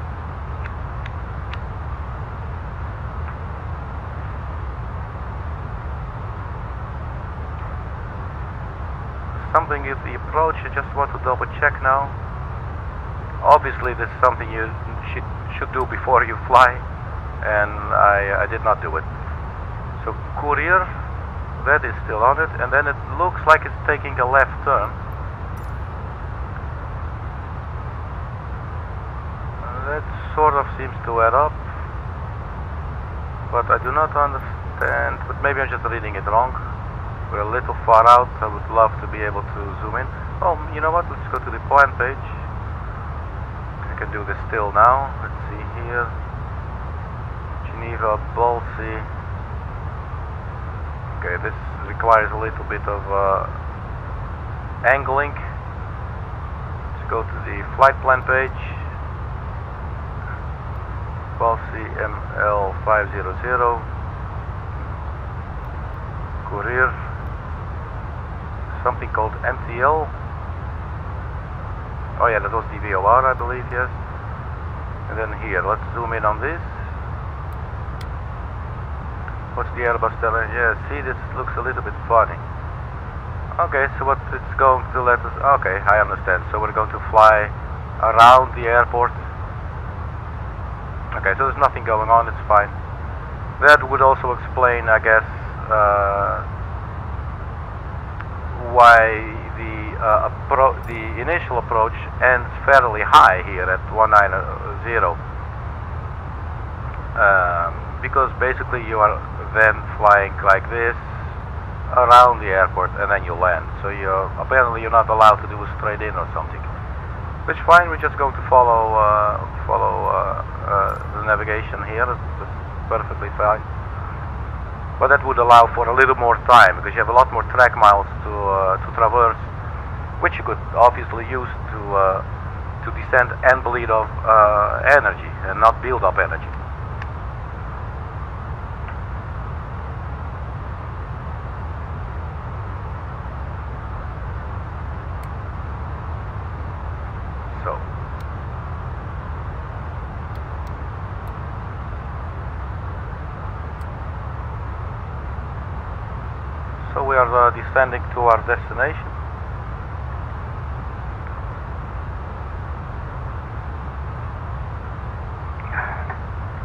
Something with the approach, I just want to double check now. Obviously this is something you should do before you fly, and I did not do it. So courier, that is still on it, and then it looks like it's taking a left turn. That sort of seems to add up, but I do not understand, but maybe I'm just reading it wrong. We're a little far out. I would love to be able to zoom in. Oh, you know what, let's go to the plan page. I can do this still now. Let's see here. Geneva, BALSI. Okay, this requires a little bit of angling. Let's go to the flight plan page. BALSI ML500. Courier. Something called MTL. Oh yeah, that was the VOR, I believe, yes. And then here, let's zoom in on this. What's the Airbus telling? Yeah, see, this looks a little bit funny. Okay, so what it's going to let us... Okay, I understand. So we're going to fly around the airport. Okay, so there's nothing going on, it's fine. That would also explain, I guess, why the initial approach ends fairly high here at 190, because basically you are then flying like this around the airport, and then you land. So apparently you're not allowed to do a straight in or something. Which is fine. We're just going to follow the navigation here. It's perfectly fine. But that would allow for a little more time, because you have a lot more track miles to traverse, which you could obviously use to descend and bleed off energy and not build up energy. So we are descending to our destination.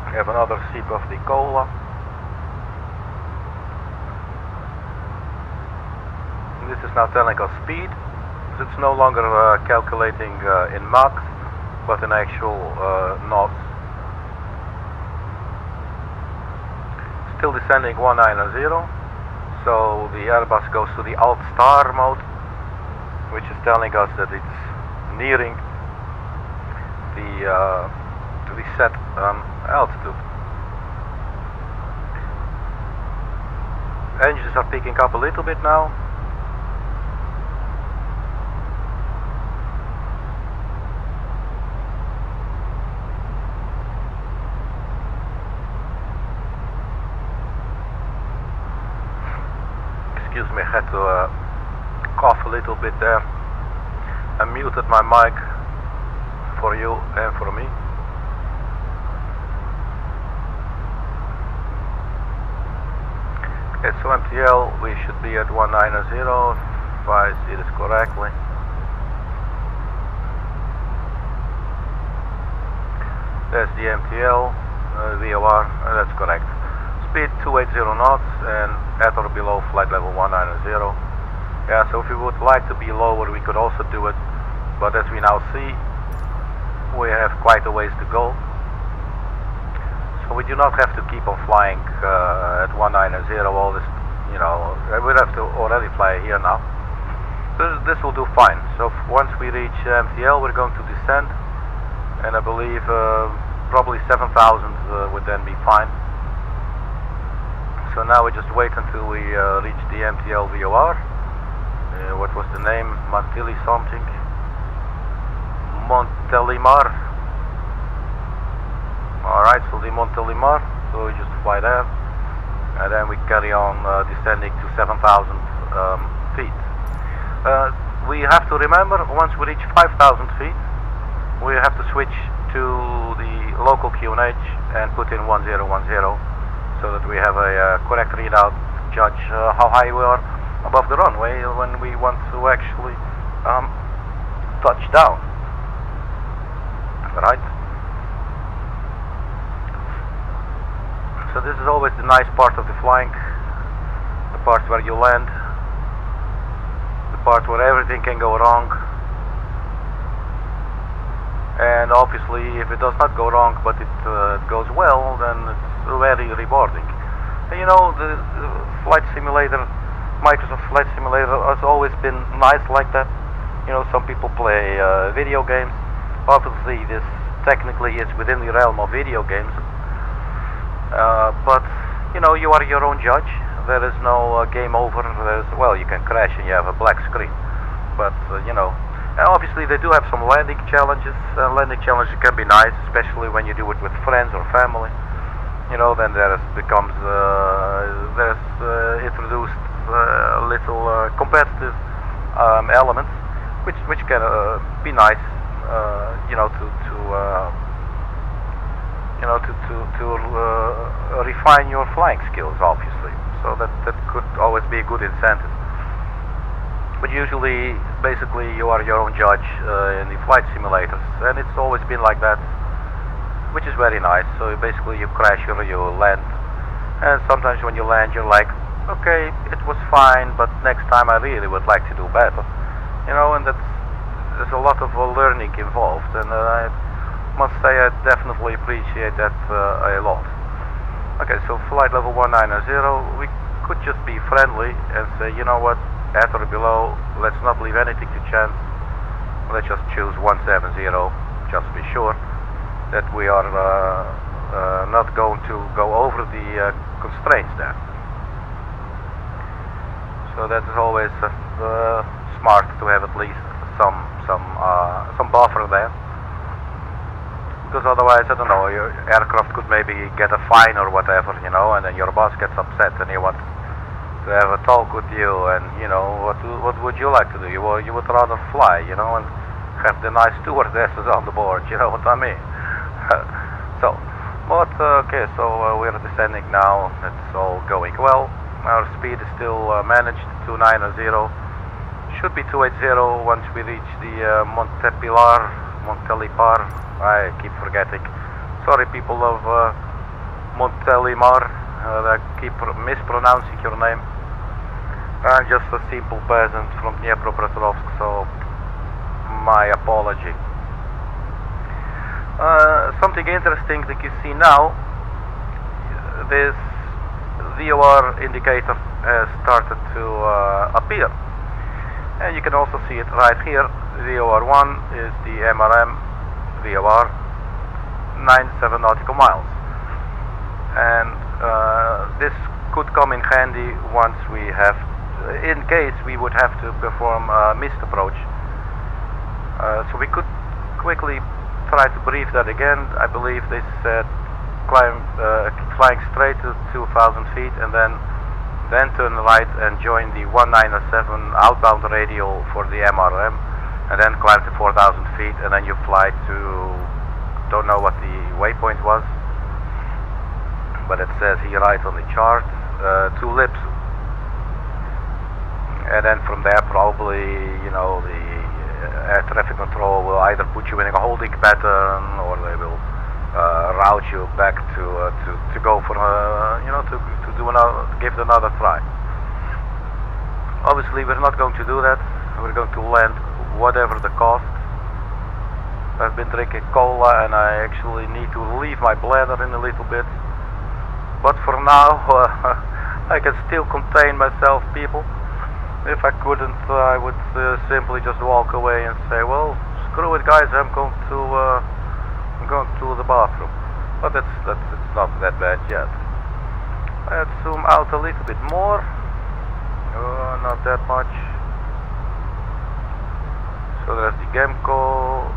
We have another sip of the cola. This is now telling us speed. It's no longer calculating in Mach, but in actual knots. Still descending 190. So the Airbus goes to the Alt Star mode, which is telling us that it's nearing the set altitude. Engines are picking up a little bit now. Excuse me, I had to cough a little bit there. I muted my mic for you and for me. Okay, so MTL, we should be at 190 if I see this correctly. There's the MTL, VOR, that's correct. Speed 280 knots and at or below flight level 190. Yeah, so if we would like to be lower, we could also do it, but as we now see, we have quite a ways to go. So we do not have to keep on flying at 190 all this, you know, we'd have to already fly here now. This will do fine. So once we reach MTL, we're going to descend, and I believe probably 7,000 would then be fine. So now we just wait until we reach the MTL VOR. What was the name? Montilli something? Montelimar. Alright, so the Montelimar. So we just fly there. And then we carry on descending to 7,000 feet. We have to remember, once we reach 5,000 feet, we have to switch to the local QNH and put in 1010. So that we have a correct readout to judge how high we are above the runway when we want to actually touch down. Right? So this is always the nice part of the flying, the part where you land, the part where everything can go wrong. And obviously, if it does not go wrong, but it goes well, then it's very rewarding. And you know, the flight simulator, Microsoft Flight Simulator, has always been nice like that. You know, some people play video games. Obviously, this technically is within the realm of video games. But you know, you are your own judge. There is no game over. Well, you can crash and you have a black screen. But you know. And obviously they do have some landing challenges. Landing challenges can be nice, especially when you do it with friends or family. You know, then there's introduced a little competitive elements, which can be nice. You know, to refine your flying skills, obviously. So that could always be a good incentive. But usually, basically, you are your own judge in the flight simulators, and it's always been like that, which is very nice. So basically, you crash or you land, and sometimes when you land, you're like, okay, it was fine, but next time I really would like to do better. You know, and there's a lot of learning involved, and I must say I definitely appreciate that a lot. Okay, so flight level 190, we could just be friendly and say, you know what, at or below, let's not leave anything to chance. Let's just choose 170, just to be sure that we are not going to go over the constraints there. So that is always smart to have at least some buffer there. Because otherwise, I don't know, your aircraft could maybe get a fine or whatever, you know, and then your boss gets upset and he wants to have a talk with you, and you know, what would you like to do? You would rather fly, you know, and have the nice stewardesses on the board, you know what I mean? So, but okay, so we're descending now. It's all going well. Our speed is still managed, 290. Should be 280 once we reach the Montélimar. I keep forgetting. Sorry, people of Montélimar, I keep mispronouncing your name. I'm just a simple peasant from Dnipropetrovsk, so my apology. Something interesting that you see now, this VOR indicator has started to appear. And you can also see it right here. VOR 1 is the MRM VOR 97 nautical miles. And this could come in handy once we have, in case we would have to perform a missed approach. So we could quickly try to brief that again. I believe they said flying straight to 2,000 feet and then turn right and join the 197 outbound radial for the MRM, and then climb to 4,000 feet, and then you fly to, don't know what the waypoint was, but it says here right on the chart, to Lips, and then from there probably, you know, the air traffic control will either put you in a holding pattern, or they will route you back to go for you know, to do another, give it another try. Obviously we're not going to do that. We're going to land whatever the cost. I've been drinking cola and I actually need to leave my bladder in a little bit, but for now I can still contain myself, people. If I couldn't, I would simply just walk away and say, well, screw it guys, I'm going to the bathroom. But it's not that bad yet. Let's zoom out a little bit more. Not that much. So there's the Gidzenko,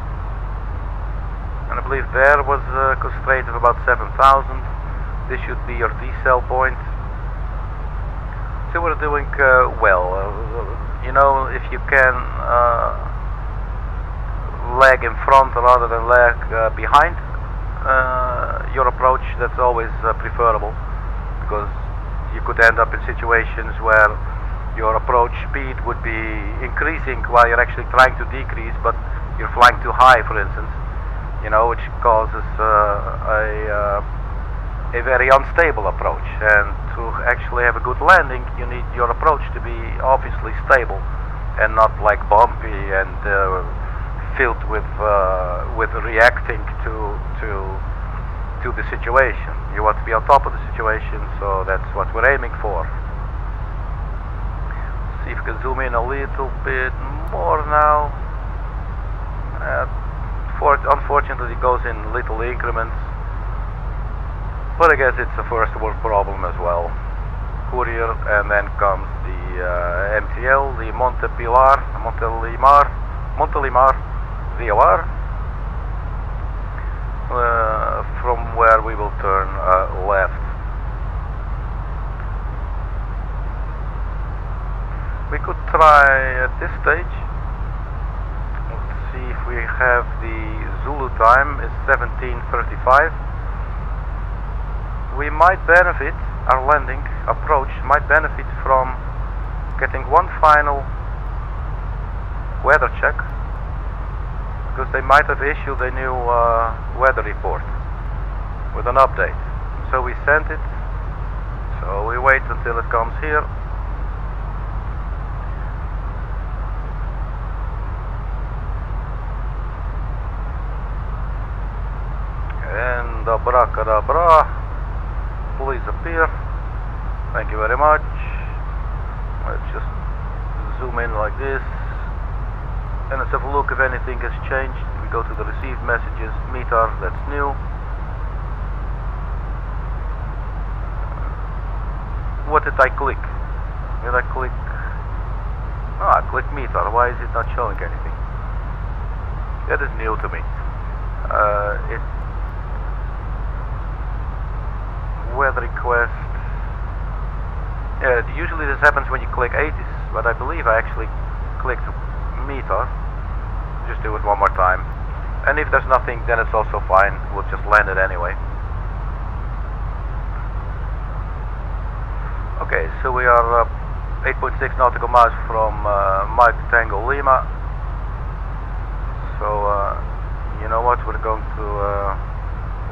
and I believe there was a constraint of about 7,000. This should be your decel point. So we're doing well. You know, if you can lag in front rather than lag behind your approach, that's always preferable, because you could end up in situations where your approach speed would be increasing while you're actually trying to decrease, but you're flying too high, for instance, you know, which causes a very unstable approach. And to actually have a good landing, you need your approach to be obviously stable and not like bumpy and filled with reacting to the situation. You want to be on top of the situation, so that's what we're aiming for. See if we can zoom in a little bit more now. Unfortunately it goes in little increments, but I guess it's a first world problem as well. Courier, and then comes the MTL, the Montélimar VOR, from where we will turn left. We could try at this stage. Let's see if we have the Zulu time is 17:35. We might benefit, our landing approach might benefit from getting one final weather check, because they might have issued a new weather report with an update. So we sent it, so we wait until it comes here. And abracadabra, please appear. Thank you very much. Let's just zoom in like this. And let's have a look if anything has changed. We go to the received messages, meter, that's new. What did I click? Did I click? Oh, I clicked meter. Why is it not showing anything? That is new to me. Weather request. Yeah, usually this happens when you click 80s, but I believe I actually clicked meter. Just do it one more time. And if there's nothing, then it's also fine. We'll just land it anyway. Okay, so we are 8.6 nautical miles from Mike Tango Lima. So, you know what, we're going to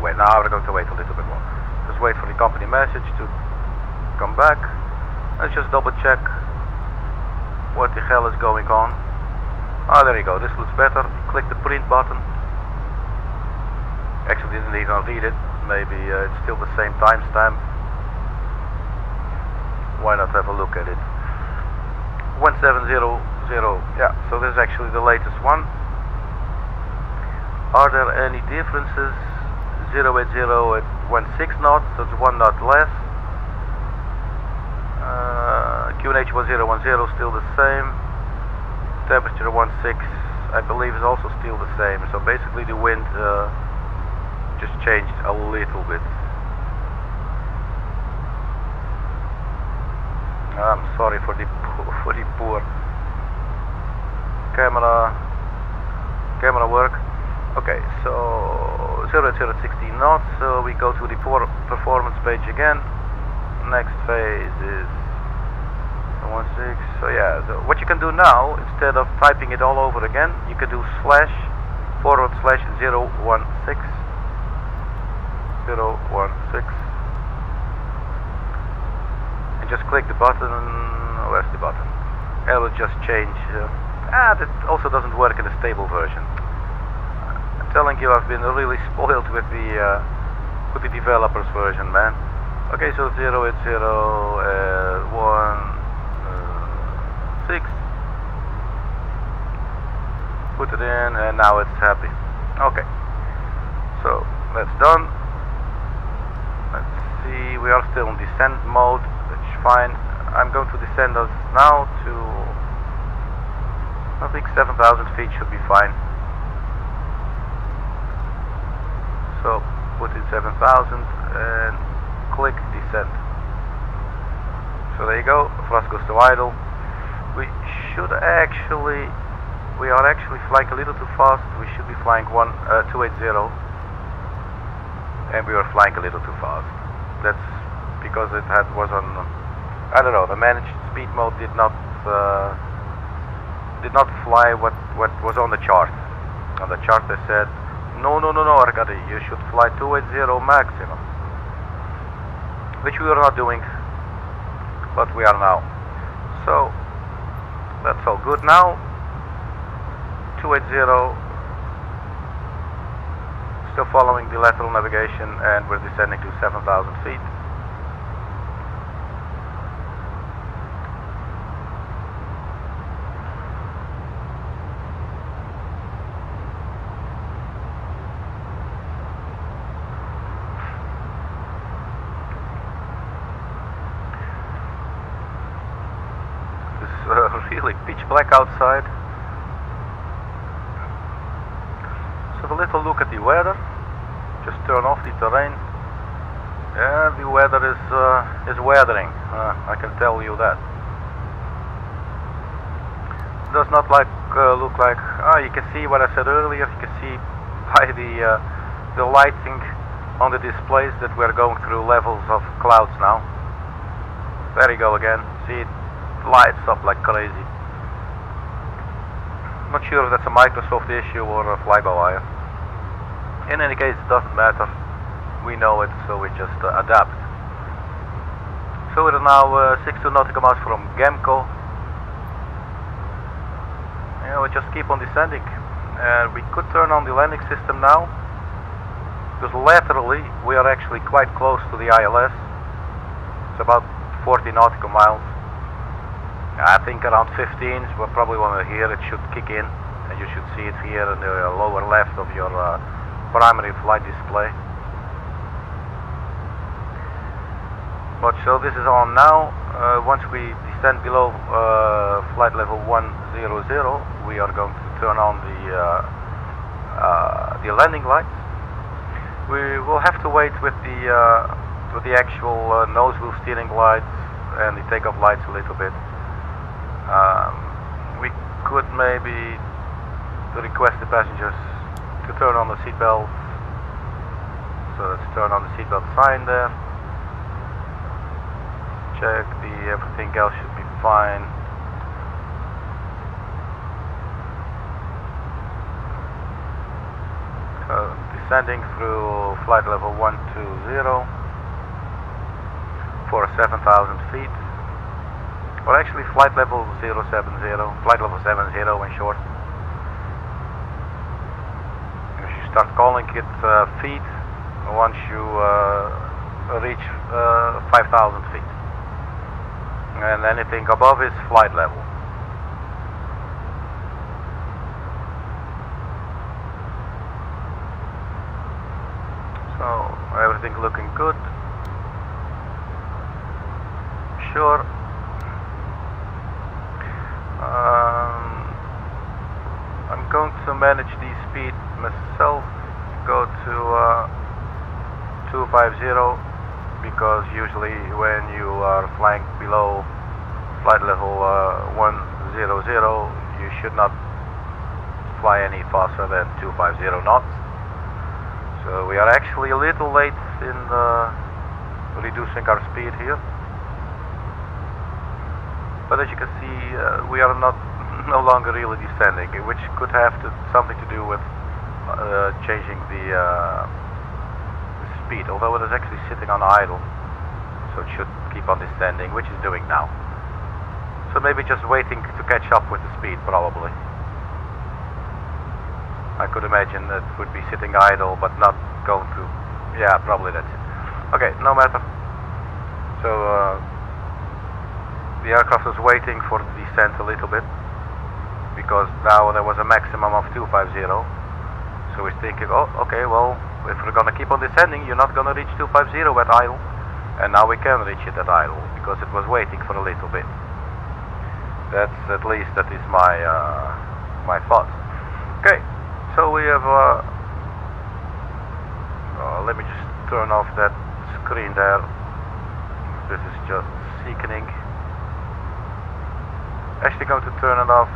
wait. Now we're going to wait a little bit more. Just wait for the company message to come back. Let's just double check what the hell is going on. Ah, there you go, this looks better. Click the print button. Actually didn't even read it. Maybe it's still the same timestamp. Why not have a look at it? 1700, yeah, so this is actually the latest one. Are there any differences? 080 at 16 knots, so it's 1 knot less. QNH 1010 still the same. Temperature 16, I believe, is also still the same. So basically the wind just changed a little bit. I'm sorry for the poor camera work. Okay, so 0 at 16 knots, so we go to the performance page again. Next phase is 16. So yeah, so what you can do now, instead of typing it all over again, you can do //016 016 and just click the button. Where's the button? It will just change. That also doesn't work in the stable version. I'm telling you, I've been really spoiled with the developers version, man. Okay, so 0 at 16. Put it in, and now it's happy. Okay, so that's done. Let's see, we are still in descent mode. Fine. I'm going to descend us now to, I think 7,000 feet should be fine. So put in 7,000 and click descent. So there you go, thrust goes to idle. We are actually flying a little too fast. We should be flying 280, and we were flying a little too fast. That's because it was on, I don't know, the managed speed mode did not fly what was on the chart. On the chart they said, no, Arkady, you should fly 280 maximum. Which we are not doing, but we are now. So, that's all good now. 280, still following the lateral navigation, and we're descending to 7,000 feet. Really pitch black outside. So a little look at the weather. Just turn off the terrain. Yeah, the weather is weathering. I can tell you that. It does not look like. You can see what I said earlier. You can see by the lighting on the displays that we're going through levels of clouds now. There you go again. See it lights up like crazy. Not sure if that's a Microsoft issue or a fly-by-wire. In any case, it doesn't matter. We know it, so we just adapt. So we're now 62 nautical miles from Gidzenko. Yeah, we just keep on descending. We could turn on the landing system now, because laterally we are actually quite close to the ILS. It's about 40 nautical miles. I think around 15 is probably when we're here it should kick in, and you should see it here in the lower left of your primary flight display. But so this is on now. Once we descend below flight level 100, we are going to turn on the landing lights. We will have to wait with the actual nose wheel steering lights and the takeoff lights a little bit. We could maybe request the passengers to turn on the seatbelt. So let's turn on the seatbelt sign there. Check everything else should be fine. Descending through flight level 120 for 7,000 feet. Well, actually flight level 070, flight level 70 in short. You should start calling it feet once you reach 5,000 feet. And anything above is flight level. So everything looking good. Sure. I'm going to manage the speed myself. Go to 250, because usually when you are flying below flight level 100, you should not fly any faster than 250 knots. So we are actually a little late in reducing our speed here. But as you can see, we are no longer really descending, which could have something to do with changing the speed, although it is actually sitting on idle, so it should keep on descending, which it's doing now. So maybe just waiting to catch up with the speed, probably. I could imagine that it would be sitting idle but not going to. Yeah, probably that's it. Okay, no matter. So the aircraft was waiting for the descent a little bit, because now there was a maximum of 250. So he's thinking, oh, okay, well, if we're gonna keep on descending, you're not gonna reach 250 at idle, and now we can reach it at idle because it was waiting for a little bit. That is my my thoughts. Okay, so we have. Let me just turn off that screen there. This is just sickening. Actually, going to turn it off.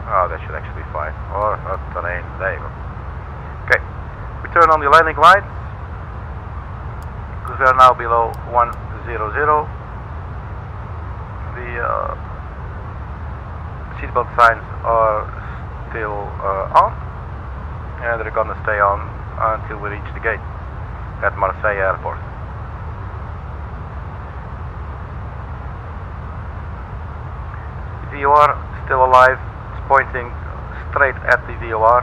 Oh, that should actually be fine. Or terrain. There you go. Okay, we turn on the landing lights because we are now below 100. The seatbelt signs are still on, and they're gonna stay on until we reach the gate at Marseille Airport. The VOR still alive. It's pointing straight at the VOR.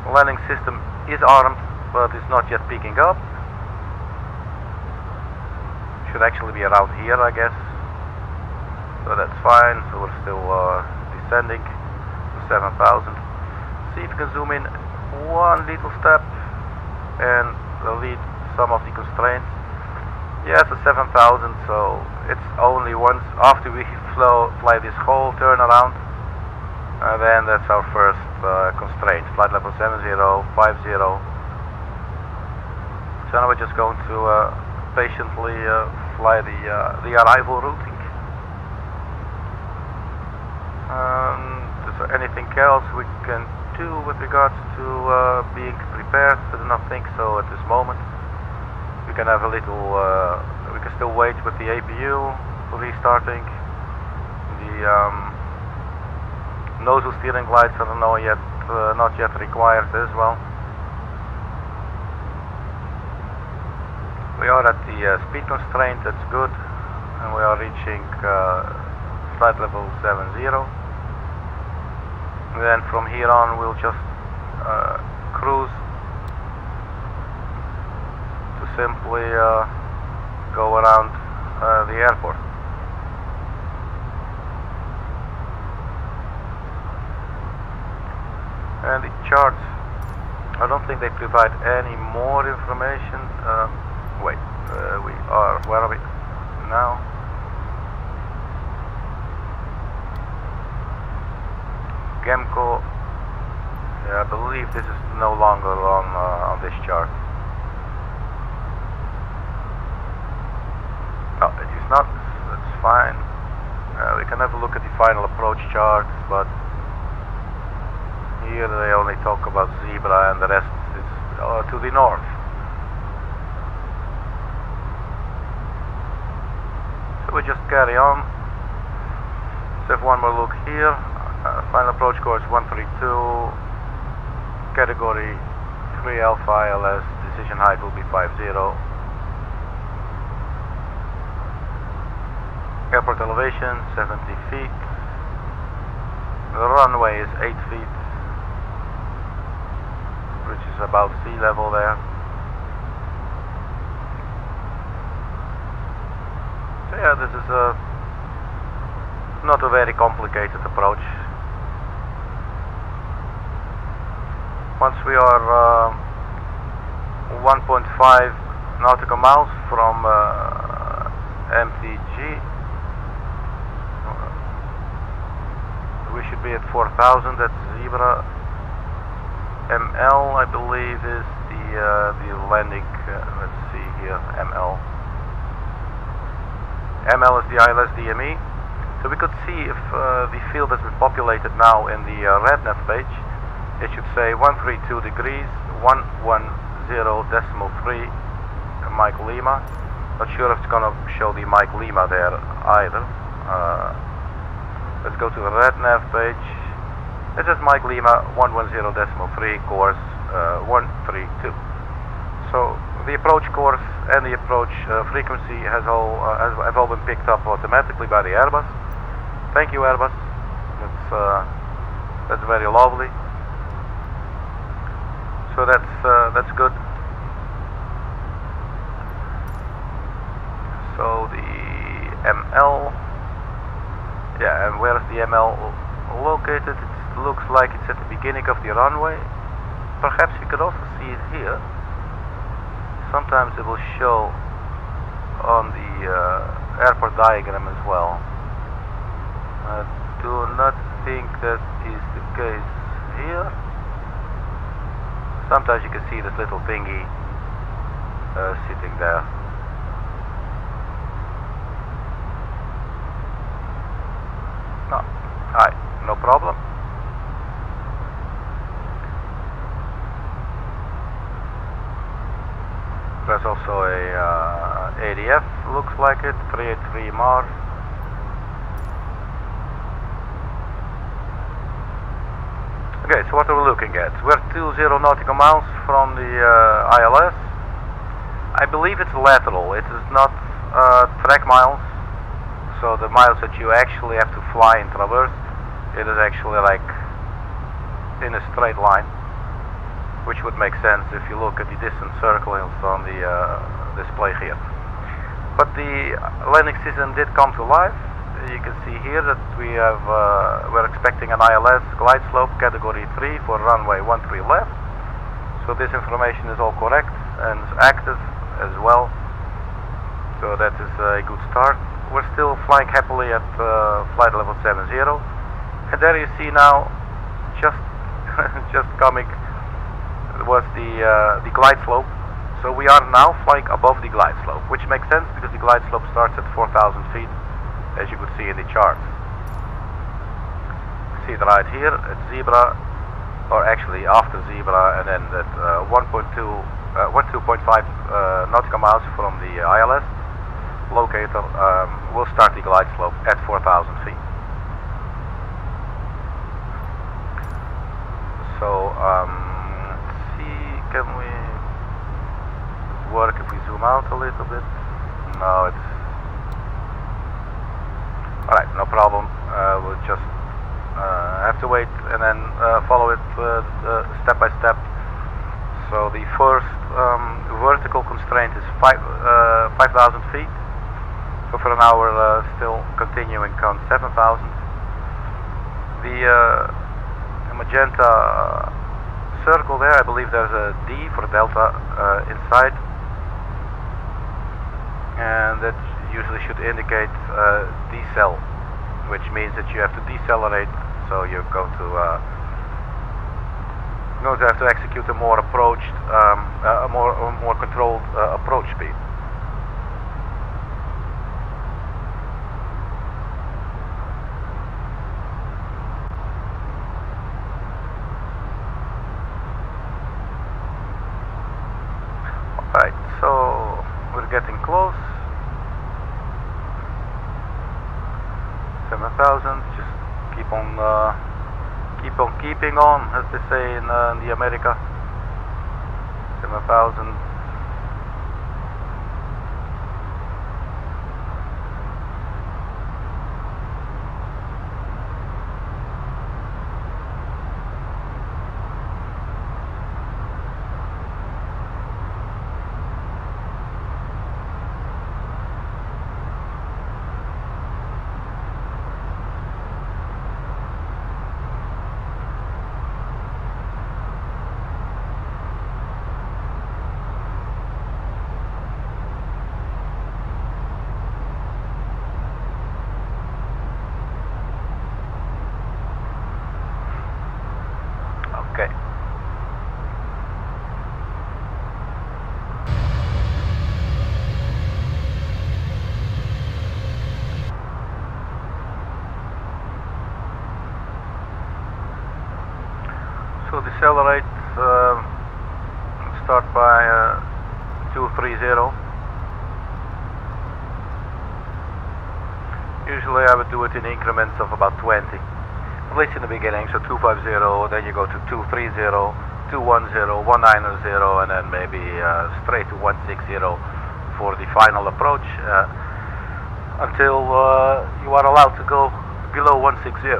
The landing system is armed, but it's not yet picking up. Should actually be around here, I guess. So that's fine. So we're still descending to 7,000. See if you can zoom in one little step and delete some of the constraints. Yes, it's 7,000. So it's only once after we fly this whole turnaround, and then that's our first constraint. Flight level 70, 50. So now we're just going to patiently fly the arrival routing. Is there anything else we can do with regards to being prepared? I do not think so at this moment. We can have a little. We can still wait with the APU restarting. The nozzle steering lights are not yet required as well. We are at the speed constraint, that's good, and we are reaching flight level 70. And then from here on we'll just cruise to simply go around the airport. And the charts, I don't think they provide any more information. Wait, we are, where are we now? Gidzenko. Yeah, I believe this is no longer on this chart. No, it is not. That's fine. We can have a look at the final approach chart, but here they only talk about zebra and the rest is to the north. So we just carry on. Let's have one more look here. Final approach course 132, category 3 Alpha ILS, decision height will be 50. Airport elevation 70 feet. The runway is 8 feet, which is about sea level there. So yeah, this is not a very complicated approach. Once we are 1.5 nautical miles from MTG, we should be at 4,000. That's zebra. ML, I believe, is the landing. Let's see here. ML. ML is the ILS DME. So we could see if the field has been populated now in the RadNav page. It should say 132 degrees 110.3 Mike Lima. Not sure if it's gonna show the Mike Lima there either. Let's go to the RadNav page. It says Mike Lima 110.3 course 132. So the approach course and the approach frequency have all been picked up automatically by the Airbus. Thank you, Airbus. That's very lovely. So that's good. So the ML, yeah, and where is the ML located? It looks like it's at the beginning of the runway. Perhaps you could also see it here. Sometimes it will show on the airport diagram as well. I do not think that is the case here. Sometimes you can see this little thingy sitting there. No, alright, no problem. There's also a ADF, looks like it, 383 Mars. Okay, so what are we looking at? We're 20 nautical miles from the ILS. I believe it's lateral. It is not track miles. So the miles that you actually have to fly and traverse, it is actually like in a straight line, which would make sense if you look at the distance circles on the display here. But the landing system did come to life. You can see here that we're expecting an ILS glide slope category 3 for runway 13 left. So this information is all correct and is active as well. So that is a good start. We're still flying happily at flight level 70. And there you see now, just coming, was the glide slope. So we are now flying above the glide slope, which makes sense because the glide slope starts at 4,000 feet, as you could see in the charts. See it right here at zebra, or actually after zebra, and then at 12.5 nautical miles from the ILS locator, we'll start the glide slope at 4,000 feet. So let's see, can we work if we zoom out a little bit? No, it's alright, no problem. We'll just have to wait and then follow it step by step. So the first vertical constraint is 5,000 feet. So for an hour, still continuing count 7,000. The magenta circle there, I believe there's a D for delta inside, and that usually should indicate decel, which means that you have to decelerate. So you're going to have to execute a more approached, a more controlled approach speed. Right, so we're getting close. 7,000. Just keep on keeping on, as they say in the America. 7,000. Okay. So decelerate, start by 230. Usually I would do it in increments of about 20. At least in the beginning, so 250, then you go to 230, 210, 190, and then maybe straight to 160 for the final approach, until you are allowed to go below 160.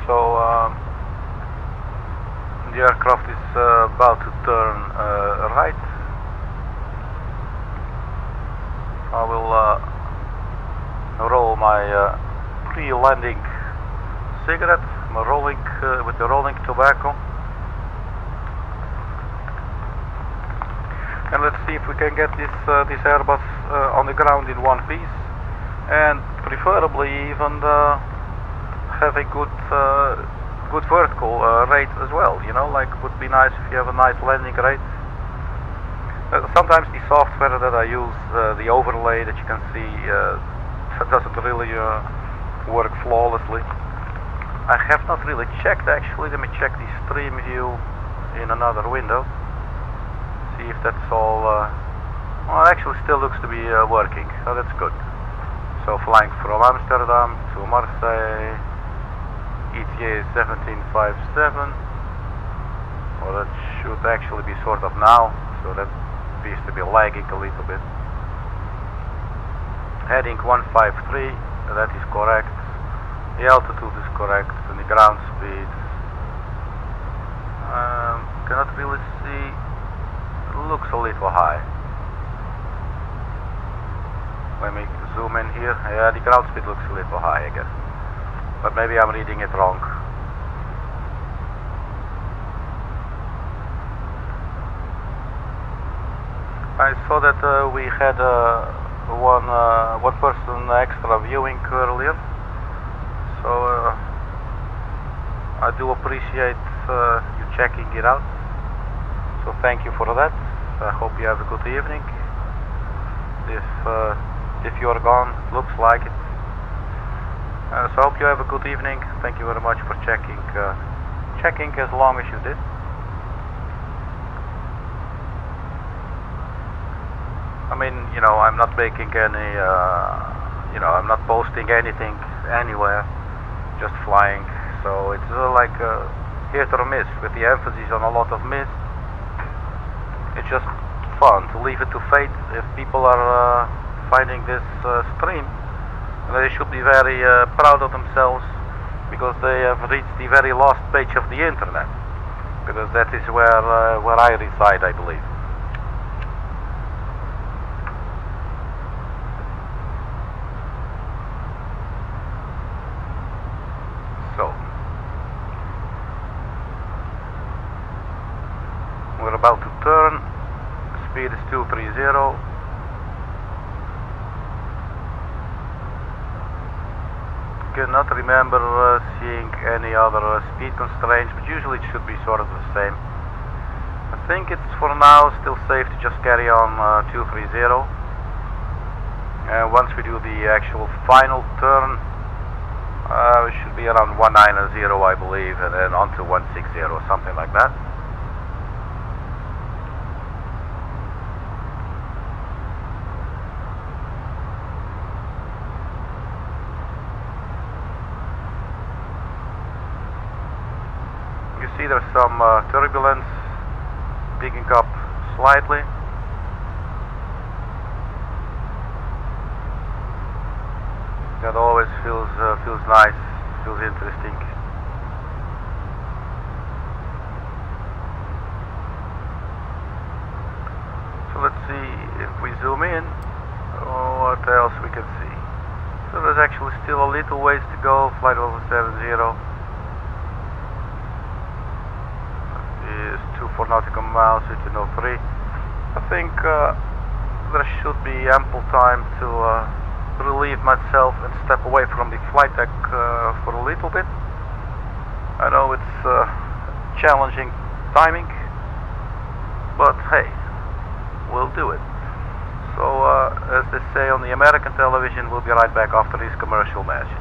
So the aircraft is about to turn right. I will roll my pre-landing cigarette, my rolling with the rolling tobacco, and let's see if we can get this Airbus on the ground in one piece, and preferably even have a good vertical rate as well. You know, like would be nice if you have a nice landing rate. Sometimes the software that I use, the overlay that you can see, doesn't really work flawlessly. I have not really checked actually. Let me check the stream view in another window. See if that's all. Well, it actually still looks to be working, so that's good. So flying from Amsterdam to Marseille. ETA is 1757. Well, that should actually be sort of now, so that appears to be lagging a little bit. Heading 153, that is correct. The altitude is correct, and the ground speed. Cannot really see. It looks a little high. Let me zoom in here. Yeah, the ground speed looks a little high, I guess. But maybe I'm reading it wrong. I saw that we had one person extra viewing earlier, so I do appreciate you checking it out. So thank you for that. I hope you have a good evening. If you are gone, looks like it. So I hope you have a good evening. Thank you very much for checking as long as you did. I mean, you know, I'm not making any, you know, I'm not posting anything anywhere, just flying. So it's like hit or miss, with the emphasis on a lot of miss. It's just fun, to leave it to fate. If people are finding this stream, they should be very proud of themselves, because they have reached the very last page of the internet, because that is where I reside, I believe. So we're about to turn. Speed is 230. Cannot remember seeing any other speed constraints, but usually it should be sort of the same. I think it's for now still safe to just carry on 230. And once we do the actual final turn, we should be around 190, I believe, and then on to 160, something like that. You see there's some turbulence picking up slightly. That always feels nice, feels interesting. So let's see if we zoom in, what else we can see. So there's actually still a little ways to go. Flight level 70 is 24 nautical miles, 1503. I think there should be ample time to relieve myself and step away from the flight deck for a little bit. I know it's challenging timing, but hey, we'll do it. So as they say on the American television, we'll be right back after these commercial messages.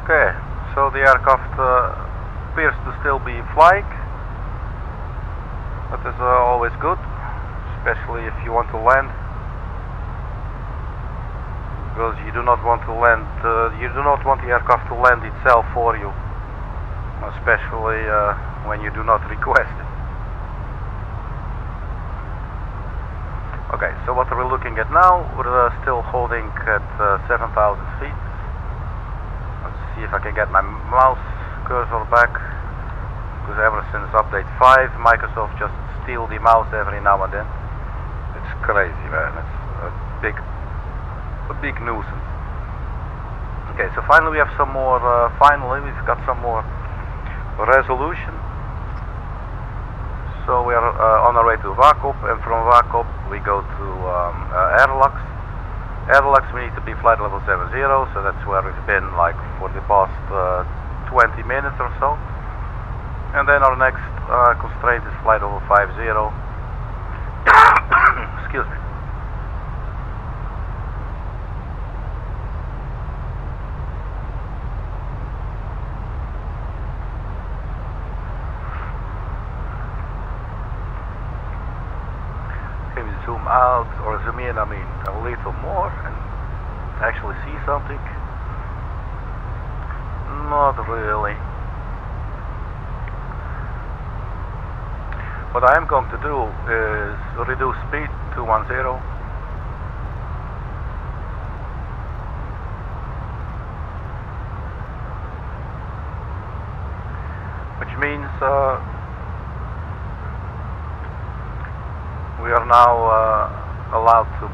Okay, so the aircraft appears to still be flying. That is always good, especially if you want to land. because you do not want to land, you do not want the aircraft to land itself for you, especially when you do not request it. Okay, so what are we looking at now? We're still holding at 7,000 feet. Let's see if I can get my mouse cursor back, because ever since update 5, Microsoft just steals the mouse every now and then. It's crazy, man. It's a big nuisance. Okay, so finally we have some more, we've got some more resolution. So we are on our way to Vakop, and from Vakop we go to Airlux. Airlux we need to be flight level 70, so that's where we've been like for the past 20 minutes or so. And then our next constraint is flight level 50. Excuse me. Zoom out or zoom in, I mean a little more and actually see something. Not really. What I am going to do is reduce speed to 10, which means we are now allowed to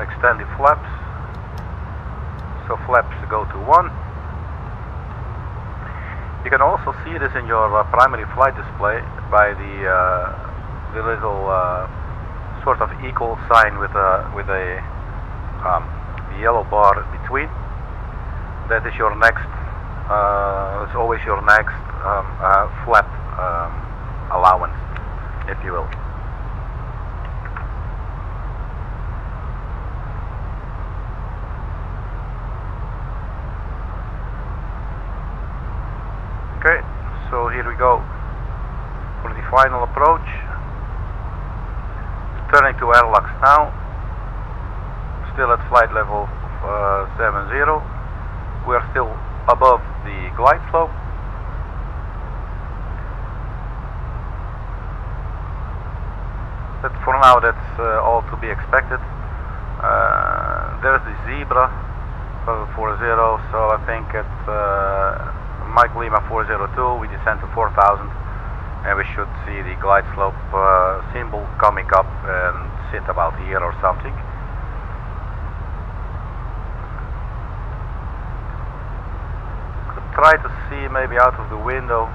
extend the flaps. So flaps go to 1. You can also see this in your primary flight display by the little sort of equal sign with a yellow bar between. That is your next. It's always your next flap allowance, if you will. Okay, so here we go for the final approach. Turning to Airlux now, still at flight level 70. We are still above the glide slope. But for now that's all to be expected. There's the zebra 40, so I think at Mike Lima 402 we descend to 4,000 and we should see the glide slope symbol coming up and sit about here or something. Could try to see maybe out of the window,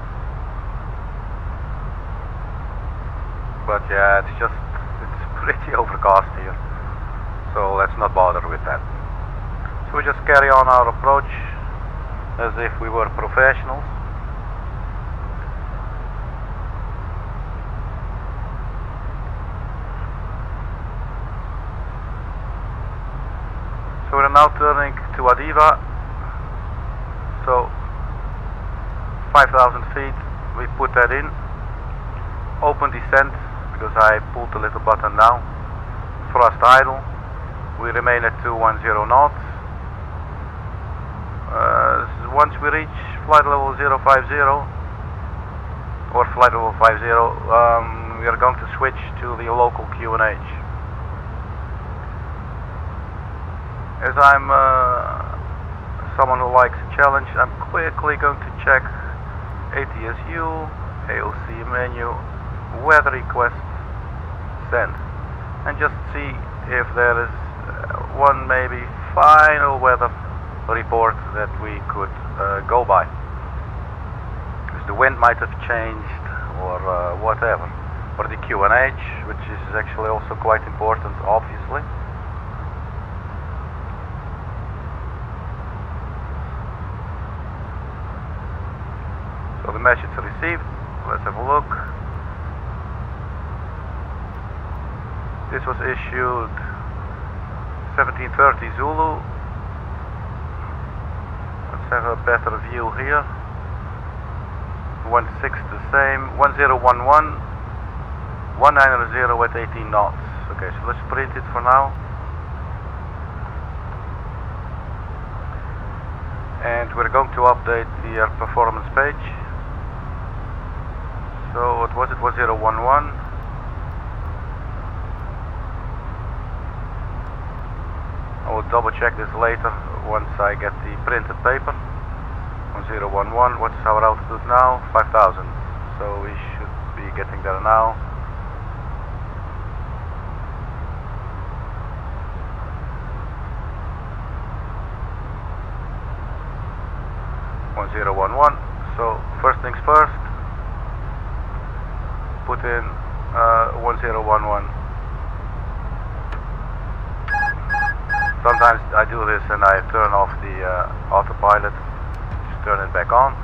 but yeah, it's pretty overcast here, so let's not bother with that. So we just carry on our approach as if we were professionals. So we're now turning to Adiva. So 5,000 feet, we put that in. Open descent, because I pulled the little button down. Thrust idle. We remain at 210 knots. Once we reach flight level 050 or flight level 50, we are going to switch to the local QNH. As I'm someone who likes a challenge, I'm quickly going to check ATSU, AOC menu, weather request, send, and just see if there is one maybe final weather report that we could go by, because the wind might have changed or whatever, or the QNH, which is actually also quite important, obviously. So the message received, let's have a look. This was issued 1730 Zulu. Let's have a better view here. 16 the same. 1011 190 at 18 knots. Okay, so let's print it for now. and we're going to update the performance page. So what was it? Was 011. I will double check this later once I get the printed paper. 1011, what's our altitude now? 5000. So we should be getting there now. So first things first, put in 1011. Sometimes I do this and I turn off the autopilot, just turn it back on.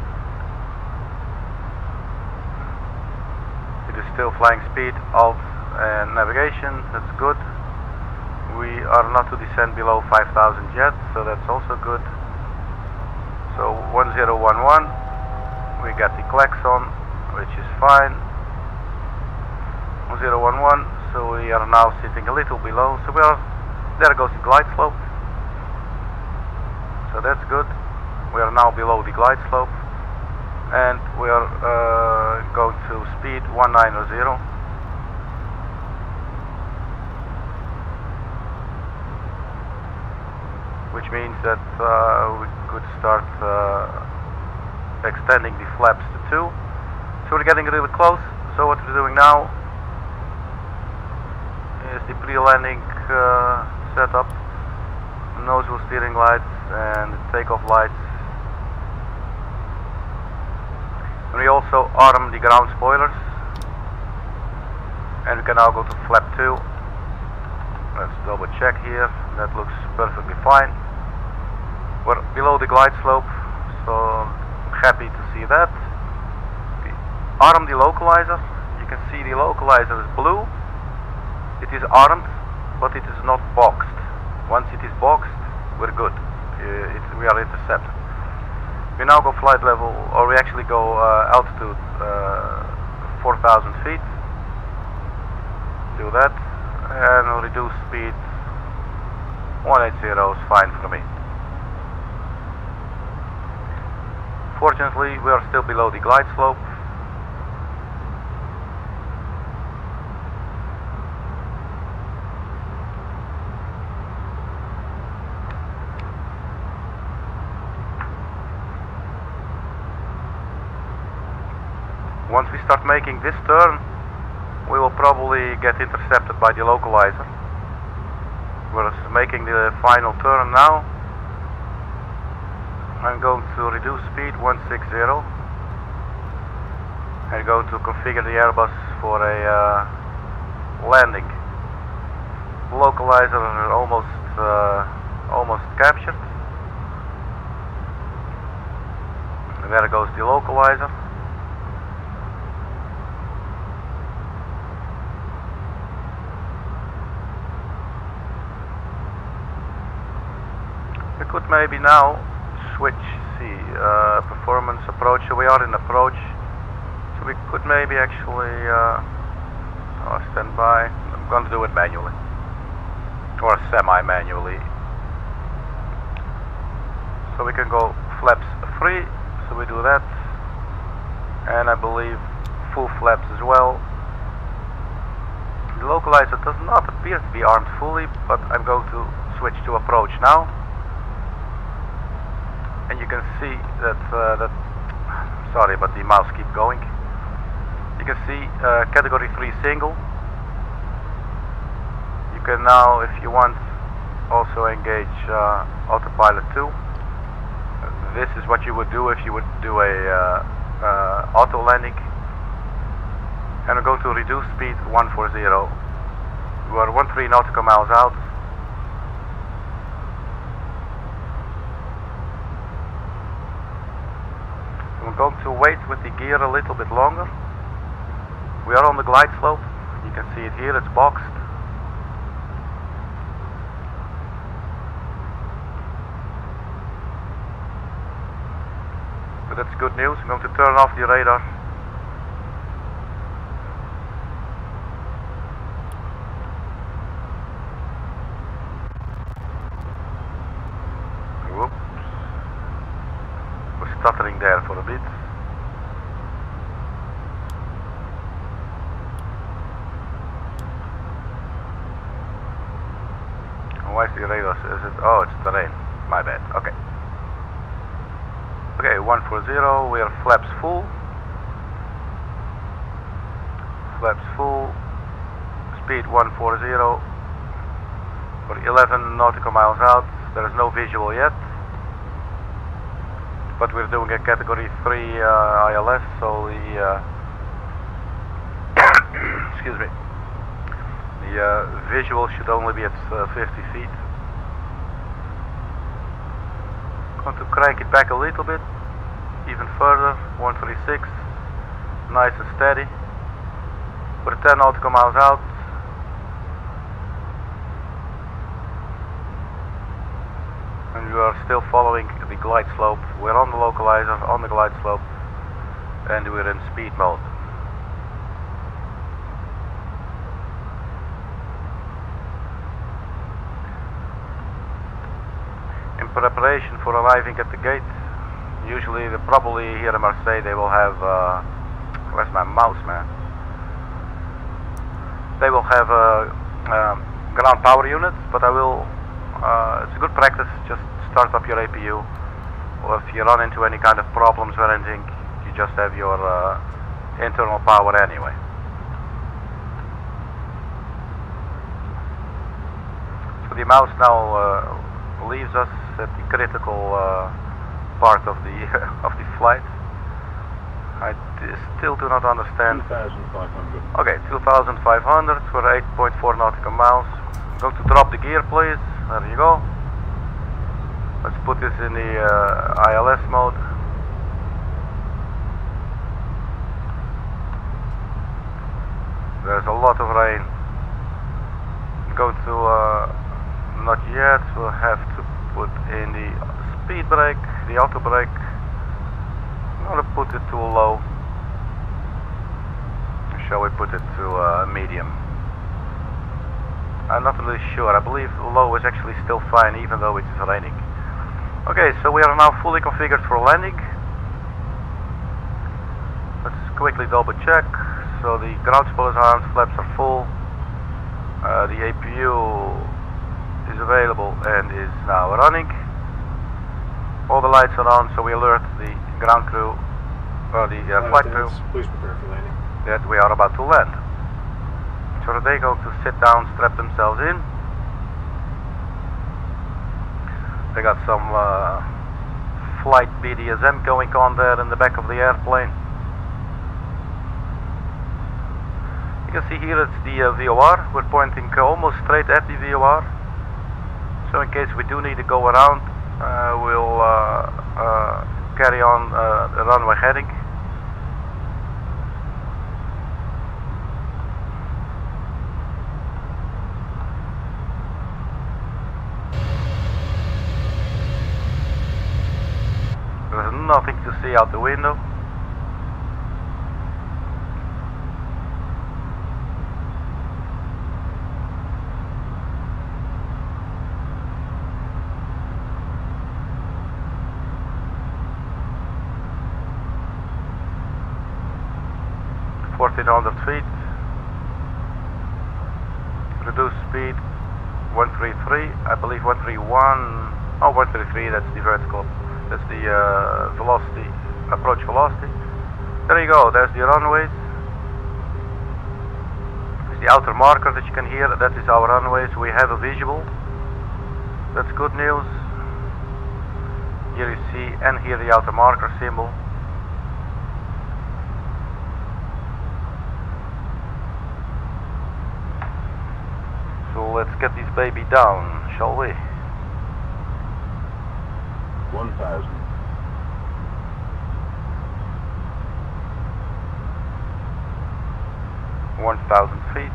It is still flying speed, alt and navigation, that's good. We are not to descend below 5000 yet, so that's also good. So 1011, we got the klaxon, which is fine. 1011, so we are now sitting a little below, so we are, there goes the glide slope, so that's good. We are now below the glide slope, and we are going to speed 190, which means that we could start extending the flaps to 2. So we're getting really close. So what we're doing now is the pre-landing setup, nose wheel steering lights and takeoff lights. And we also arm the ground spoilers, and we can now go to flap 2. Let's double check here, that looks perfectly fine. We're below the glide slope, so I'm happy to see that. We arm the localizer, you can see the localizer is blue. It is armed, but it is not boxed. Once it is boxed, we're good. We are intercepted. We now go flight level, or we actually go altitude 4000 feet. Do that, and we'll reduce speed. 180 is fine for me. Fortunately, we are still below the glide slope. Once we start making this turn, we will probably get intercepted by the localizer. We're making the final turn now. I'm going to reduce speed 160 and going to configure the Airbus for a landing. Localizer almost captured. And there goes the localizer. We could maybe now switch, performance approach. So we are in approach, so we could maybe actually stand by. I'm going to do it manually, or semi-manually. So we can go flaps 3, so we do that, and I believe full flaps as well. The localizer does not appear to be armed fully, but I'm going to switch to approach now. And you can see that, sorry, but the mouse keeps going. You can see category 3 single. You can now, if you want, also engage autopilot 2. This is what you would do if you would do a auto landing. And we're going to reduce speed 140. We are 13 nautical miles out. I'm going to wait with the gear a little bit longer. We are on the glide slope. You can see it here, it's boxed. But that's good news. I'm going to turn off the radar. Whoops. there for a bit. Why is the radar? Is it? Oh, it's terrain. My bad. Okay. Okay, 140. We are flaps full. Flaps full. Speed 140. For 11 nautical miles out. There is no visual yet. But we're doing a category 3 ILS, so the excuse me. The visual should only be at 50 feet. Going to crank it back a little bit, even further. 136, nice and steady. We're 10 nautical miles out. And we are still following the glide slope. We're on the localizer, on the glide slope, and we're in speed mode. In preparation for arriving at the gate, usually, probably here in Marseille, they will have, where's my mouse, man? They will have ground power units, but I will, it's a good practice, just start up your APU, or if you run into any kind of problems or anything, you just have your internal power anyway. So the mouse now leaves us at the critical part of the of the flight. I still do not understand. 2,500. Okay, 2,500 for 8.4 nautical miles. I'm going to drop the gear, please. There you go. Let's put this in the ILS mode. There's a lot of rain. I'm going to not yet. We'll have to put in the speed brake, the auto brake. I'm going to put it to low. Shall we put it to medium? I'm not really sure. I believe low is actually still fine, even though it is raining. Okay, so we are now fully configured for landing. Let's quickly double check. So the ground spoilers arms, flaps are full. The APU is available and is now running. All the lights are on, so we alert the ground crew, or the flight crew, Please prepare for landing. that we are about to land. So they're going to sit down, strap themselves in. They got some flight BDSM going on there in the back of the airplane. You can see here it's the VOR. We're pointing almost straight at the VOR. So in case we do need to go around, we'll carry on the runway heading. There's nothing to see out the window. feet. Reduce speed 133. I believe 131. Oh, 133. That's the vertical. That's the velocity, approach velocity. There you go. There's the runways. There's the outer marker that you can hear. That is our runways. We have a visual. That's good news. Here you see and hear the outer marker symbol. So let's get this baby down, shall we? 1,000. 1,000 feet.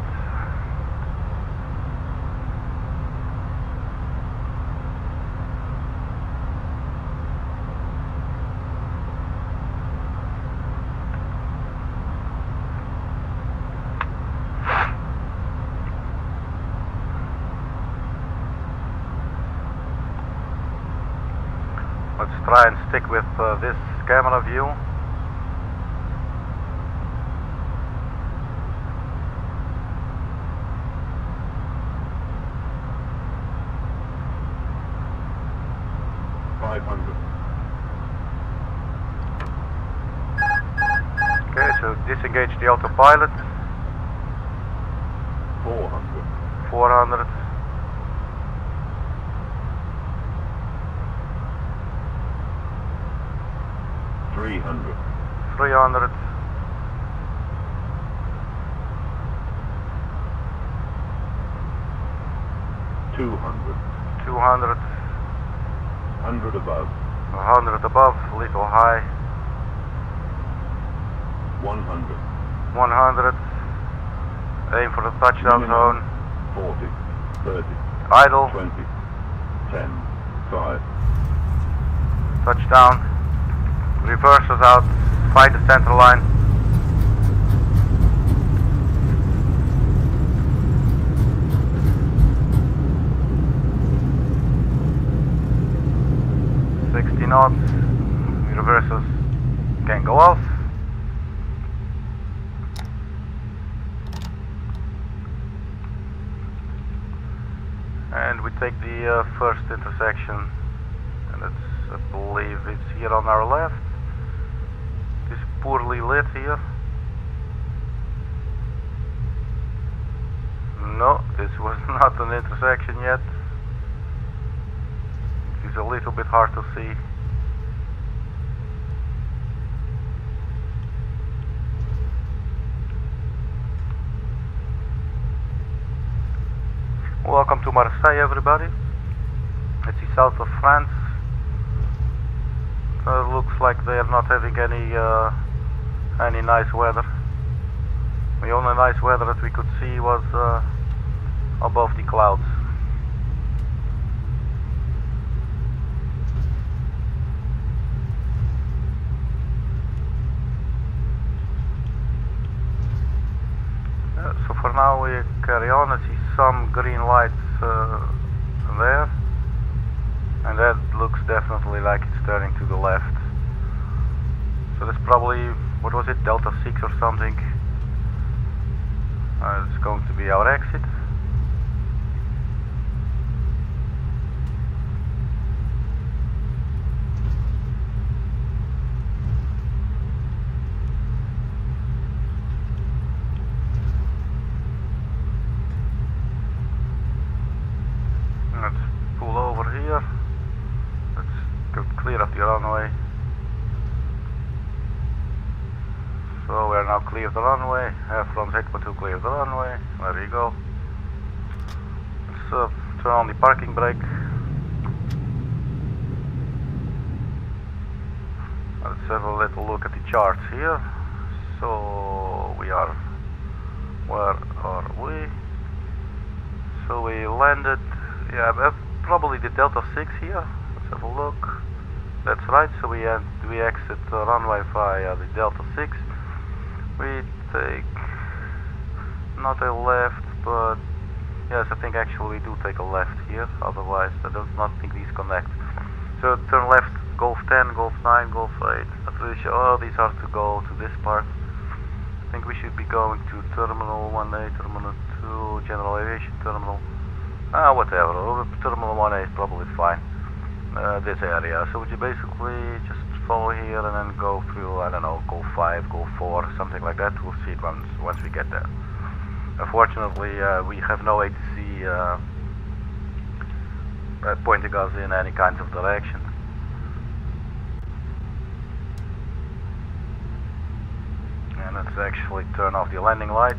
Let's try and stick with this camera view. Okay, so disengage the autopilot. 400. 400. 300. 300. 200. 200. 100 above. 100 above, a little high. 100. 100. Aim for the touchdown Minimum. zone. 40. 30. Idle. 20. 10. 5. Touchdown. Reversers out. Find the center line. Knots. Reversers can go off. And we take the first intersection, and it's, I believe it's here on our left. It's poorly lit here. No, this was not an intersection yet. It's a little bit hard to see. Welcome to Marseille, everybody. It's the south of France. Looks like they are not having any nice weather. The only nice weather that we could see was above the clouds. So for now we carry on. I see some green lights there, and that looks definitely like it's turning to the left. So that's probably, what was it, Delta 6 or something. It's going to be our exit. Clear of the runway. So we are now clear of the runway. From 8.2 clear of the runway. There you go. Let's turn on the parking brake. Let's have a little look at the charts here. So we are, where are we? So we landed, yeah, probably the Delta 6 here. Let's have a look. That's right, so we exit the runway via the Delta 6. We take not a left, but yes, I think actually we do take a left here, otherwise I do not think these connect. So turn left, Golf 10, Golf 9, Golf 8, not really sure. Oh, these are to go to this part. I think we should be going to Terminal 1A, Terminal 2, General Aviation Terminal. Whatever, Terminal 1A is probably fine. This area, so you basically just follow here and then go through, I don't know, Golf 5, Golf 4, something like that. We'll see it once we get there. Unfortunately, we have no ATC pointing us in any kind of direction. And let's actually turn off the landing lights.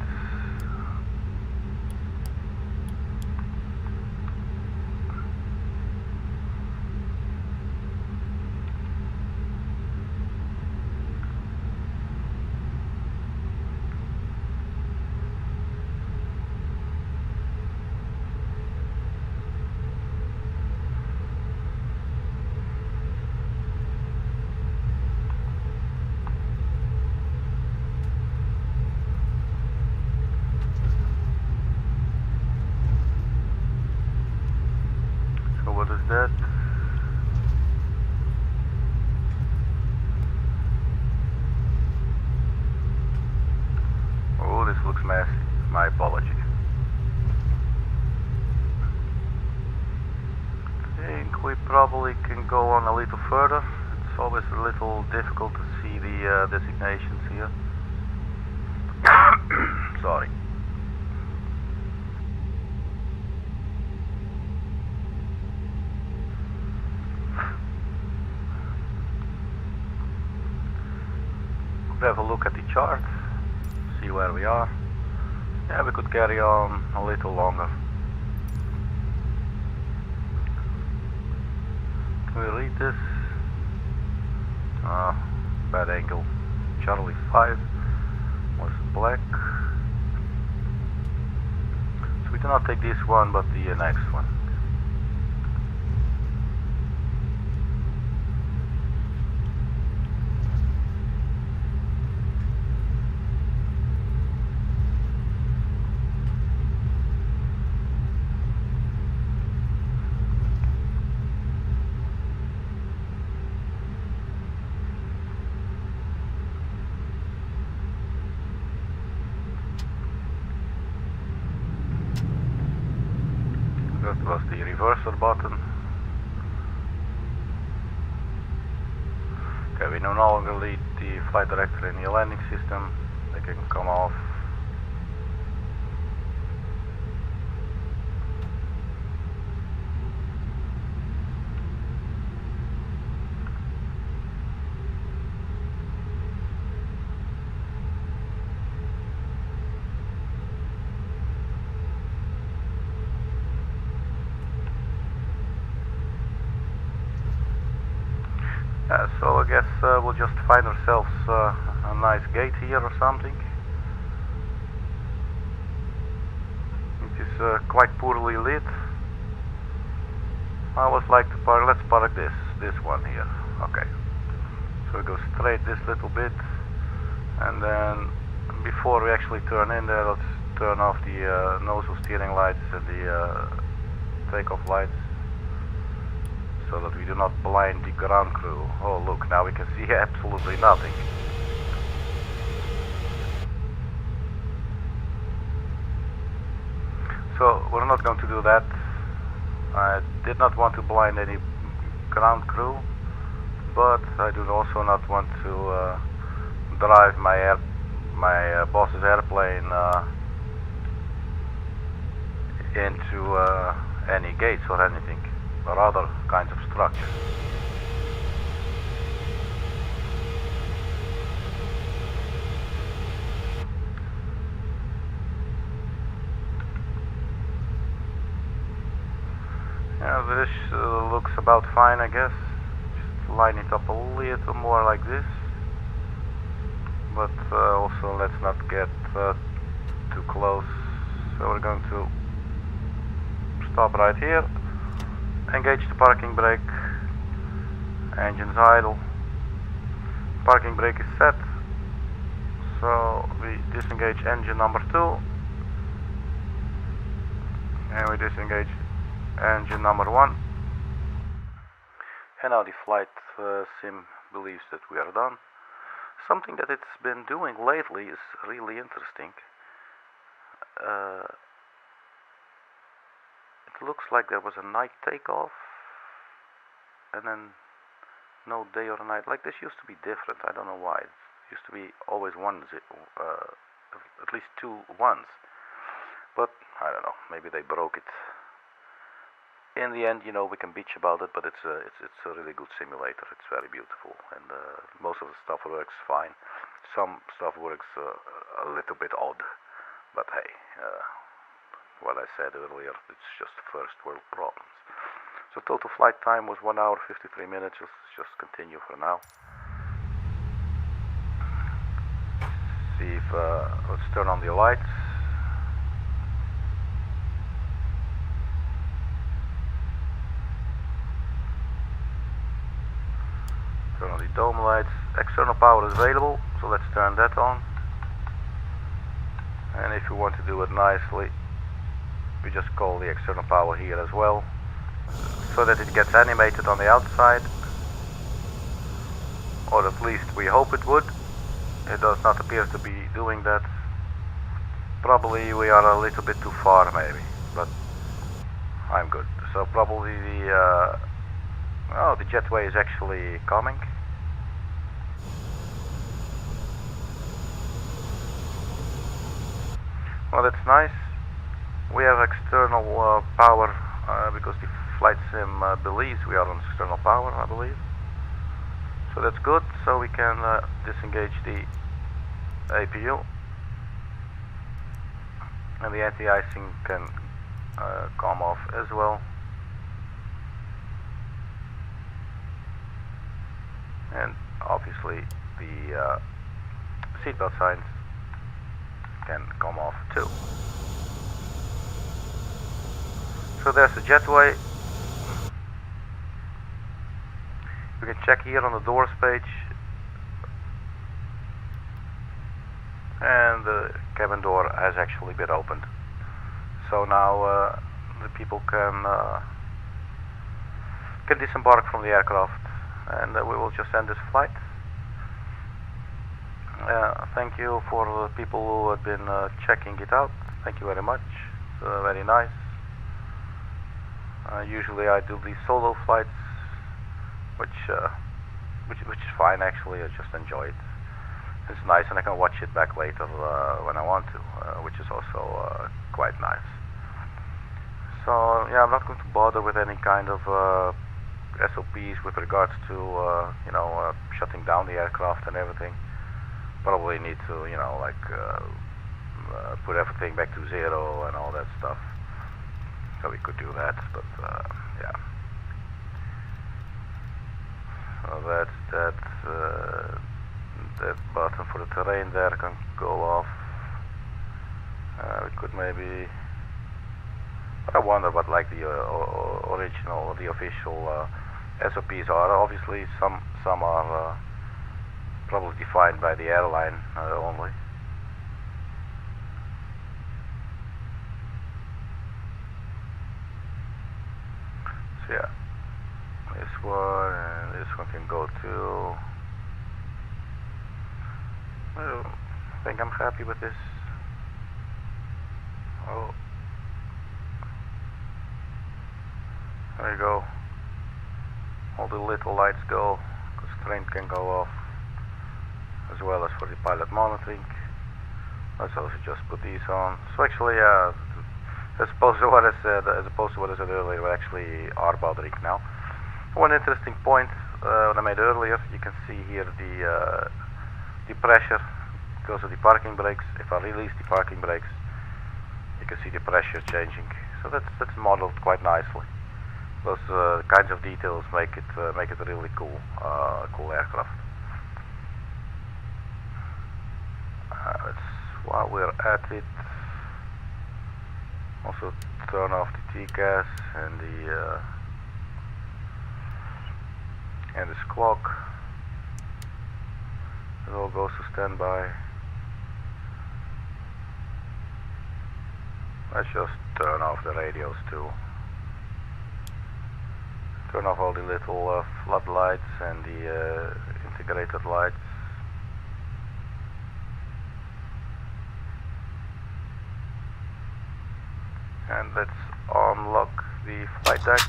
probably can go on a little further. It's always a little difficult to see the designations here. Sorry. Have a look at the chart, see where we are. Yeah, we could carry on a little longer. Can we read this? Bad angle. Charlie 5 was black. So we do not take this one, but the next one. That was the reverser button. Okay, we no longer need the flight director in the landing system. They can come off. So I guess we'll just find ourselves a nice gate here or something. It is quite poorly lit. I always like to park. Let's park this one here. Okay. So we go straight this little bit, and then before we actually turn in there, let's turn off the nozzle steering lights and the takeoff lights, so that we do not blind the ground crew. Oh look, now we can see absolutely nothing. So we're not going to do that. I did not want to blind any ground crew, but I do also not want to drive my boss's airplane into any gates or anything, or other kinds of structures. Yeah, this looks about fine, I guess. Just line it up a little more like this, but also let's not get too close. So we're going to stop right here. Engage the parking brake. Engine's idle. Parking brake is set. So we disengage engine number 2. And we disengage engine number 1. And now the flight sim believes that we are done. Something that it's been doing lately is really interesting. It looks like there was a night takeoff and then no day or night. Like this used to be different. I don't know why. It used to be always ones, at least 2 ones. But I don't know. Maybe they broke it. In the end, you know, we can bitch about it, but it's a really good simulator. It's very beautiful, and most of the stuff works fine. Some stuff works a little bit odd, but hey, what I said earlier, it's just first world problems. So total flight time was 1 hour 53 minutes. Let's just continue for now. See if let's turn on the lights. Turn on the dome lights. External power is available, so let's turn that on. And if you want to do it nicely, we just call the external power here as well, so that it gets animated on the outside, or at least we hope it would. It does not appear to be doing that. Probably we are a little bit too far maybe, but I'm good. So probably the Oh, the jetway is actually coming. Well, that's nice. We have external power because the flight sim believes we are on external power, I believe. So that's good. So we can disengage the APU, and the anti-icing can come off as well. And obviously the seatbelt signs can come off too. So there's the jetway. We can check here on the doors page, and the cabin door has actually been opened. So now the people can disembark from the aircraft, and we will just end this flight. Thank you for the people who have been checking it out. Thank you very much. It's very nice. Usually I do these solo flights, which is fine actually. I just enjoy it. It's nice, and I can watch it back later when I want to, which is also quite nice. So yeah, I'm not going to bother with any kind of SOPs with regards to shutting down the aircraft and everything. Probably need to put everything back to zero and all that stuff. So we could do that, but yeah. So that button for the terrain there can go off. We could maybe. I wonder what like the original, the official SOPs are. Obviously, some are probably defined by the airline only. So yeah, this one and this one can go too. Well, I think I'm happy with this. Oh, there you go. All the little lights go, because the train can go off, as well as for the pilot monitoring. Let's also just put these on. So actually, as opposed to what I said earlier, we actually are bothering now. One interesting point that I made earlier, you can see here the pressure because of the parking brakes. If I release the parking brakes, you can see the pressure changing. So that's modeled quite nicely. Those kinds of details make it a really cool aircraft. While we're at it, also turn off the TCAS and the squawk. It all goes to standby. Let's just turn off the radios too. Turn off all the little floodlights and the integrated lights. And let's unlock the flight deck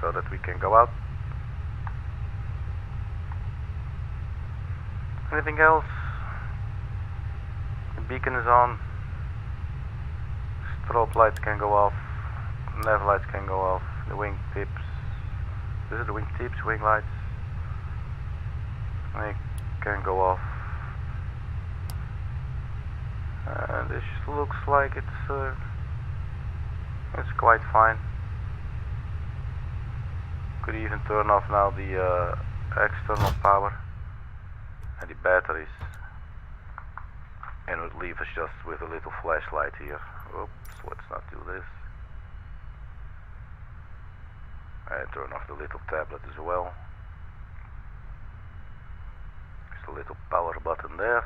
so that we can go out. Anything else? The beacon is on. Strobe lights can go off. Nav lights can go off. The wing tips. This is the wing tips, wing lights. They can go off. And this looks like it's quite fine. Could even turn off now the external power and the batteries, and it would leave us just with a little flashlight here. Oops, let's not do this. And turn off the little tablet as well. There's a little power button there.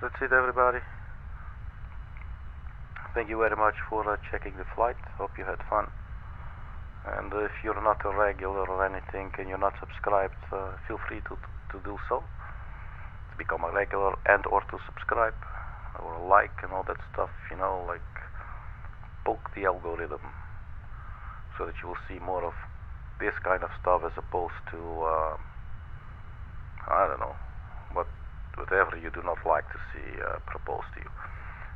That's it, everybody. Thank you very much for checking the flight. Hope you had fun. And if you're not a regular or anything and you're not subscribed, feel free to do so. To become a regular and or to subscribe or like and all that stuff, like poke the algorithm so that you will see more of this kind of stuff as opposed to I don't know, whatever you do not like to see proposed to you.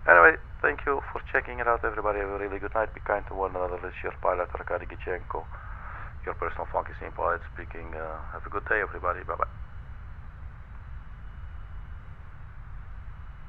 Anyway, thank you for checking it out, everybody. Have a really good night. Be kind to one another. This is your pilot, Arkady Gidzenko, your personal funky scene pilot speaking. Have a good day, everybody. Bye-bye.